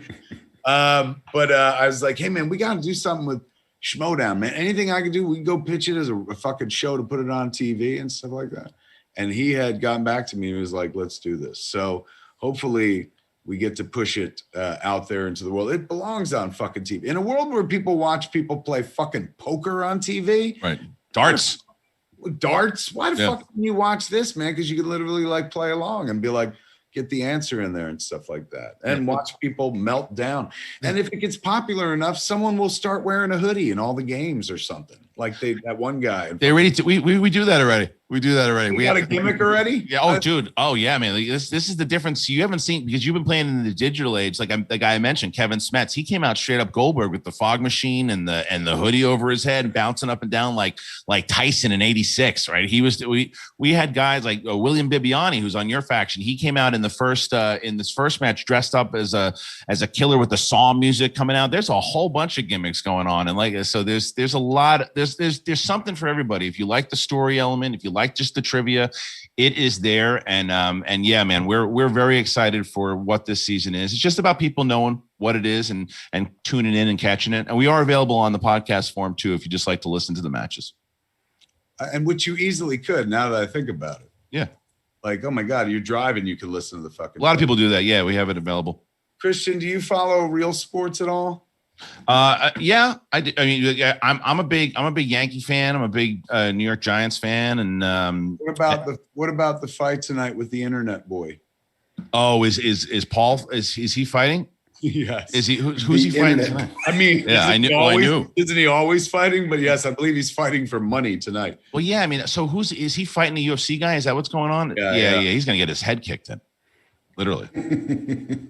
But I was like, hey man, we got to do something with Schmodown, man. Anything I can do, we can go pitch it as a fucking show to put it on TV and stuff like that. And he had gotten back to me. He was like, let's do this. So hopefully we get to push it out there into the world. It belongs on fucking TV. In a world where people watch people play fucking poker on TV. Right. Darts. Why the fuck can you watch this, man? Because you can literally like play along and be like, get the answer in there and stuff like that, and watch people melt down. And if it gets popular enough, someone will start wearing a hoodie in all the games or something. Like that one guy. They already we do that already. We do that already. We got a gimmick already? Yeah. Oh, dude. Oh, yeah, man. Like, this is the difference. You haven't seen, because you've been playing in the digital age. Like the guy I mentioned, Kevin Smets. He came out straight up Goldberg with the fog machine and the hoodie over his head, bouncing up and down like Tyson in '86. Right. We had guys like William Bibiani, who's on your faction. He came out in this first match dressed up as a killer with the Saw music coming out. There's a whole bunch of gimmicks going on, and so there's a lot. There's something for everybody. If you like the story element, if you like just the trivia, it is there. And yeah, man, we're very excited for what this season is. It's just about people knowing what it is and tuning in and catching it. And we are available on the podcast form too, if you just like to listen to the matches. And which you easily could, now that I think about it. Yeah. Like, oh my God, you're driving, you can listen to the fucking. A lot of people do that. Yeah, we have it available. Kristian, do you follow real sports at all? Yeah, I do. I mean, yeah, I'm a big Yankee fan. I'm a big New York Giants fan. And what about the fight tonight with the internet boy? Oh, is Paul? Is he fighting? Yes. Is he? Who's he fighting tonight? I mean, yeah, I knew. I knew. Isn't he always fighting? But yes, I believe he's fighting for money tonight. Well, yeah. I mean, so is he fighting the UFC guy? Is that what's going on? Yeah. He's gonna get his head kicked in, literally.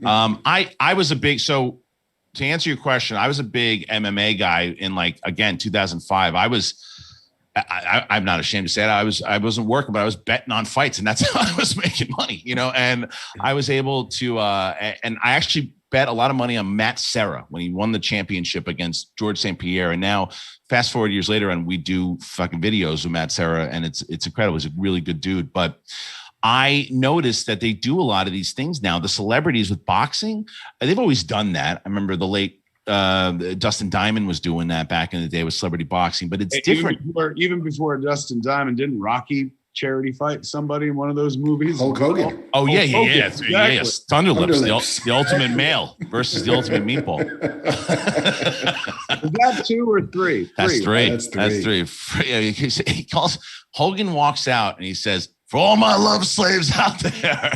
I was a big to answer your question, I was a big MMA guy in 2005. I'm not ashamed to say it. I wasn't working, but I was betting on fights, and that's how I was making money, and I was able to, and I actually bet a lot of money on Matt Serra when he won the championship against George St. Pierre. And now fast forward years later, and we do fucking videos with Matt Serra, and it's incredible. He's a really good dude. But I noticed that they do a lot of these things now. The celebrities with boxing, they've always done that. I remember the late Dustin Diamond was doing that back in the day with celebrity boxing, but it's different. Even before Dustin Diamond, didn't Rocky charity fight somebody in one of those movies? Hulk Hogan. Oh, yeah. Exactly. Yes. Thunderlips, the ultimate male versus the ultimate meatball. Is that 2 or 3? That's 3. That's 3. He calls, Hogan walks out and he says, "For all my love slaves out there,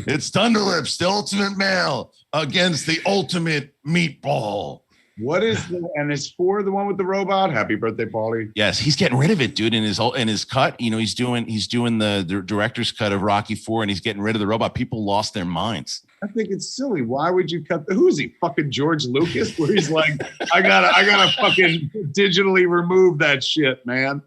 it's Thunderlips, the ultimate male, against the ultimate meatball." What is and it's for the one with the robot? Happy birthday, Paulie. Yes, he's getting rid of it, dude. In his cut, he's doing the director's cut of Rocky IV, and he's getting rid of the robot. People lost their minds. I think it's silly. Why would you cut who is he? Fucking George Lucas, where he's like, I gotta fucking digitally remove that shit, man.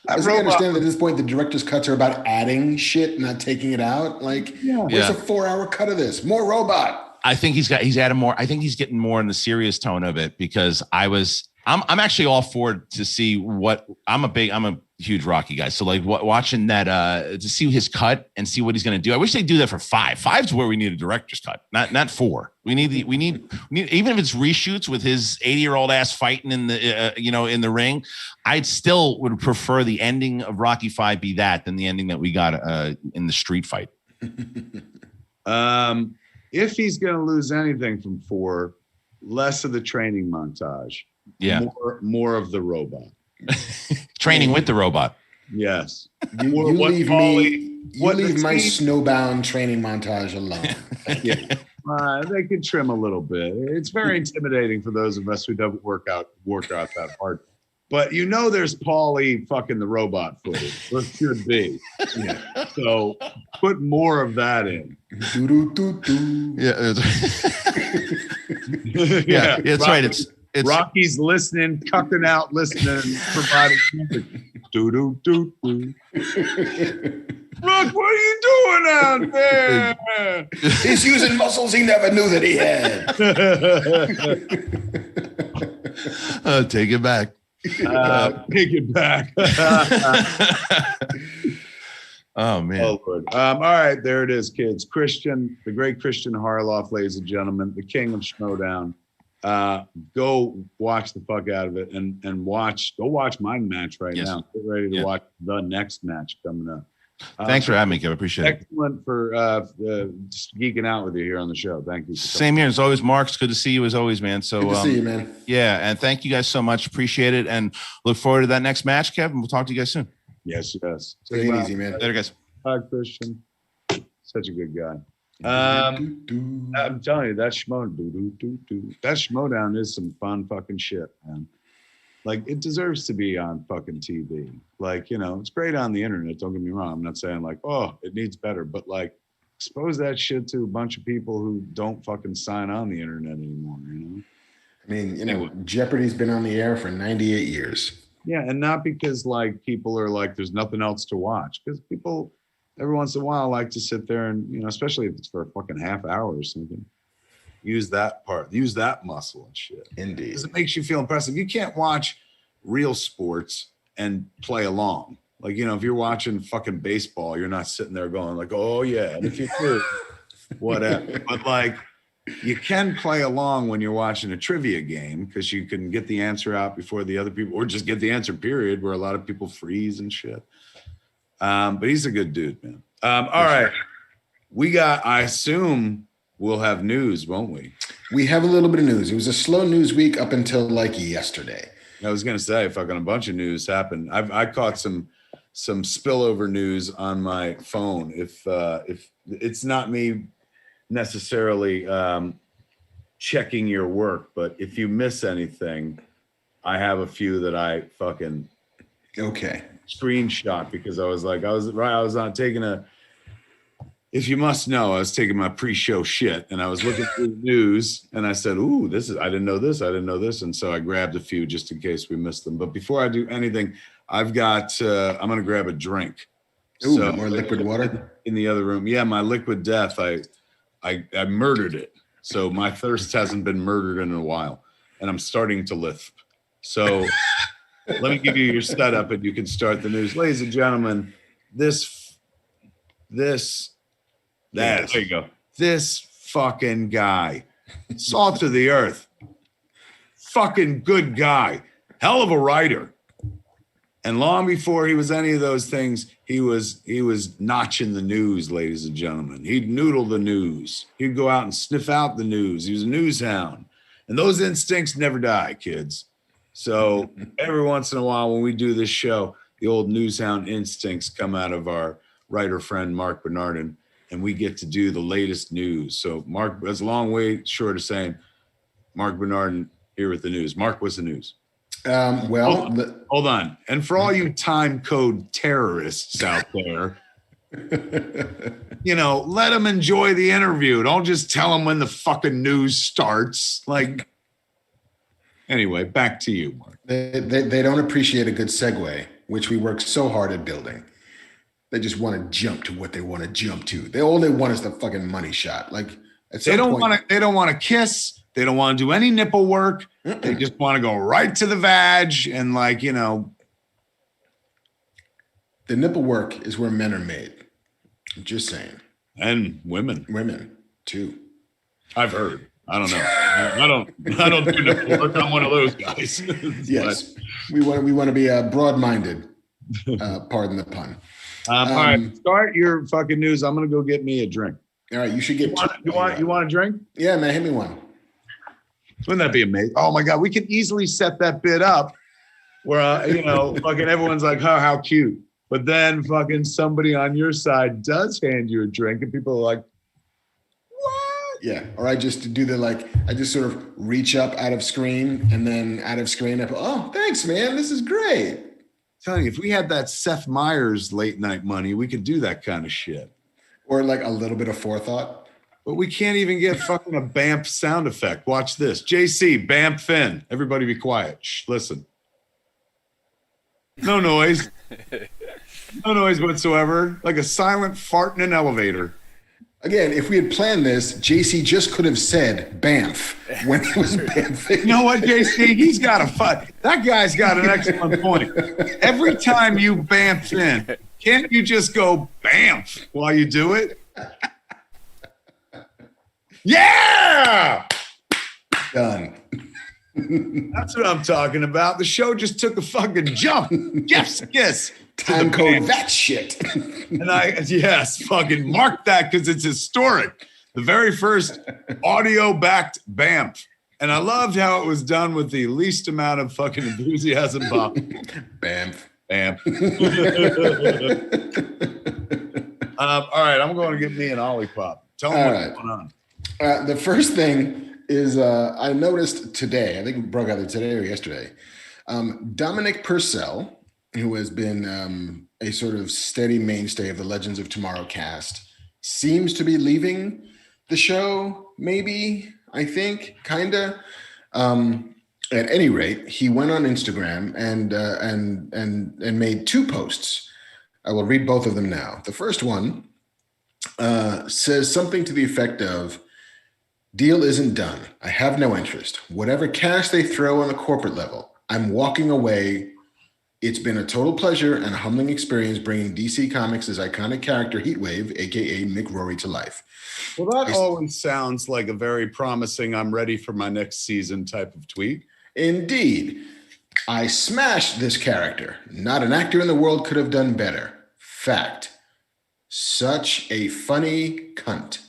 Does he understand that at this point the director's cuts are about adding shit, not taking it out? Like, where's a 4-hour cut of this? More robot. I think he's added more. I think he's getting more in the serious tone of it, because I'm actually all for to see what I'm a huge Rocky guy. So watching that to see his cut and see what he's going to do. I wish they'd do that for 5. 5's where we need a director's cut, not 4. We need even if it's reshoots with his 80-year-old ass fighting in the in the ring. I'd still would prefer the ending of Rocky V be that than the ending that we got in the street fight. If he's going to lose anything from 4, less of the training montage. Yeah. More of the robot. Training with the robot. Yes. You leave my snowbound training montage alone. They could trim a little bit. It's very intimidating for those of us who don't work out that hard. But there's Paulie fucking the robot footage. Or should be. Yeah. So put more of that in. Yeah. It's right. It's Rocky's listening, cucking out, listening, providing music. Rock, what are you doing out there? He's using muscles he never knew that he had. Take it back. Take it back. Oh, man. Oh, Lord. All right, there it is, kids. Kristian, the great Kristian Harloff, ladies and gentlemen, the king of Schmodown. Go watch the fuck out of it and go watch my match right now. Get ready to watch the next match coming up. Thanks for having me, Kev. Appreciate it. Excellent for just geeking out with you here on the show. Thank you. Same here. As always, Mark. It's good to see you as always, man. So good to see you, man. Yeah, and thank you guys so much. Appreciate it, and look forward to that next match, Kev. And we'll talk to you guys soon. Yes. Take it easy, man. Later, guys. Hi, Kristian. Such a good guy. I'm telling you, that Schmodown is some fun fucking shit, man. Like, it deserves to be on fucking TV. Like, you know, it's great on the internet. Don't get me wrong. I'm not saying like, oh, it needs better, but like, expose that shit to a bunch of people who don't fucking sign on the internet anymore, you know? I mean, you know, Jeopardy's been on the air for 98 years. Yeah, and not because like people are like, there's nothing else to watch. Because people every once in a while like to sit there and, you know, especially if it's for a fucking half hour or something, use that muscle and shit. Indeed. Because it makes you feel impressive. You can't watch real sports and play along. Like, you know, if you're watching fucking baseball, you're not sitting there going like, oh yeah. And if you do, whatever. But like, you can play along when you're watching a trivia game because you can get the answer out before the other people, or just get the answer period, where a lot of people freeze and shit. But he's a good dude, man. All right. I assume we'll have news, won't we? We have a little bit of news. It was a slow news week up until like yesterday. I was going to say, fucking a bunch of news happened. I caught some spillover news on my phone. If it's not me necessarily checking your work, but if you miss anything, I have a few that I fucking screenshot because I was not taking if you must know, I was taking my pre-show shit and I was looking through the news and I said, ooh, I didn't know this. And so I grabbed a few just in case we missed them. But before I do anything, I've got, I'm going to grab a drink. Ooh, so more liquid water in the other room. Yeah. My liquid death. I murdered it. So my thirst hasn't been murdered in a while and I'm starting to lisp. So let me give you your setup and you can start the news. Ladies and gentlemen, there you go. This fucking guy, salt of the earth, fucking good guy, hell of a writer. And long before he was any of those things, he was notching the news, ladies and gentlemen. He'd noodle the news. He'd go out and sniff out the news. He was a news hound. And those instincts never die, kids. So every once in a while when we do this show, the old news hound instincts come out of our writer friend, Marc Bernardin, and we get to do the latest news. So Mark, that's a long way short of saying Marc Bernardin here with the news. Mark, what's the news? Hold on. And for all you time code terrorists out there, you know, let them enjoy the interview. Don't just tell them when the fucking news starts. Like, anyway, back to you, Mark. They don't appreciate a good segue, which we work so hard at building. They just want to jump to what they want to jump to. All they want is the fucking money shot. Like they don't want to kiss. They don't want to do any nipple work. They just want to go right to the vag and like, you know. The nipple work is where men are made. I'm just saying. And women. Women too. I've heard. I don't know. I don't do nipple work. I'm one of those guys. Yes. We want to be broad-minded. Pardon the pun. All right, start your fucking news. I'm gonna go get me a drink. All right, you should get. You want a drink? Yeah, man, hit me one. Wouldn't that be amazing? Oh my god, we could easily set that bit up where you know, fucking everyone's like, oh, how cute, but then fucking somebody on your side does hand you a drink, and people are like, what? Yeah, or I just do I just sort of reach up out of screen, and then out of screen, oh, thanks, man, this is great. Telling you, if we had that Seth Meyers late night money, we could do that kind of shit. Or like a little bit of forethought. But we can't even get fucking a BAMF sound effect. Watch this. JC, BAMF Finn. Everybody be quiet. Shh, listen. No noise. No noise whatsoever. Like a silent fart in an elevator. Again, if we had planned this, JC just could have said BAMF when he was BAMFing. You know what, JC? He's got a fight. That guy's got an excellent point. Every time you BAMF in, can't you just go BAMF while you do it? Yeah! Done. That's what I'm talking about. The show just took a fucking jump. Yes, yes. Time code that shit. And yes, fucking mark that because it's historic. The very first audio-backed BAMF. And I loved how it was done with the least amount of fucking enthusiasm possible. BAMF. BAMF. All right, I'm going to get me an Olipop. Tell them All what's right. going on. The first thing is I noticed today, I think it broke either today or yesterday, Dominic Purcell, who has been a sort of steady mainstay of the Legends of Tomorrow cast, seems to be leaving the show, maybe, I think, kind of. At any rate, he went on Instagram and made two posts. I will read both of them now. The first one says something to the effect of, "Deal isn't done. I have no interest. Whatever cash they throw on the corporate level, I'm walking away. It's been a total pleasure and a humbling experience bringing DC Comics' iconic character Heatwave, aka Mick Rory, to life." Well, that always sounds like a very promising, I'm ready for my next season type of tweet. Indeed. "I smashed this character. Not an actor in the world could have done better. Fact. Such a funny cunt."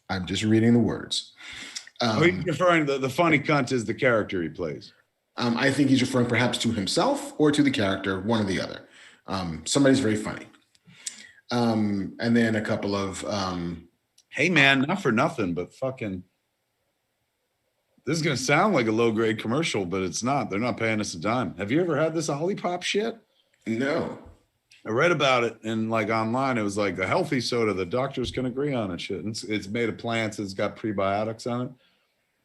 I'm just reading the words. He's referring to the funny cunt is the character he plays. I think he's referring perhaps to himself or to the character, one or the other. Somebody's very funny. And then a couple of... hey, man, not for nothing, but fucking... This is going to sound like a low-grade commercial, but it's not. They're not paying us a dime. Have you ever had this Olipop shit? No. I read about it and like online. It was like a healthy soda. The doctors can agree on it. Shit. It's made of plants. It's got prebiotics on it.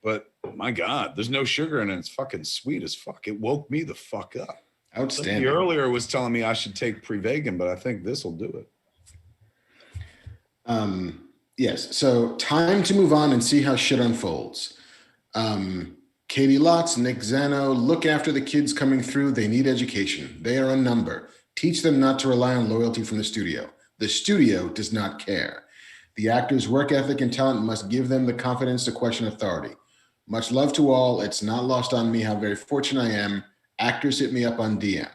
But my God, there's no sugar in it. It's fucking sweet as fuck. It woke me the fuck up. Outstanding. He earlier was telling me I should take Prevagen, but I think this will do it. Yes. So time to move on and see how shit unfolds. Katie Lotz, Nick Zano, look after the kids coming through. They need education. They are a number. Teach them not to rely on loyalty from the studio. The studio does not care. The actors' work ethic and talent must give them the confidence to question authority. Much love to all. It's not lost on me how very fortunate I am. Actors hit me up on DM.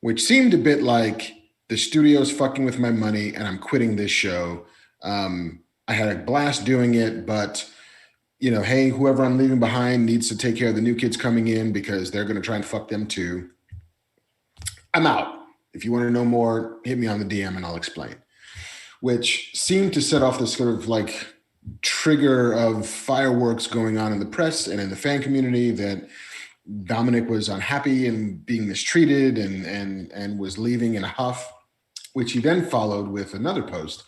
Which seemed a bit like the studio's fucking with my money and I'm quitting this show. I had a blast doing it, but you know, hey, whoever I'm leaving behind needs to take care of the new kids coming in because they're going to try and fuck them too. I'm out. If you want to know more, hit me on the DM and I'll explain. Which seemed to set off this sort of like trigger of fireworks going on in the press and in the fan community that Dominic was unhappy and being mistreated and was leaving in a huff, which he then followed with another post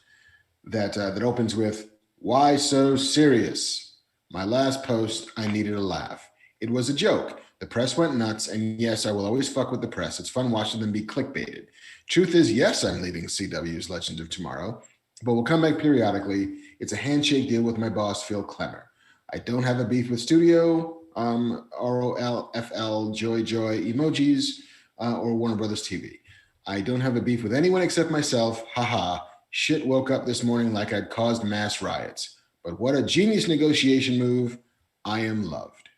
that opens with, "Why so serious? My last post, I needed a laugh. It was a joke. The press went nuts, and yes, I will always fuck with the press. It's fun watching them be clickbaited. Truth is, yes, I'm leaving CW's Legends of Tomorrow, but we'll come back periodically. It's a handshake deal with my boss, Phil Klemmer. I don't have a beef with studio, ROLFL, Joy, emojis, or Warner Brothers TV. I don't have a beef with anyone except myself. Haha. Shit woke up this morning like I'd caused mass riots. But what a genius negotiation move. I am loved."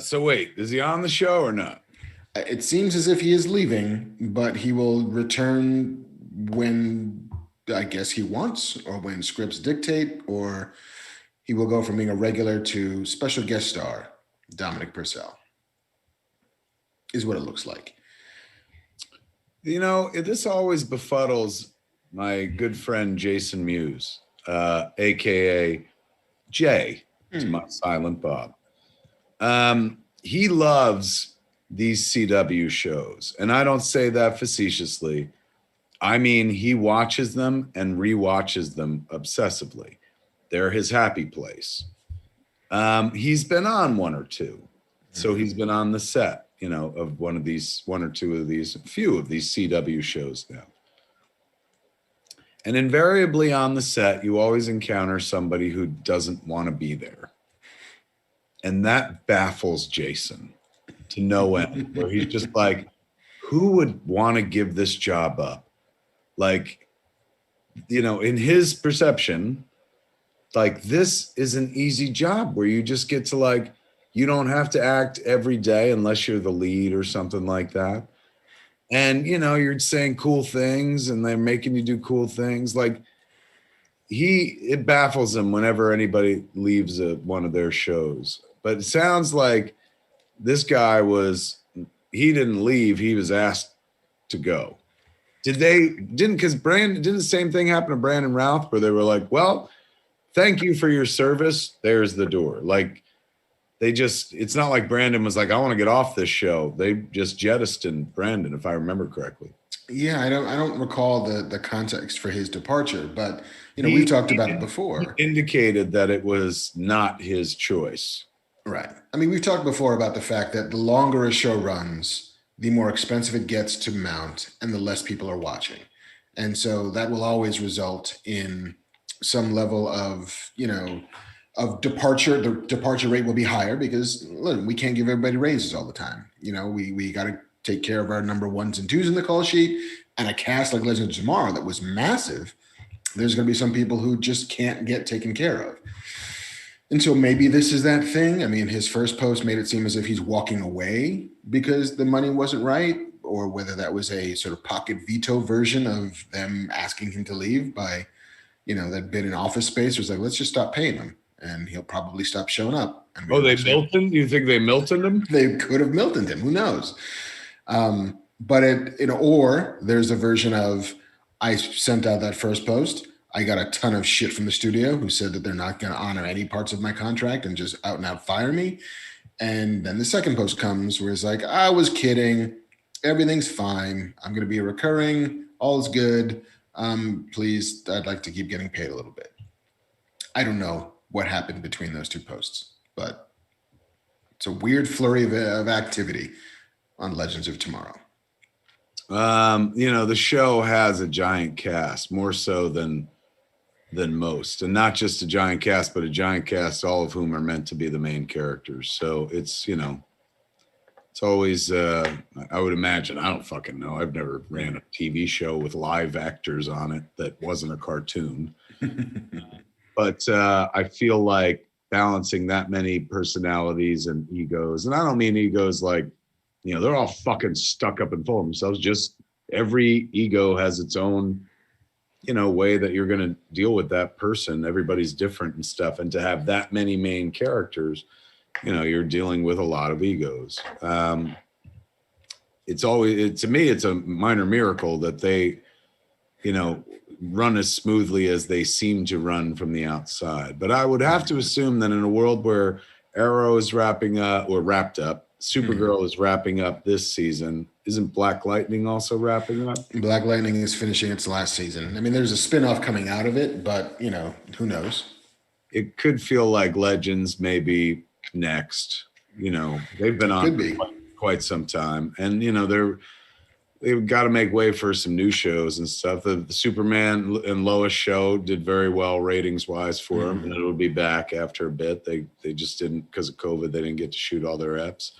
So wait, is he on the show or not? It seems as if he is leaving, but he will return when I guess he wants, or when scripts dictate, or he will go from being a regular to special guest star, Dominic Purcell, is what it looks like. You know, this always befuddles my good friend Jason Mewes, aka Jay, to my silent Bob. He loves these CW shows, and I don't say that facetiously. I mean, he watches them and rewatches them obsessively. They're his happy place. He's been on one or two, so he's been on the set, you know, of one or two of these, few of these CW shows now. And invariably on the set, you always encounter somebody who doesn't want to be there. And that baffles Jason to no end, where he's just like, who would want to give this job up? Like, you know, in his perception, like, this is an easy job where you just get to, like, you don't have to act every day unless you're the lead or something like that. And, you know, you're saying cool things and they're making you do cool things. Like, it baffles him whenever anybody leaves one of their shows. But it sounds like this guy he didn't leave. He was asked to go. Didn't the same thing happen to Brandon Routh where they were like, well, thank you for your service. There's the door. Like it's not like Brandon was like, I want to get off this show. They just jettisoned Brandon, if I remember correctly. Yeah, I don't recall the context for his departure, but we've talked about it before. He indicated that it was not his choice. Right. I mean, we've talked before about the fact that the longer a show runs, the more expensive it gets to mount and the less people are watching. And so that will always result in some level of, of departure. The departure rate will be higher because look, we can't give everybody raises all the time. We got to take care of our number 1s and 2s in the call sheet, and a cast like Legends of Tomorrow that was massive. There's going to be some people who just can't get taken care of. And so maybe this is that thing. I mean, his first post made it seem as if he's walking away because the money wasn't right, or whether that was a sort of pocket veto version of them asking him to leave by, that bid in Office Space was like, let's just stop paying him and he'll probably stop showing up. Oh, they Milton? You think they Miltoned him? They could have Miltoned him. Who knows? But or there's a version of, I sent out that first post. I got a ton of shit from the studio who said that they're not going to honor any parts of my contract and just out and out fire me. And then the second post comes where it's like, I was kidding. Everything's fine. I'm going to be recurring. All's good. Please, I'd like to keep getting paid a little bit. I don't know what happened between those two posts, but it's a weird flurry of activity on Legends of Tomorrow. The show has a giant cast, more so than most, and not just a giant cast, but a giant cast, all of whom are meant to be the main characters. So it's it's always I would imagine, I don't fucking know, I've never ran a TV show with live actors on it that wasn't a cartoon. But I feel like balancing that many personalities and egos, and I don't mean egos like they're all fucking stuck up and full of themselves. Just every ego has its own way that you're going to deal with that person. Everybody's different and stuff. And to have that many main characters, you're dealing with a lot of egos. It's always, to me, it's a minor miracle that they, run as smoothly as they seem to run from the outside. But I would have to assume that in a world where Arrow is wrapped up, Supergirl is wrapping up this season. Isn't Black Lightning also wrapping up? Black Lightning is finishing its last season. I mean, there's a spinoff coming out of it, but, who knows? It could feel like Legends maybe next. They've been on quite some time. And, they've got to make way for some new shows and stuff. The Superman and Lois show did very well ratings-wise for them, and it'll be back after a bit. They just didn't, because of COVID, they didn't get to shoot all their eps.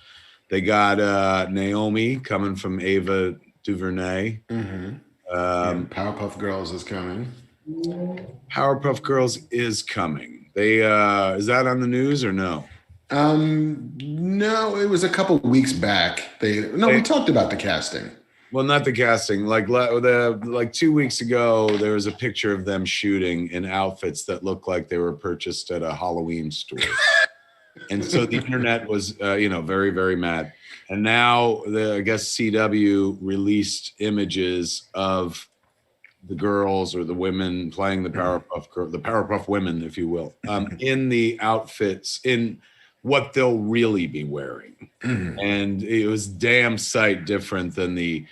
They got Naomi coming from Ava DuVernay. Powerpuff Girls is coming. Powerpuff Girls is coming. They is that on the news or no? No, it was a couple weeks back. We talked about the casting. Well, not the casting. Like 2 weeks ago, there was a picture of them shooting in outfits that looked like they were purchased at a Halloween store. And so the internet was, very, very mad. And now I guess CW released images of the girls or the women playing the Powerpuff women, if you will, in the outfits, in what they'll really be wearing. And it was damn sight different than the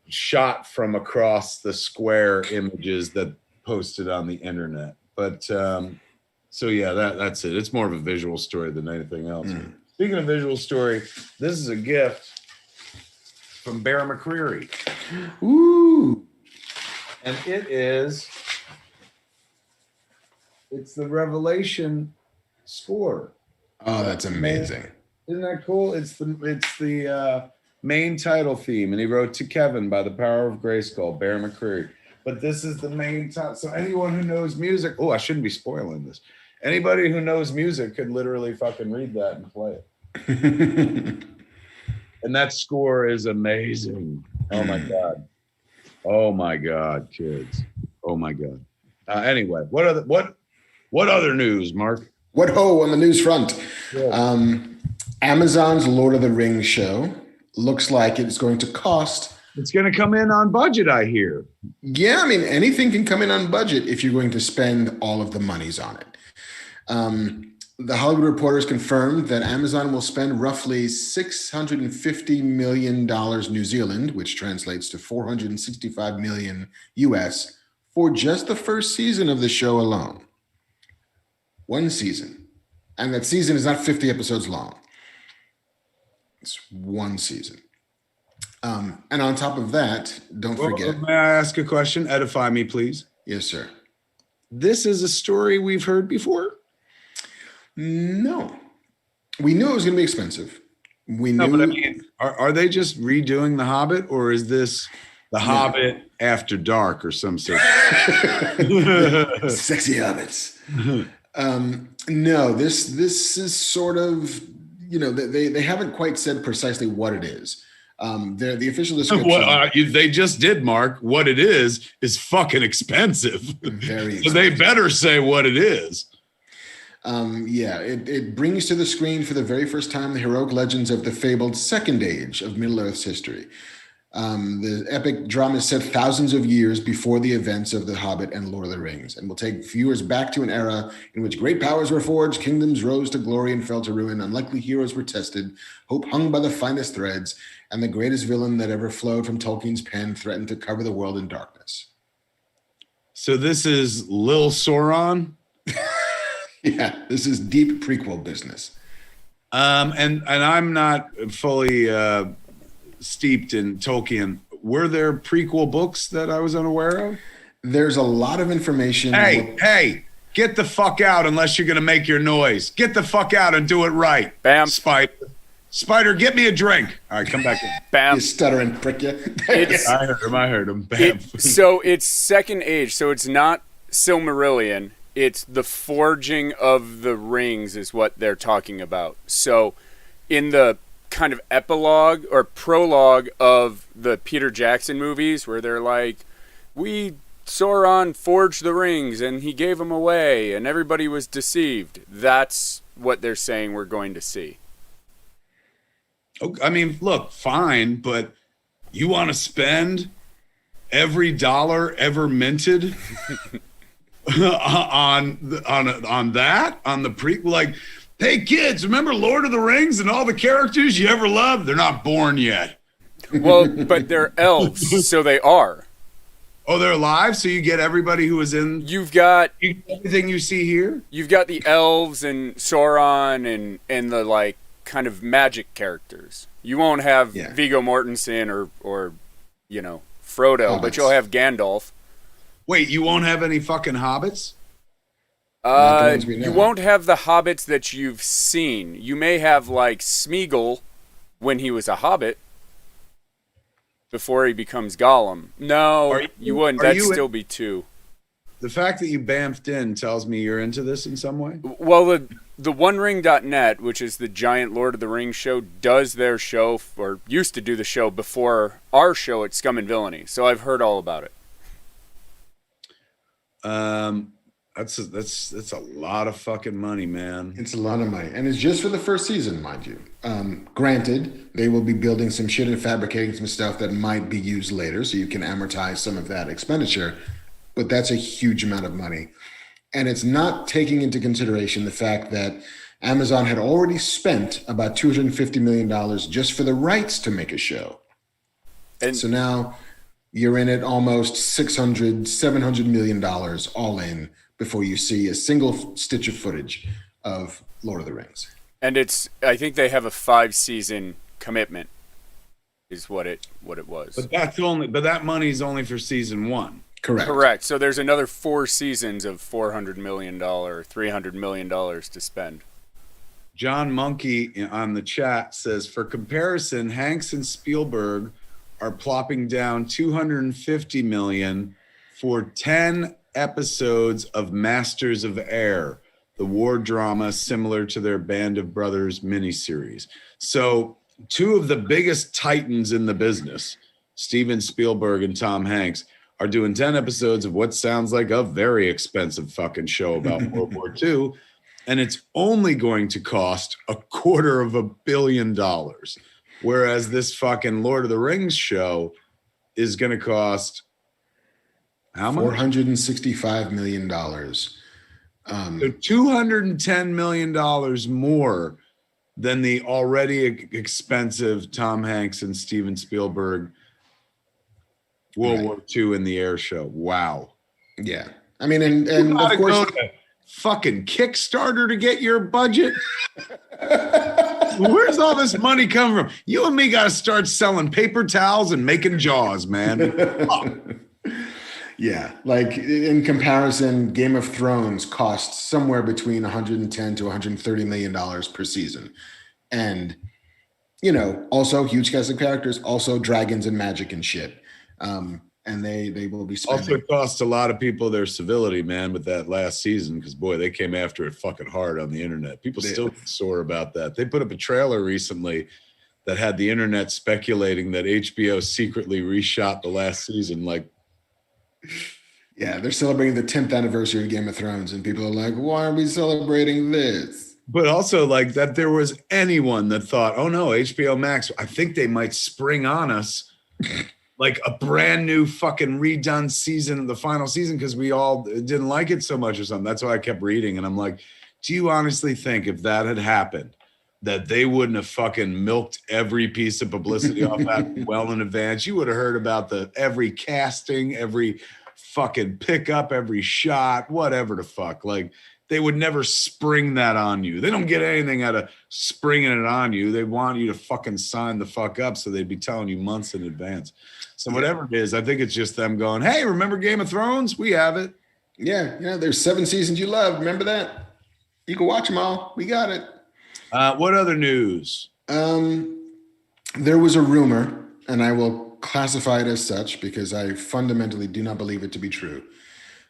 shot from across the square images that posted on the internet. But so yeah, that's it. It's more of a visual story than anything else. Speaking of visual story, this is a gift from Bear McCreary. Ooh. And it's the Revelation score. Oh, that's amazing. Isn't that cool? It's the main title theme, and he wrote To Kevin by the Power of Grayskull, Bear McCreary. But this is the main title. So anyone who knows music, I shouldn't be spoiling this. Anybody who knows music could literally fucking read that and play it. And that score is amazing. Oh my God. Oh my God, kids. Oh my God. Anyway, what other news, Mark? What ho on the news front? Yeah. Amazon's Lord of the Rings show looks like it's going to cost It's going to come in on budget, I hear. Yeah, I mean, anything can come in on budget if you're going to spend all of the monies on it. The Hollywood Reporters confirmed that Amazon will spend roughly $650 million New Zealand, which translates to 465 million US, for just the first season of the show alone. One season. And that season is not 50 episodes long. It's one season. And on top of that, don't forget. May I ask a question? Edify me, please. Yes, sir. This is a story we've heard before? No. We knew it was going to be expensive. We knew. No, but I mean, are they just redoing The Hobbit, or is this The Hobbit After Dark or some sort? Sexy hobbits. No, this is sort of, they haven't quite said precisely what it is. The official description. They just did, Mark. What it is fucking expensive. Very expensive. So they better say what it is. It brings to the screen for the very first time the heroic legends of the fabled Second Age of Middle-earth's history. The epic drama is set thousands of years before the events of The Hobbit and Lord of the Rings, and will take viewers back to an era in which great powers were forged, kingdoms rose to glory and fell to ruin, unlikely heroes were tested, hope hung by the finest threads, and the greatest villain that ever flowed from Tolkien's pen threatened to cover the world in darkness. So this is Lil Sauron? Yeah, this is deep prequel business. And I'm not fully steeped in Tolkien. Were there prequel books that I was unaware of? There's a lot of information. Hey, get the fuck out unless you're going to make your noise. Get the fuck out and do it right. Bam. Spider, get me a drink. All right, come back in. Bam. You stuttering prick you. I heard him. Bam. So it's Second Age, so it's not Silmarillion. It's the forging of the rings is what they're talking about. So in the kind of epilogue or prologue of the Peter Jackson movies where they're like, Sauron forged the rings and he gave them away and everybody was deceived. That's what they're saying we're going to see. I mean, look, fine, but you want to spend every dollar ever minted on the prequel? Like, hey kids, remember Lord of the Rings and all the characters you ever loved? They're not born yet. Well, but they're elves, so they are. Oh, they're alive, so you get everybody who was in. You've got everything you see here. You've got the elves and Sauron and the like kind of magic characters. You won't have Viggo Mortensen or Frodo, hobbits. But you'll have Gandalf. Wait, you won't have any fucking hobbits? You won't have the hobbits that you've seen. You may have like Smeagol when he was a hobbit before he becomes Gollum. No, you wouldn't. That'd still be two. The fact that you bamfed in tells me you're into this in some way? Well, the OneRing.net, which is the giant Lord of the Rings show, does their show, or used to do the show before our show at Scum and Villainy. So I've heard all about it. That's a lot of fucking money, man. It's a lot of money. And it's just for the first season, mind you. Granted, they will be building some shit and fabricating some stuff that might be used later, so you can amortize some of that expenditure. But that's a huge amount of money. And it's not taking into consideration the fact that Amazon had already spent about $250 million just for the rights to make a show. And so now you're in it almost $700 million all in before you see a single stitch of footage of Lord of the Rings. And I think they have a 5-season commitment is what it was. But that money's only for season 1. Correct. So there's another 4 seasons of $400 million, $300 million to spend. John Monkey on the chat says, for comparison, Hanks and Spielberg are plopping down $250 million for 10 episodes of Masters of Air, the war drama similar to their Band of Brothers miniseries. So 2 of the biggest titans in the business, Steven Spielberg and Tom Hanks, are doing 10 episodes of what sounds like a very expensive fucking show about World War II, and it's only going to cost $250 million. Whereas this fucking Lord of the Rings show is going to cost how much? $465 million. So $210 million more than the already expensive Tom Hanks and Steven Spielberg World War II in the air show. Wow. Yeah. I mean, and of course, go to fucking Kickstarter to get your budget. Where's all this money coming from? You and me got to start selling paper towels and making Jaws, man. Yeah, like in comparison, Game of Thrones costs somewhere between 110 to 130 million dollars per season, and also huge cast of characters, also dragons and magic and shit, and they will be spending. Also cost a lot of people their civility, man, with that last season, because boy, they came after it fucking hard on the internet. People still get sore about that. They put up a trailer recently that had the internet speculating that HBO secretly reshot the last season, like. Yeah, they're celebrating the 10th anniversary of Game of Thrones, and people are like, why are we celebrating this? But also, like, that there was anyone that thought, oh no, HBO Max, I think they might spring on us like a brand new fucking redone season, the final season, because we all didn't like it so much or something. That's why I kept reading. And I'm like, do you honestly think if that had happened, that they wouldn't have fucking milked every piece of publicity off that well in advance? You would have heard about every casting, every fucking pickup, every shot, whatever the fuck. Like, they would never spring that on you. They don't get anything out of springing it on you. They want you to fucking sign the fuck up, so they'd be telling you months in advance. So whatever it is, I think it's just them going, hey, remember Game of Thrones? We have it. Yeah, there's 7 seasons you love. Remember that? You can watch them all. We got it. What other news? There was a rumor, and I will classify it as such because I fundamentally do not believe it to be true,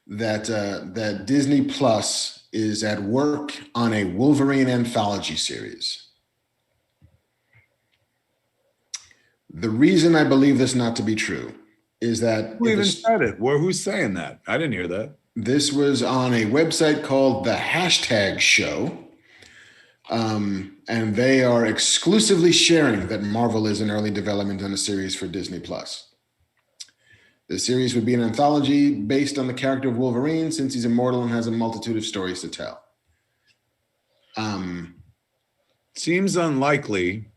that Disney Plus is at work on a Wolverine anthology series. The reason I believe this not to be true is that who even said it? Who's saying that? I didn't hear that. This was on a website called the Hashtag Show. And they are exclusively sharing that Marvel is in early development on a series for Disney Plus. The series would be an anthology based on the character of Wolverine, since he's immortal and has a multitude of stories to tell. Seems unlikely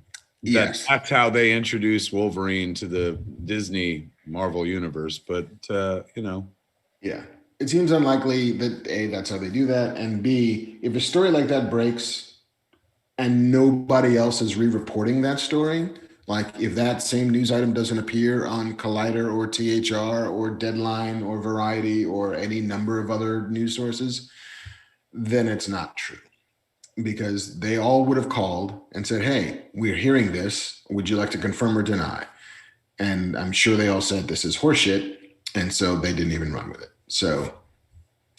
Yes. that's how they introduce Wolverine to the Disney Marvel universe, but Yeah. It seems unlikely that A, that's how they do that, and B, if a story like that breaks and nobody else is re-reporting that story, like if that same news item doesn't appear on Collider or THR or Deadline or Variety or any number of other news sources, then it's not true. Because they all would have called and said, hey, we're hearing this. Would you like to confirm or deny? And I'm sure they all said this is horseshit. And so they didn't even run with it. So,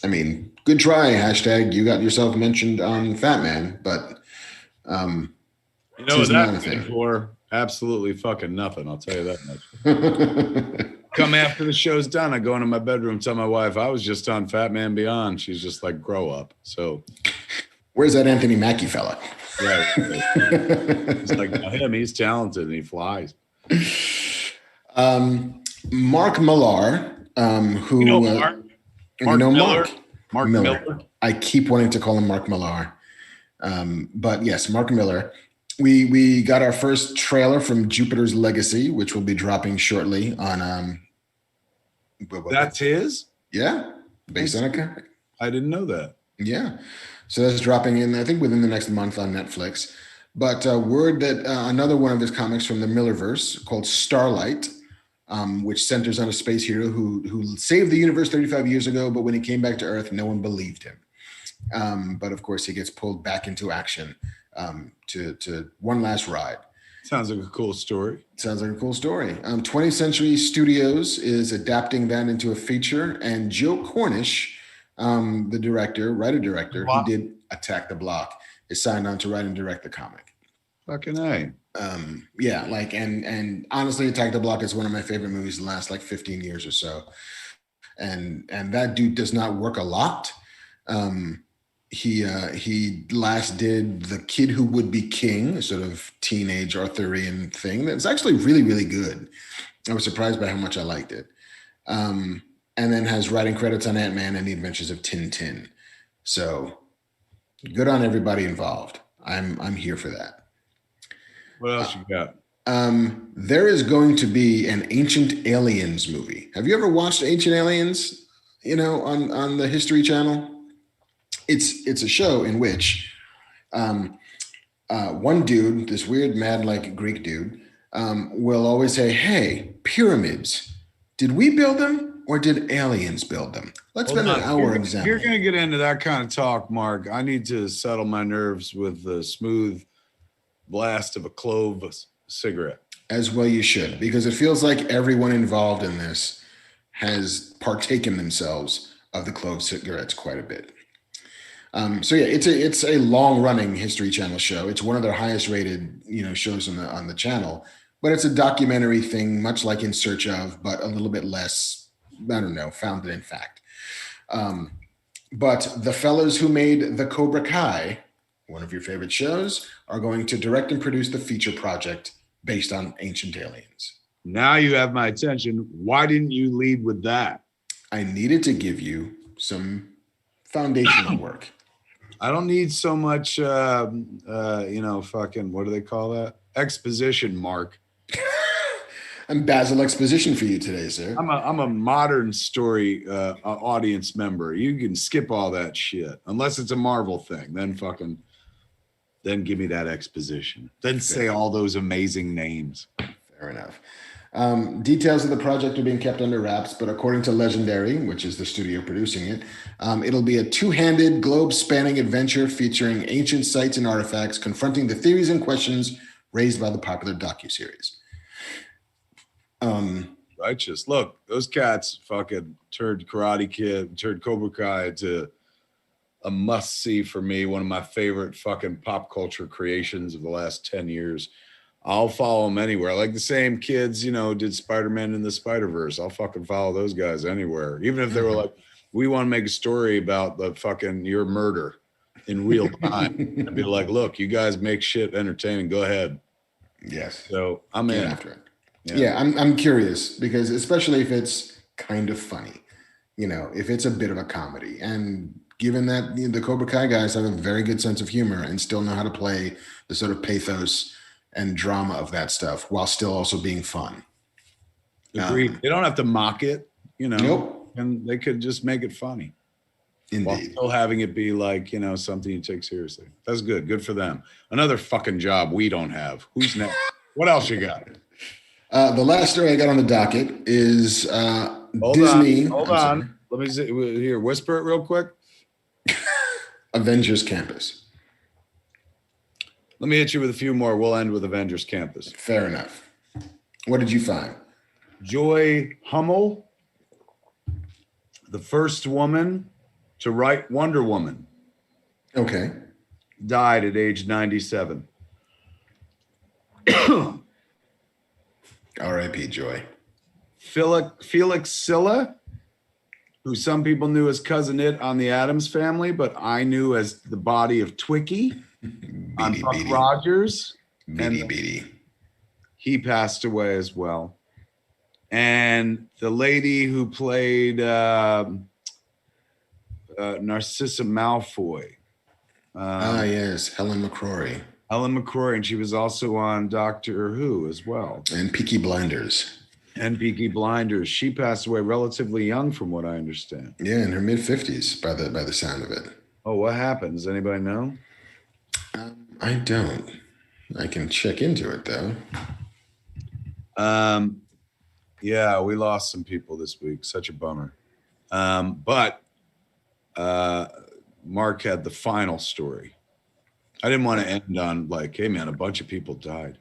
I mean, good try, hashtag. You got yourself mentioned on Fat Man, but you know what that's for? Absolutely fucking nothing. I'll tell you that much. Come after the show's done, I go into my bedroom, tell my wife I was just on Fat Man Beyond. She's just like, grow up. So where's that Anthony Mackie fella? Yeah, it's like him. He's talented and he flies. Mark Millar, who Mark Miller. Mark Miller. I keep wanting to call him Mark Millar. But yes, Mark Miller. We got our first trailer from Jupiter's Legacy, which will be dropping shortly on. That's his? Yeah, based on a comic. I didn't know that. Yeah, so that's dropping in, I think, within the next month on Netflix. But word that another one of his comics from the Millerverse called Starlight, which centers on a space hero who saved the universe 35 years ago, but when he came back to Earth, no one believed him. But of course, he gets pulled back into action to one last ride. Sounds like a cool story. Sounds like a cool story. 20th Century Studios is adapting that into a feature, and Joe Cornish, the writer-director, who did Attack the Block, is signed on to write and direct the comic. Fucking A. Yeah, like, and honestly, Attack the Block is one of my favorite movies in the last like 15 years or so. And that dude does not work a lot. He last did The Kid Who Would Be King, a sort of teenage Arthurian thing that's actually really, really good. I was surprised by how much I liked it. And then has writing credits on Ant-Man and The Adventures of Tintin. So good on everybody involved. I'm here for that. What else you got? There is going to be an Ancient Aliens movie. Have you ever watched Ancient Aliens? On the History Channel. It's a show in which one dude, this weird mad like Greek dude, will always say, "Hey, pyramids. Did we build them or did aliens build them? Let's spend an hour examining." You're going to get into that kind of talk, Mark. I need to settle my nerves with the smooth blast of a clove cigarette. As well you should, because it feels like everyone involved in this has partaken themselves of the clove cigarettes quite a bit. So yeah, it's a long-running History Channel show. It's one of their highest-rated shows on the channel, but it's a documentary thing, much like In Search Of, but a little bit less, I don't know, founded in fact. But the fellows who made the Cobra Kai, one of your favorite shows, are going to direct and produce the feature project based on Ancient Aliens. Now you have my attention. Why didn't you lead with that? I needed to give you some foundational work. I don't need so much, fucking, what do they call that? Exposition, Mark. I'm Basil Exposition for you today, sir. I'm a modern story audience member. You can skip all that shit unless it's a Marvel thing. Then give me that exposition. Then say all those amazing names. Fair enough. Details of the project are being kept under wraps, but according to Legendary, which is the studio producing it, it'll be a two-handed, globe-spanning adventure featuring ancient sites and artifacts confronting the theories and questions raised by the popular docuseries. Righteous. Look, those cats fucking turned Karate Kid, turned Cobra Kai to a must-see for me, one of my favorite fucking pop culture creations of the last 10 years. I'll follow them anywhere. Like the same kids, did Spider-Man in the Spider-Verse. I'll fucking follow those guys anywhere. Even if they were like, we want to make a story about the fucking your murder in real time. I'd be like, look, you guys make shit entertaining. Go ahead. Yes. So I'm Get in. after it. Yeah, I'm curious because especially if it's kind of funny, if it's a bit of a comedy. And given that the Cobra Kai guys have a very good sense of humor and still know how to play the sort of pathos and drama of that stuff while still also being fun. Agreed. They don't have to mock it, Nope. and they could just make it funny. Indeed. While still having it be like, something you take seriously. That's good. Good for them. Another fucking job we don't have. Who's next? What else you got? The last story I got on the docket is Disney. Hold on. Let me see. Here, whisper it real quick. Avengers Campus. Let me hit you with a few more. We'll end with Avengers Campus. Fair enough. What did you find? Joy Hummel, the first woman to write Wonder Woman, Okay. died at age 97. R.I.P. Joy. Felix Silla, who some people knew as Cousin It on the Addams Family, but I knew as the body of Twiki on Buck Rogers. Beady. He passed away as well. And the lady who played Narcissa Malfoy. Yes, Helen McCrory. Helen McCrory, and she was also on Doctor Who as well. And Peaky Blinders. And Peaky Blinders. She passed away relatively young, from what I understand. Yeah, in her mid-50s by the sound of it. Oh, what happened? Does anybody know? I don't. I can check into it, though. Yeah, we lost some people this week. Such a bummer. But Mark had the final story. I didn't want to end on like, hey, man, a bunch of people died.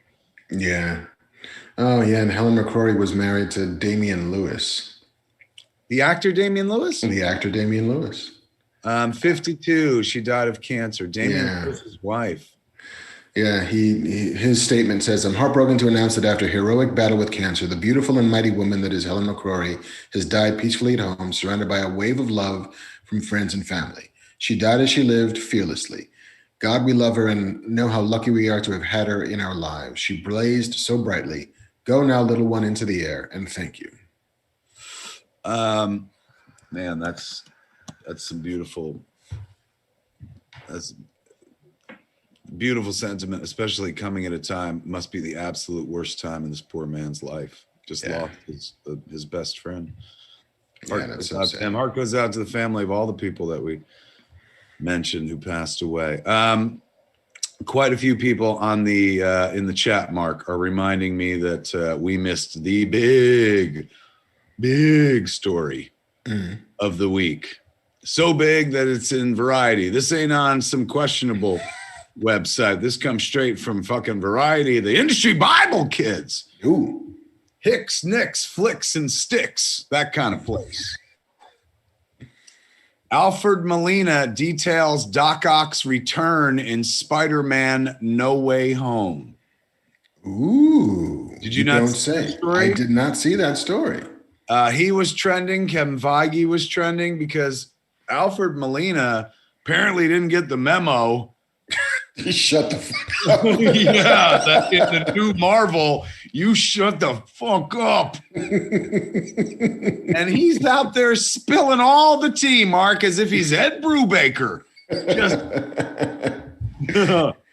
Yeah. Oh, yeah, and Helen McCrory was married to Damian Lewis. The actor Damian Lewis? The actor Damian Lewis. 52. She died of cancer. Damian Lewis's wife. Yeah, his statement says, "I'm heartbroken to announce that after a heroic battle with cancer, the beautiful and mighty woman that is Helen McCrory has died peacefully at home, surrounded by a wave of love from friends and family. She died as she lived, fearlessly. God, we love her and know how lucky we are to have had her in our lives. She blazed so brightly. Go now, little one, into the air, and thank you. Man, that's some beautiful sentiment, especially coming at a time, must be the absolute worst time in this poor man's life. Just lost his best friend. Heart goes out to the family of all the people that we mentioned who passed away. Quite a few people on the in the chat, Mark, are reminding me that we missed the big story of the week. So big that it's in Variety. This ain't on some questionable website. This comes straight from fucking Variety, the industry Bible kids. Ooh. Hicks, nicks, flicks, and sticks. That kind of place. Alfred Molina details Doc Ock's return in Spider-Man No Way Home. Ooh. Did you not see that story? I did not see that story. He was trending. Kevin Feige was trending because Alfred Molina apparently didn't get the memo. He shut the fuck up. Yeah, that in the new Marvel, you shut the fuck up. And he's out there spilling all the tea, Mark, as if he's Ed Brubaker.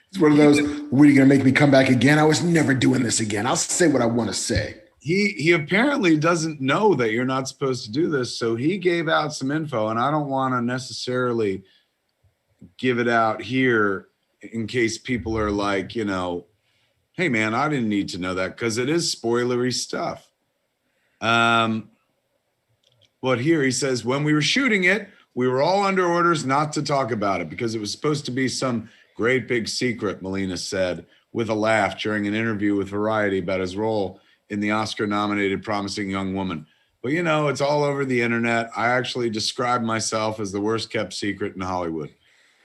It's one of those, what are you going to make me come back again? I was never doing this again. I'll say what I want to say. He apparently doesn't know that you're not supposed to do this, so he gave out some info, and I don't want to necessarily give it out here in case people are like, hey man, I didn't need to know that, because it is spoilery stuff. But here he says, when we were shooting it, we were all under orders not to talk about it because it was supposed to be some great big secret, Molina said with a laugh during an interview with Variety about his role in the Oscar-nominated Promising Young Woman. But it's all over the internet. I actually described myself as the worst kept secret in Hollywood.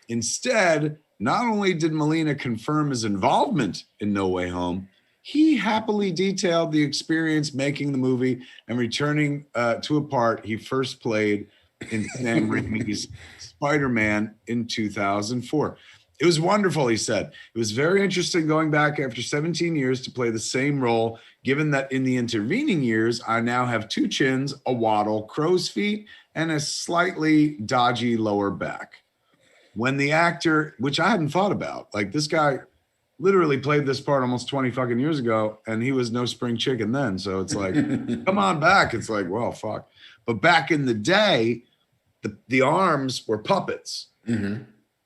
Instead, not only did Molina confirm his involvement in No Way Home, he happily detailed the experience making the movie and returning to a part he first played in Sam Raimi's Spider-Man in 2004. It was wonderful, he said. It was very interesting going back after 17 years to play the same role, given that in the intervening years, I now have 2 chins, a waddle, crow's feet, and a slightly dodgy lower back. When the actor, which I hadn't thought about, like this guy literally played this part almost 20 fucking years ago, and he was no spring chicken then. So it's like, come on back. It's like, well, fuck. But back in the day, the arms were puppets. Mm-hmm.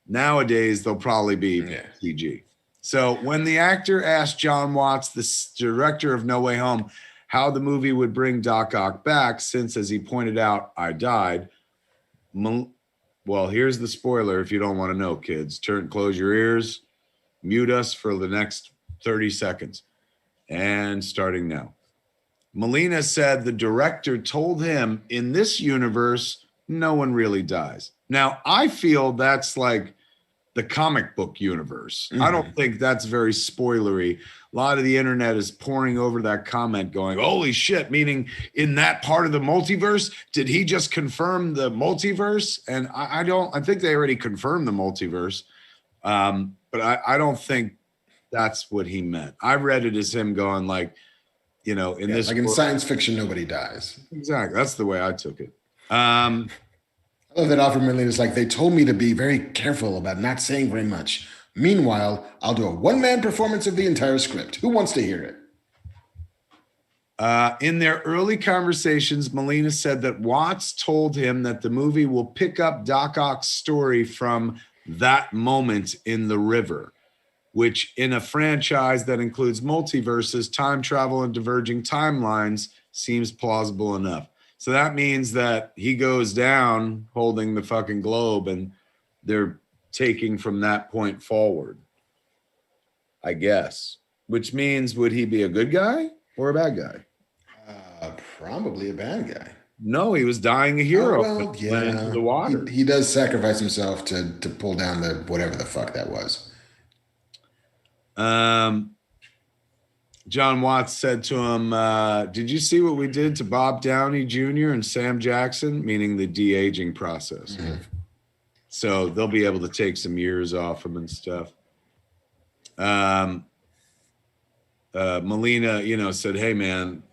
Nowadays, they'll probably be CG. So when the actor asked John Watts, the director of No Way Home, how the movie would bring Doc Ock back, since, as he pointed out, I died. Well, here's the spoiler if you don't want to know, kids. Close your ears, mute us for the next 30 seconds. And starting now. Molina said the director told him in this universe, no one really dies. Now, I feel that's like the comic book universe. Mm-hmm. I don't think that's very spoilery. A lot of the internet is pouring over that comment going, holy shit, meaning in that part of the multiverse, did he just confirm the multiverse? And I think they already confirmed the multiverse. But I don't think that's what he meant. I read it as him going like, in this. Like in science fiction, nobody dies. Exactly. That's the way I took it. I love that Alfred Molina is like, they told me to be very careful about not saying very much. Meanwhile, I'll do a one-man performance of the entire script. Who wants to hear it? In their early conversations, Molina said that Watts told him that the movie will pick up Doc Ock's story from that moment in the river, which in a franchise that includes multiverses, time travel, and diverging timelines seems plausible enough. So that means that he goes down holding the fucking globe and they're taking from that point forward, I guess. Which means, would he be a good guy or a bad guy? Probably a bad guy. No, he was dying a hero. Went into the water. He does sacrifice himself to pull down the whatever the fuck that was. John Watts said to him, did you see what we did to Bob Downey Jr. and Sam Jackson? Meaning the de-aging process. Mm-hmm. So they'll be able to take some years off him and stuff. Molina, said, "Hey, man,"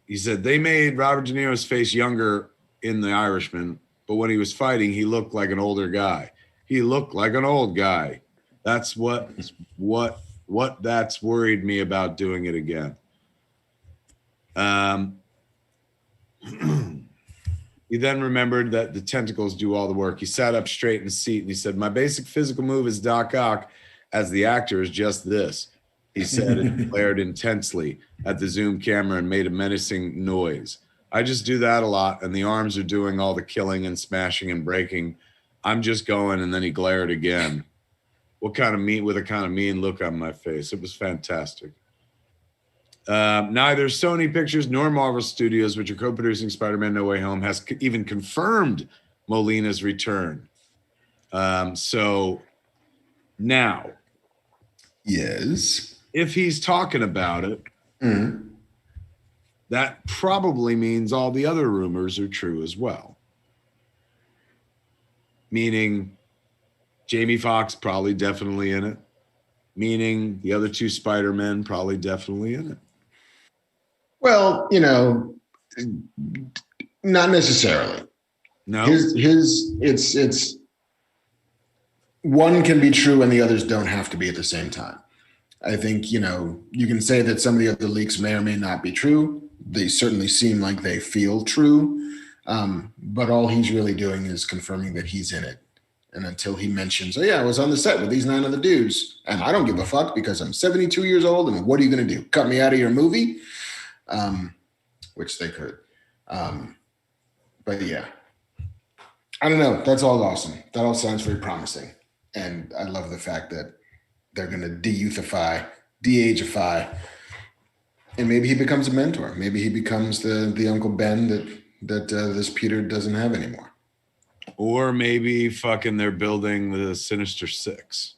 he said, "they made Robert De Niro's face younger in The Irishman, but when he was fighting, he looked like an older guy. He looked like an old guy. That's what that's worried me about doing it again." He then remembered that the tentacles do all the work. He sat up straight in his seat and he said, "My basic physical move as Doc Ock, as the actor, is just this." He said and glared intensely at the zoom camera and made a menacing noise. "I just do that a lot, and the arms are doing all the killing and smashing and breaking. I'm just going," and then he glared again. With a kind of mean look on my face. It was fantastic. Neither Sony Pictures nor Marvel Studios, which are co-producing Spider-Man No Way Home, has even confirmed Molina's return. So now, yes, if he's talking about it, that probably means all the other rumors are true as well. Meaning Jamie Foxx probably definitely in it. Meaning the other two Spider-Men probably definitely in it. Well, not necessarily. No. It's one can be true and the others don't have to be at the same time. I think, you can say that some of the other leaks may or may not be true. They certainly seem like they feel true. But all he's really doing is confirming that he's in it. And until he mentions, "Oh yeah, I was on the set with these 9 other dudes, and I don't give a fuck because I'm 72 years old, and what are you going to do? Cut me out of your movie?" Which they could. But yeah, I don't know. That's all awesome. That all sounds very promising. And I love the fact that they're going to de-youthify, de-ageify, and maybe he becomes a mentor. Maybe he becomes the Uncle Ben that this Peter doesn't have anymore. Or maybe fucking they're building the Sinister Six.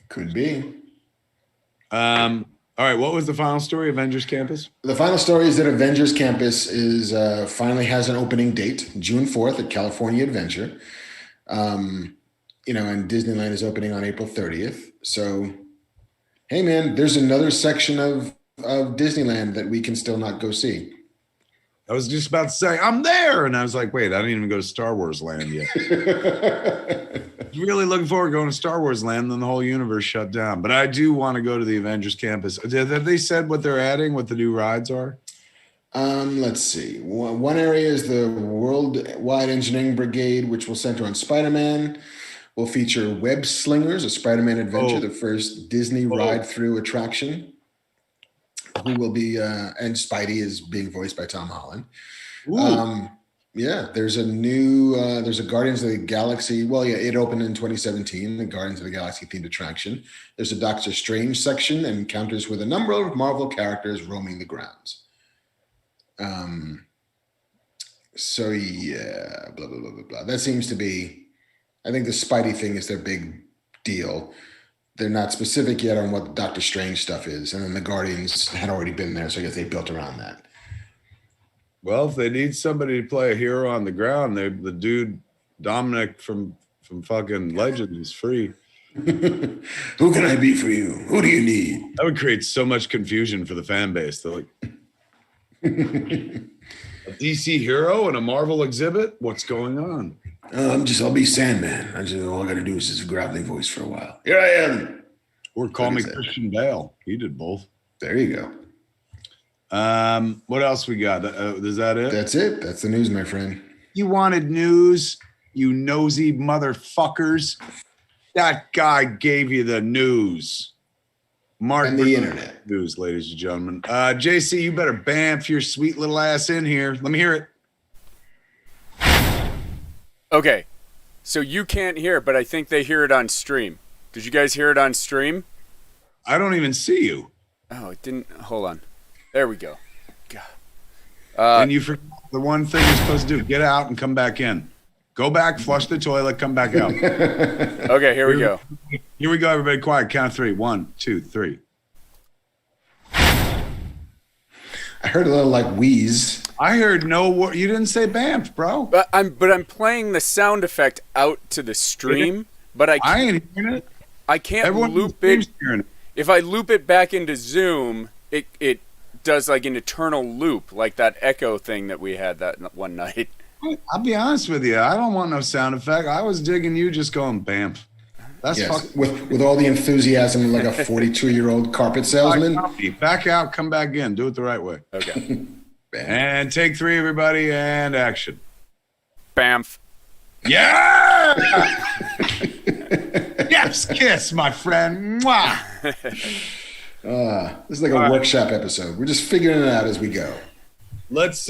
Could be. All right, what was the final story? Avengers Campus? The final story is that Avengers Campus is finally has an opening date, June 4th at California Adventure. And Disneyland is opening on April 30th. So, hey, man, there's another section of Disneyland that we can still not go see. I was just about to say, I'm there. And I was like, wait, I didn't even go to Star Wars Land yet. Really looking forward to going to Star Wars Land, then the whole universe shut down. But I do want to go to the Avengers Campus. Have they said what they're adding, what the new rides are? Let's see. One area is the Worldwide Engineering Brigade, which will center on Spider-Man. Will feature Web Slingers, a Spider-Man adventure, the first Disney ride-through attraction. Who will be, and Spidey is being voiced by Tom Holland. There's a new, there's a Guardians of the Galaxy. Well, yeah, it opened in 2017, the Guardians of the Galaxy themed attraction. There's a Doctor Strange section and encounters with a number of Marvel characters roaming the grounds. So yeah, blah, blah, blah, blah, blah. That seems to be, I think the Spidey thing is their big deal. They're not specific yet on what the Doctor Strange stuff is. And then the Guardians had already been there, so I guess they built around that. Well, if they need somebody to play a hero on the ground, the dude Dominic from fucking Legend is free. Who can I be for you? Who do you need? That would create so much confusion for the fan base. They're like, a DC hero and a Marvel exhibit? What's going on? I'll be Sandman. All I got to do is just a gravelly voice for a while. Here I am. Or call me Christian Bale. He did both. There you go. What else we got? Is that it? That's it. That's the news, my friend. You wanted news, you nosy motherfuckers. That guy gave you the news. Mark and the internet. News, ladies and gentlemen. JC, you better bamf your sweet little ass in here. Let me hear it. Okay, so you can't hear it, but I think they hear it on stream. Did you guys hear it on stream? I don't even see you. Oh, it didn't. Hold on. There we go. God. And you forgot the one thing you're supposed to do. Get out and come back in. Go back, flush the toilet, come back out. Okay, here we go. Here we go, everybody. Quiet. Count of 3. 1, 2, 3. I heard a little like wheeze. I heard no word. You didn't say bamf, bro. But I'm playing the sound effect out to the stream, but I ain't hearing it. I can't Everyone loop it. hearing it. if I loop it back into Zoom, it does like an eternal loop, like that echo thing that we had that one night. I'll be honest with you. I don't want no sound effect. I was digging you just going bamf. That's Yes, with all the enthusiasm like a 42-year-old carpet salesman. Back out, come back in. Do it the right way. Okay. And take 3, everybody, and action. Bamf. Yeah! Yes, kiss, my friend. Mwah! This is like a workshop episode. We're just figuring it out as we go. Let's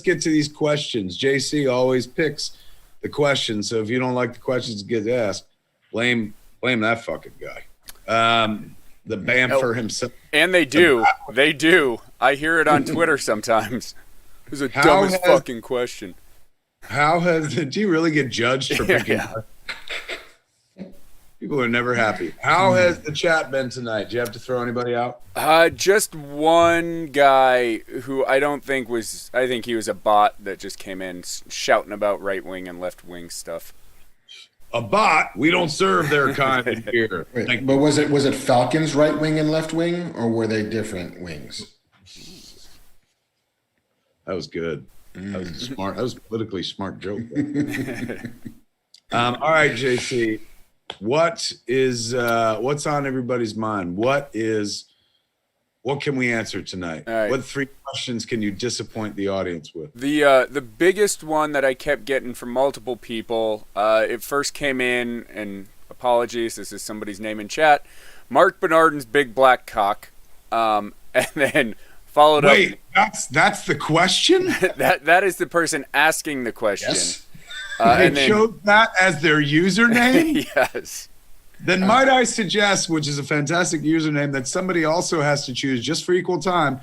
get to these questions. JC always picks the questions, so if you don't like the questions that get asked, blame that fucking guy. The bamfer himself. And they do. They do. I hear it on Twitter sometimes. It's the dumbest fucking question. Do you really get judged for picking? Yeah. People are never happy. How has the chat been tonight? Do you have to throw anybody out? Just one guy who I think he was a bot that just came in shouting about right wing and left wing stuff. A bot? We don't serve their kind here. Wait, but was it Falcon's right wing and left wing, or were they different wings? That was good. That was smart. That was a politically smart joke. All right, JC. What's on everybody's mind? What can we answer tonight? Right. What 3 questions can you disappoint the audience with? The biggest one that I kept getting from multiple people, it first came in, and apologies, this is somebody's name in chat, Marc Bernardin's big black cock, and then followed up. Wait, that's the question? that is the person asking the question. Yes. They chose that as their username? Yes. Then might I suggest, which is a fantastic username, that somebody also has to choose, just for equal time,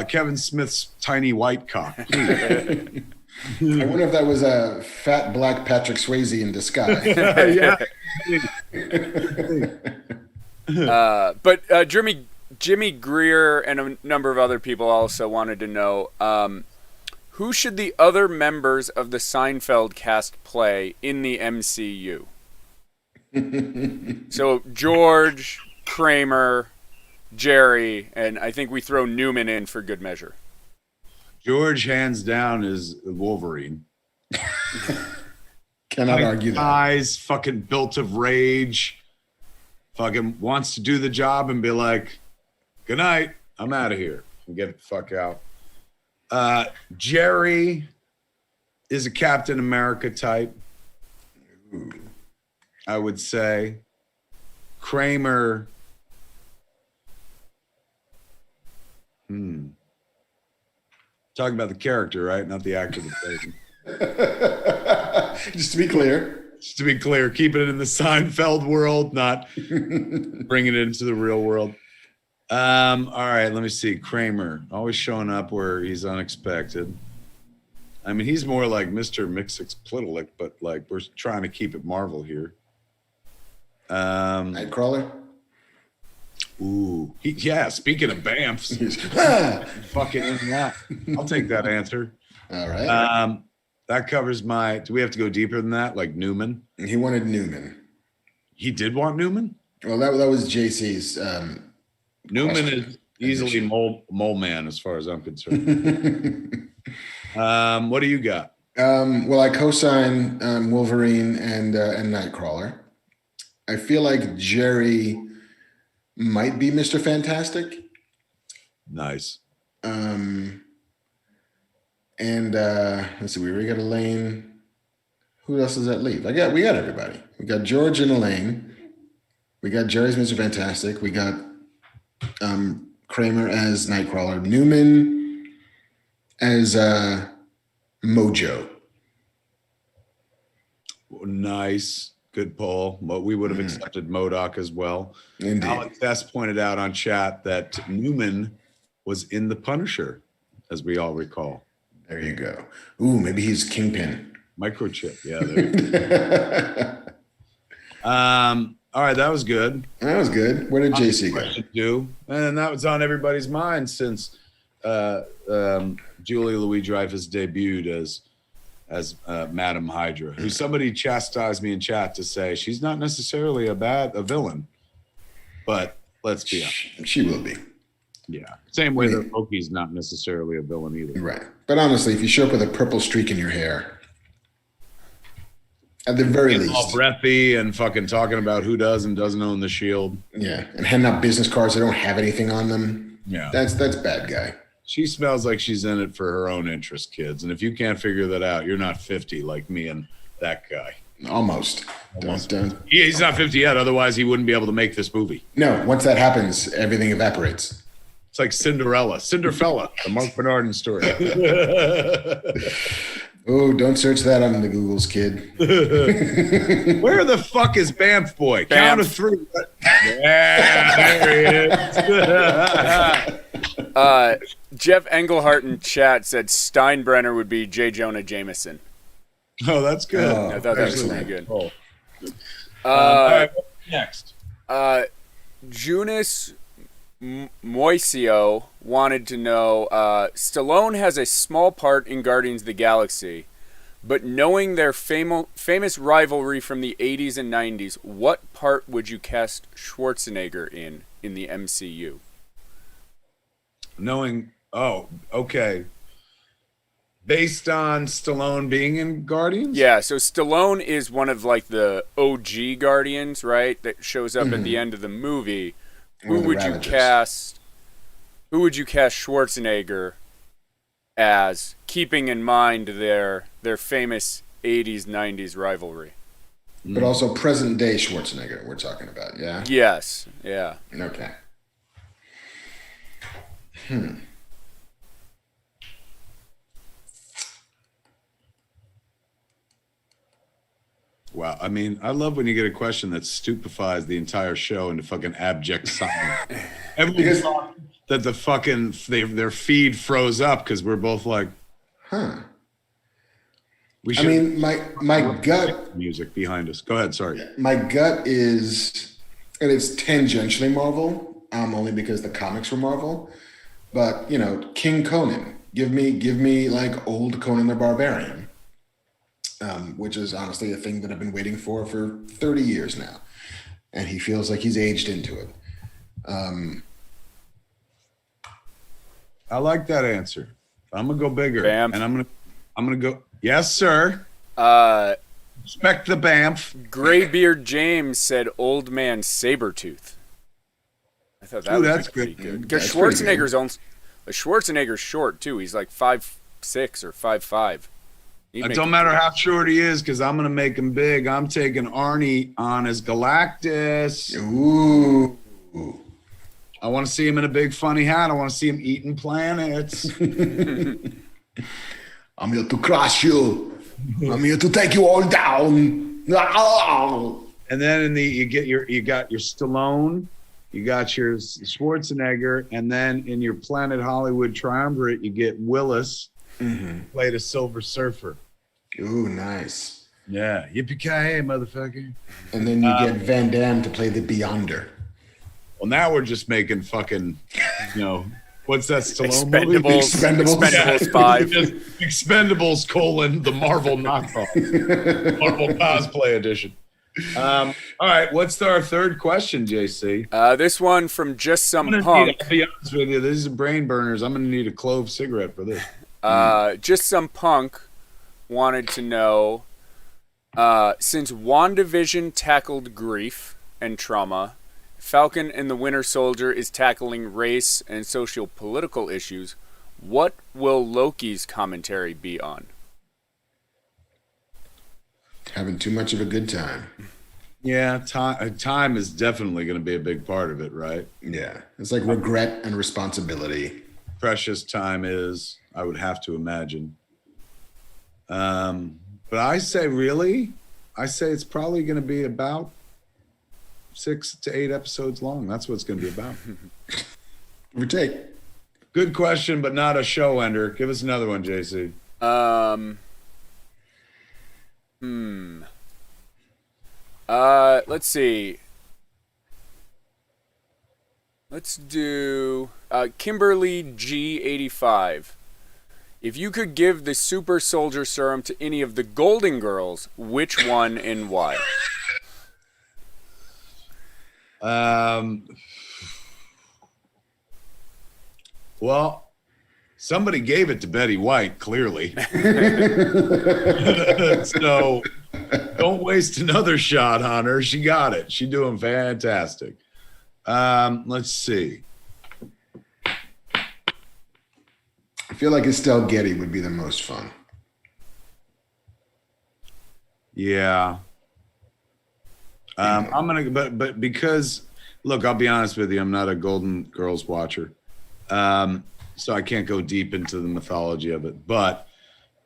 Kevin Smith's tiny white cock. I wonder if that was a fat black Patrick Swayze in disguise. Yeah. But Jimmy Greer and a number of other people also wanted to know, who should the other members of the Seinfeld cast play in the MCU? So George, Kramer, Jerry, and I think we throw Newman in for good measure. George, hands down, is Wolverine. Cannot argue that. Eyes, fucking built of rage. Fucking wants to do the job and be like, good night, I'm out of here. And get the fuck out. Jerry is a Captain America type. I would say. Kramer. Talking about the character, right? Not the actor that plays him. Just to be clear. Just to be clear, keeping it in the Seinfeld world, not bringing it into the real world. All right, let me see. Kramer, always showing up where he's unexpected. I mean, he's more like Mr. Mixix-Plitalik, but like we're trying to keep it Marvel here. Nightcrawler? Ooh. Speaking of Bamfs. Fucking in that. I'll take that answer. All right. That covers do we have to go deeper than that? Like Newman? He wanted Newman. He did want Newman? Well, that was JC's. Newman is easily mole man as far as I'm concerned. What do you got? Well, I co-sign Wolverine and Nightcrawler. I feel like Jerry might be Mr. Fantastic. Nice. And let's see, we already got Elaine. Who else does that leave? We got everybody. We got George and Elaine. We got Jerry's Mr. Fantastic. We got Kramer as Nightcrawler. Newman as Mojo. Nice. Good poll. But we would have accepted MODOK as well. Indeed. Alex S. pointed out on chat that Newman was in The Punisher, as we all recall. There you go. Ooh, maybe he's Kingpin. Microchip. Yeah. There you go. All right, that was good. That was good. Where did JC go? And that was on everybody's mind since Julia Louis-Dreyfus debuted as Madam Hydra, who somebody chastised me in chat to say she's not necessarily a villain, but Let's be honest. She will be. Yeah. Same way that Loki's not necessarily a villain either. Right. But honestly, if you show up with a purple streak in your hair, at the very Getting all least. breathy and fucking talking about who does and doesn't own the shield. Yeah. And handing out business cards that don't have anything on them. Yeah. That's bad guy. She smells like she's in it for her own interest, kids. And if you can't figure that out, you're not 50 like me and that guy. Almost. Don't. He's not 50 yet. Otherwise, he wouldn't be able to make this movie. No, once that happens, everything evaporates. It's like Cinderfella, the Marc Bernardin story. Oh, don't search that on the Googles, kid. Where the fuck is Banff Boy? Count of three. Yeah, there he is. Jeff Englehart in chat said Steinbrenner would be J. Jonah Jameson. Oh, that's good. I thought that was excellent. pretty good. Oh. All right, what's next? Junis Moisio wanted to know, Stallone has a small part in Guardians of the Galaxy, but knowing their famous rivalry from the 80s and 90s, what part would you cast Schwarzenegger in the MCU? Okay. Based on Stallone being in Guardians? Yeah, so Stallone is one of like the OG Guardians, right? That shows up at the end of the movie. Who would you cast Schwarzenegger as, keeping in mind their famous 80s, 90s rivalry? But also present day Schwarzenegger we're talking about, yeah? Yes, yeah. Okay. Wow. I mean, I love when you get a question that stupefies the entire show into fucking abject silence. Everyone thought that the fucking their feed froze up because we're both like, We should, my gut music behind us. Go ahead. Sorry. My gut is, and it's tangentially Marvel, only because the comics were Marvel. But King Conan. Give me like old Conan the Barbarian. Which is honestly a thing that I've been waiting for 30 years now. And he feels like he's aged into it. I like that answer. I'm gonna go bigger. Bam. And I'm gonna go, yes, sir. Respect the Banff. Graybeard James said Old Man Sabretooth. I thought that was pretty good. Because Schwarzenegger's short too. He's like 5'6" or 5'5". It don't matter how short he is, because I'm going to make him big. I'm taking Arnie on as Galactus. Ooh. I want to see him in a big funny hat. I want to see him eating planets. I'm here to crush you. I'm here to take you all down. And then you got your Stallone, you got your Schwarzenegger, and then in your Planet Hollywood triumvirate, you get Willis, played a Silver Surfer. Ooh, nice. Yeah, yippee-ki-yay, motherfucker. And then you get Van Damme to play the Beyonder. Well, now we're just making fucking, what's that Stallone movie? Expendables 5. Expendables : the Marvel knockoff. Marvel cosplay edition. All right, what's our third question, JC? This one from Just Some Punk. I'll be honest with you, these are brain burners. I'm going to need a clove cigarette for this. Just Some Punk wanted to know, since WandaVision tackled grief and trauma, Falcon and the Winter Soldier is tackling race and socio-political issues, what will Loki's commentary be on? Having too much of a good time. Yeah, time is definitely going to be a big part of it, right? Yeah, it's like regret and responsibility. Precious time is, I would have to imagine. But I say it's probably going to be about 6 to 8 episodes long. That's what it's going to be about. Give or take. Good question, but not a show ender. Give us another one, JC. Let's see. Let's do Kimberly G85. If you could give the super soldier serum to any of the Golden Girls, which one and why? Well, somebody gave it to Betty White, clearly. So don't waste another shot on her. She got it. She's doing fantastic. Let's see. I feel like S.h.i.e.L.D. Getty would be the most fun. Yeah. I'm gonna, but because, look, I'll be honest with you, I'm not a Golden Girls watcher, so I can't go deep into the mythology of it. But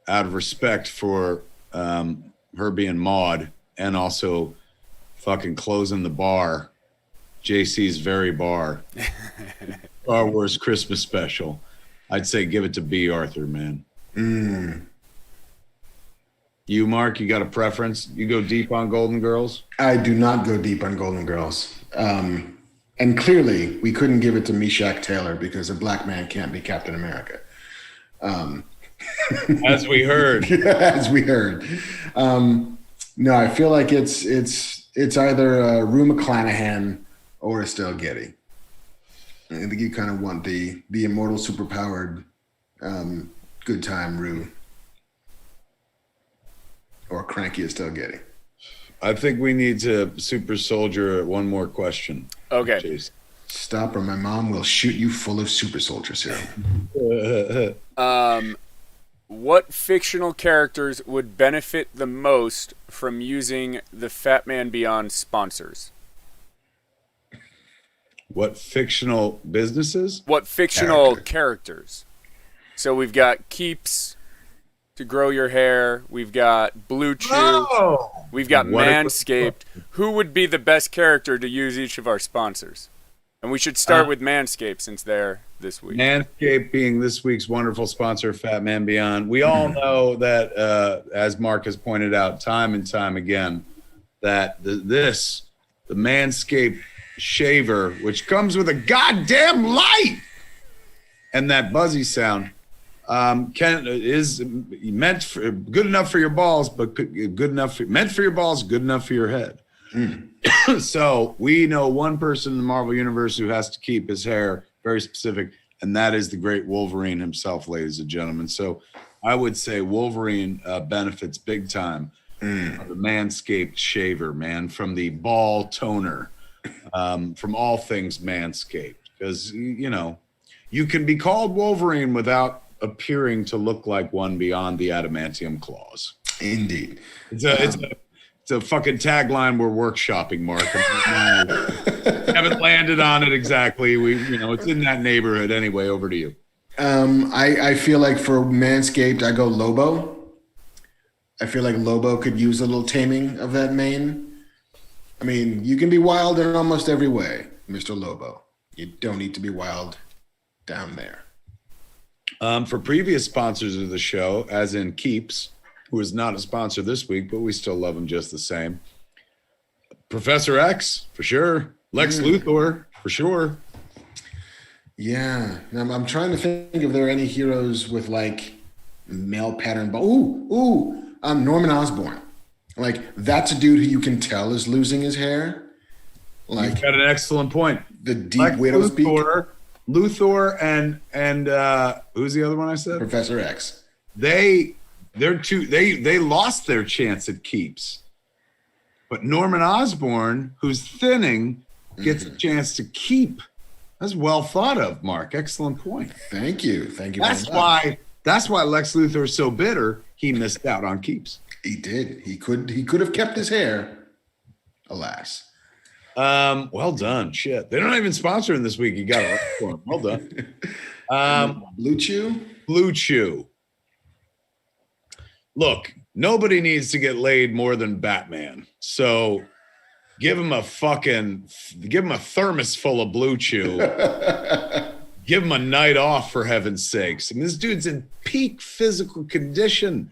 out of respect for her being Maude and also fucking closing the bar, JC's very bar, Star Wars Christmas special, I'd say give it to B. Arthur, man. You, Mark, you got a preference? You go deep on Golden Girls? I do not go deep on Golden Girls. And clearly, we couldn't give it to Meshach Taylor because a black man can't be Captain America. As we heard. As we heard. No, I feel like it's either Rue McClanahan or S.h.i.e.L.D. Getty. I think you kind of want the immortal, superpowered, good time Rue. Or cranky S.h.i.e.L.D. Getty. I think we need to super soldier one more question. Okay. Jeez. Stop or my mom will shoot you full of super soldier serum. What fictional characters would benefit the most from using the Fat Man Beyond sponsors? What fictional businesses? What fictional characters? So we've got Keeps to grow your hair. We've got Blue Chew. Oh! We've got What Manscaped. Who would be the best character to use each of our sponsors? And we should start with Manscaped since they're this week. Manscaped being this week's wonderful sponsor, Fat Man Beyond. We all know that, as Mark has pointed out time and time again, that the Manscaped shaver, which comes with a goddamn light and that buzzy sound, is meant for good enough for your balls, but meant for your balls, good enough for your head. So we know one person in the Marvel universe who has to keep his hair very specific, and that is the great Wolverine himself, ladies and gentlemen. So I would say Wolverine benefits big time from the Manscaped shaver, man, from the ball toner, from all things Manscaped, because you can be called Wolverine without appearing to look like one beyond the adamantium claws. Indeed. It's a fucking tagline we're workshopping, Mark. Haven't landed on it exactly. It's in that neighborhood anyway. Over to you. I feel like for Manscaped, I go Lobo. I feel like Lobo could use a little taming of that mane. I mean, you can be wild in almost every way, Mr. Lobo. You don't need to be wild down there. For previous sponsors of the show, as in Keeps, who is not a sponsor this week, but we still love him just the same. Professor X, for sure. Lex Luthor, for sure. Yeah. I'm trying to think if there are any heroes with like male pattern. Norman Osborn. Like, that's a dude who you can tell is losing his hair. Like, you've got an excellent point. The deep widow's peak. Luthor and who's the other one I said? Professor X. They lost their chance at Keeps. But Norman Osborn, who's thinning, gets a chance to keep. That's well thought of, Mark. Excellent point. Thank you. That's why Lex Luthor is so bitter. He missed out on Keeps. He did. He could have kept his hair. Alas. Well done. Shit. They don't even sponsor him this week. You got it for him. Well done. Blue Chew? Blue Chew. Look, nobody needs to get laid more than Batman. So give him a thermos full of Blue Chew. Give him a night off, for heaven's sakes. And this dude's in peak physical condition.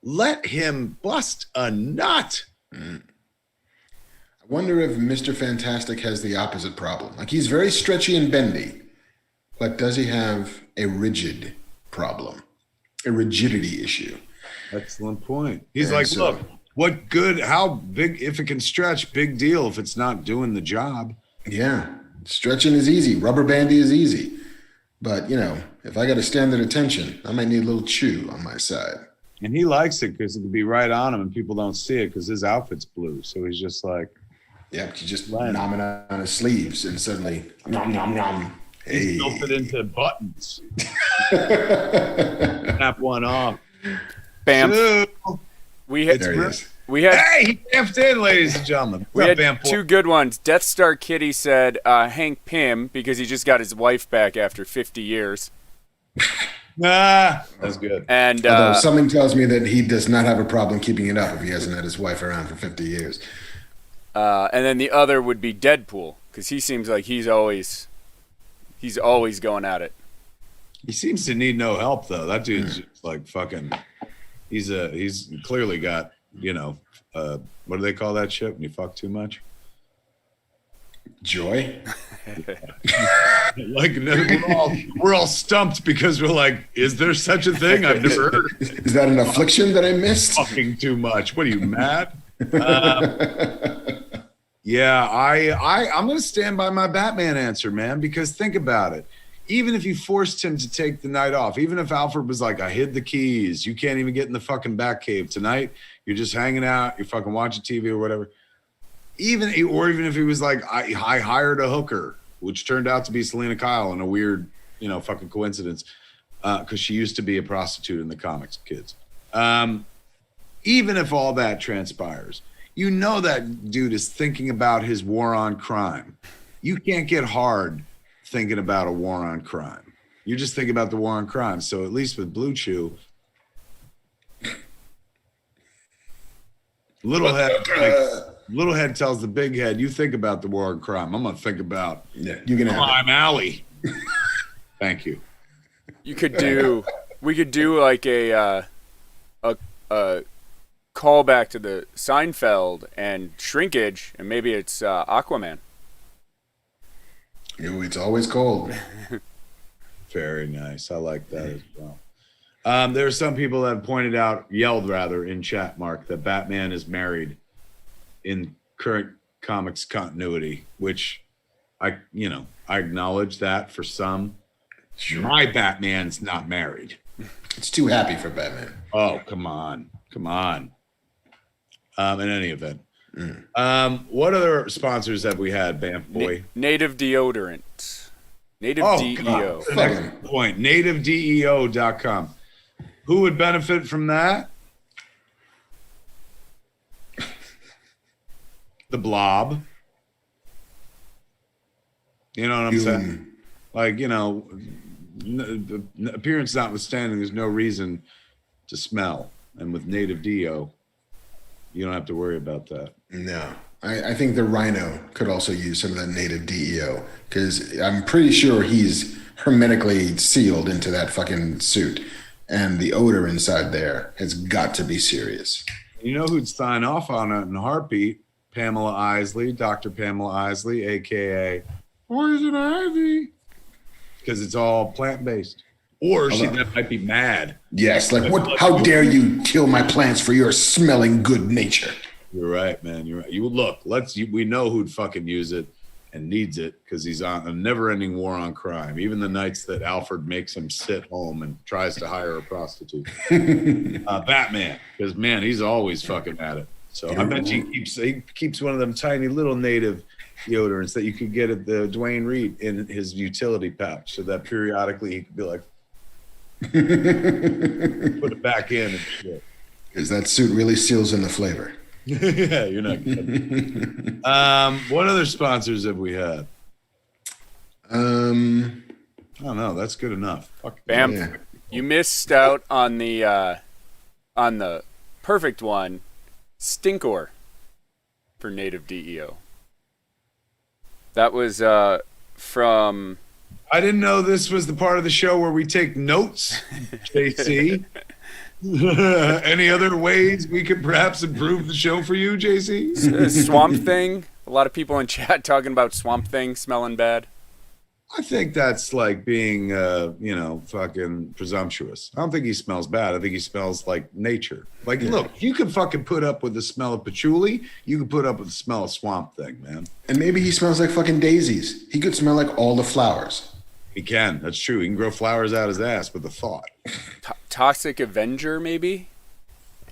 Let him bust a nut. I wonder if Mr. Fantastic has the opposite problem. Like, he's very stretchy and bendy, but does he have a rigid problem? A rigidity issue? Excellent point. He's look, what good, how big, if it can stretch, big deal if it's not doing the job. Yeah. Stretching is easy. Rubber bandy is easy. But, if I got to stand at attention, I might need a little chew on my side. And he likes it because it can be right on him and people don't see it because his outfit's blue. So he's just like, yeah, you just nom it on his sleeves and suddenly nom nom nom. Hey. He's built it into buttons. Snap one off. Bam. We had Hey, he bamfed in, ladies and gentlemen. We had two good ones. Death Star Kitty said Hank Pym because he just got his wife back after 50 years. That's good. And although something tells me that he does not have a problem keeping it up if he hasn't had his wife around for 50 years. And then the other would be Deadpool because he seems like he's always going at it. He seems to need no help though. That dude's just like fucking. He's clearly got what do they call that shit when you fuck too much? Joy. Like we're all stumped because we're like, is there such a thing? I've never heard. Is that an affliction that I missed? Fucking too much. What are you, mad? Yeah, I'm gonna stand by my Batman answer, man, because think about it. Even if you forced him to take the night off, even if Alfred was like, I hid the keys, you can't even get in the fucking Batcave tonight, you're just hanging out, you're fucking watching TV or whatever. Even if he was like, I hired a hooker, which turned out to be Selena Kyle in a weird, fucking coincidence, because she used to be a prostitute in the comics, kids. Even if all that transpires, that dude is thinking about his war on crime. You can't get hard thinking about a war on crime. You just think about the war on crime. So at least with Blue Chew, little head tells the big head, you think about the war on crime. I'm gonna think about Crime Alley. Thank you. We could do like a callback to the Seinfeld and Shrinkage, and maybe it's Aquaman. It's always cold. Very nice. I like that as well. There are some people that have yelled in chat, Mark, that Batman is married in current comics continuity, which I acknowledge that for some. Sure. My Batman's not married. It's too happy for Batman. Oh, come on. In any event. What other sponsors have we had, Bamf Boy? Native Deodorant. Native DEO. Next point. NativeDEO.com. Who would benefit from that? The Blob. You know what I'm saying? Like, appearance notwithstanding, there's no reason to smell. And with Native DEO, you don't have to worry about that. No. I think the Rhino could also use some of that Native DEO because I'm pretty sure he's hermetically sealed into that fucking suit. And the odor inside there has got to be serious. You know who'd sign off on it in a heartbeat? Pamela Isley, Dr. Pamela Isley, a.k.a. Poison Ivy. Because it's all plant-based. Or that might be mad. Yes, like what? How dare you kill my plants for your smelling good nature? You're right, man. You're right. We know who'd fucking use it and needs it because he's on a never-ending war on crime. Even the nights that Alfred makes him sit home and tries to hire a prostitute. Batman, because man, he's always fucking at it. So I bet he keeps one of them tiny little native deodorants that you could get at the Dwayne Reed in his utility pouch, so that periodically he could be like, put it back in and shit. Because that suit really seals in the flavor. Yeah, you're not kidding. What other sponsors have we had? I don't know. That's good enough. Bam. Yeah. You missed out on the perfect one, Stinkor for Native DEO. That was from... I didn't know this was the part of the show where we take notes, JC. Any other ways we could perhaps improve the show for you, JC? Swamp Thing. A lot of people in chat talking about Swamp Thing smelling bad. I think that's like being, fucking presumptuous. I don't think he smells bad. I think he smells like nature. Like, look, you can fucking put up with the smell of patchouli. You can put up with the smell of Swamp Thing, man. And maybe he smells like fucking daisies. He could smell like all the flowers. He can. That's true. He can grow flowers out his ass with a thought. Toxic Avenger, maybe?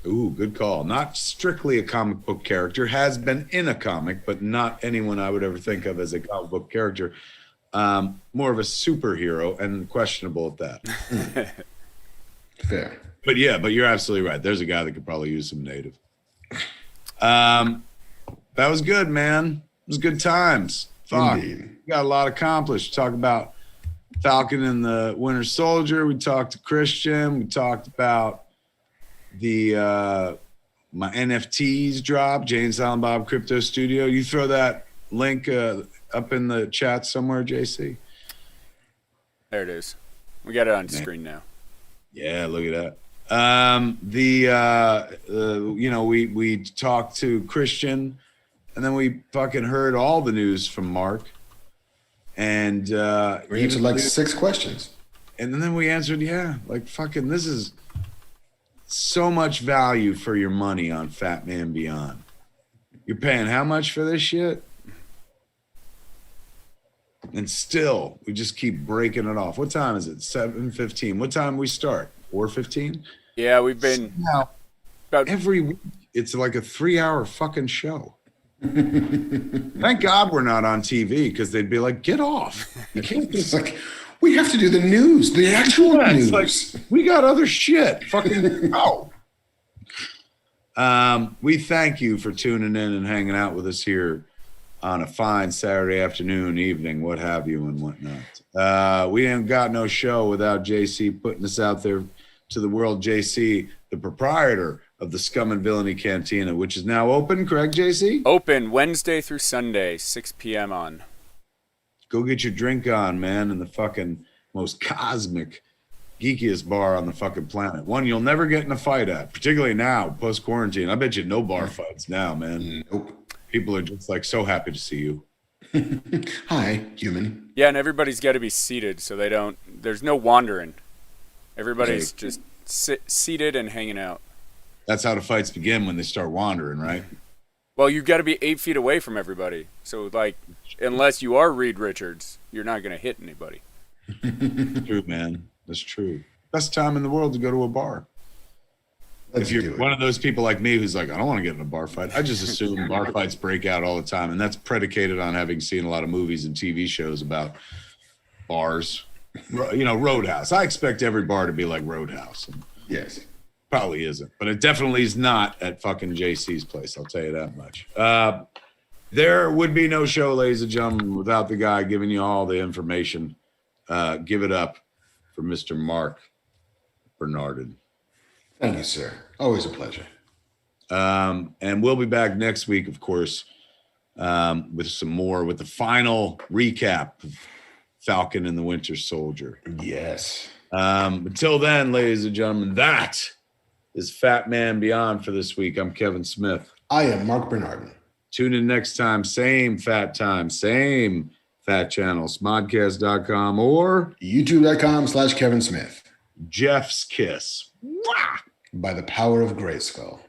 Ooh, good call. Not strictly a comic book character. Has been in a comic, but not anyone I would ever think of as a comic book character. More of a superhero, and questionable at that. Fair. But you're absolutely right. There's a guy that could probably use some native. That was good, man. It was good times. Fuck. Indeed. We got a lot accomplished. Talk about Falcon and the Winter Soldier. We talked to Kristian. We talked about the my NFTs drop, Jane Silent Bob Crypto Studio. You throw that link up in the chat somewhere, JC. There it is. We got it on screen now. Yeah, look at that. We talked to Kristian, and then we fucking heard all the news from Mark, and We answered like 6 questions. and then we answered, fucking, this is so much value for your money on Fat Man Beyond. You're paying how much for this shit? And still, we just keep breaking it off. What time is it? 7:15. What time we start? 4:15? Yeah, we've been Now, about every week, it's like a 3-hour fucking show. Thank God we're not on TV, because they'd be like, get off. You can't It's just like, we have to do the news, the actual it's news. like, we got other shit. Fucking go. We thank you for tuning in and hanging out with us here on a fine Saturday afternoon, evening, what have you, and whatnot. We ain't got no show without JC putting us out there to the world. JC, the proprietor of the Scum and Villainy Cantina, which is now open, correct, JC? open Wednesday through Sunday, 6 p.m. on. Go get your drink on, man, in the fucking most cosmic, geekiest bar on the fucking planet. One you'll never get in a fight at, particularly now, post-quarantine. I bet you no bar fights now, man. Nope. People are just like so happy to see you. Hi, human. Yeah, and everybody's got to be seated, so there's no wandering. Everybody's just seated and hanging out. That's how the fights begin, when they start wandering, right? Well, you've got to be 8 feet away from everybody. So, unless you are Reed Richards, you're not going to hit anybody. True, man. That's true. Best time in the world to go to a bar. Let's If you're do it. one of those people like me who's like, I don't want to get in a bar fight. I just assume bar fights break out all the time. And that's predicated on having seen a lot of movies and TV shows about bars. Roadhouse. I expect every bar to be like Roadhouse. And Yes. probably isn't, but it definitely is not at fucking JC's place. I'll tell you that much. There would be no show, ladies and gentlemen, without the guy giving you all the information. Give it up for Mr. Marc Bernardin. Thank you, sir. Always a pleasure. And we'll be back next week, of course, with the final recap of Falcon and the Winter Soldier. Yes. Until then, ladies and gentlemen, that is Fat Man Beyond for this week. I'm Kevin Smith. I am Marc Bernardin. Tune in next time, same fat time, same fat channel, smodcast.com or YouTube.com/Kevin Smith. Jeff's Kiss. By the power of Grayskull.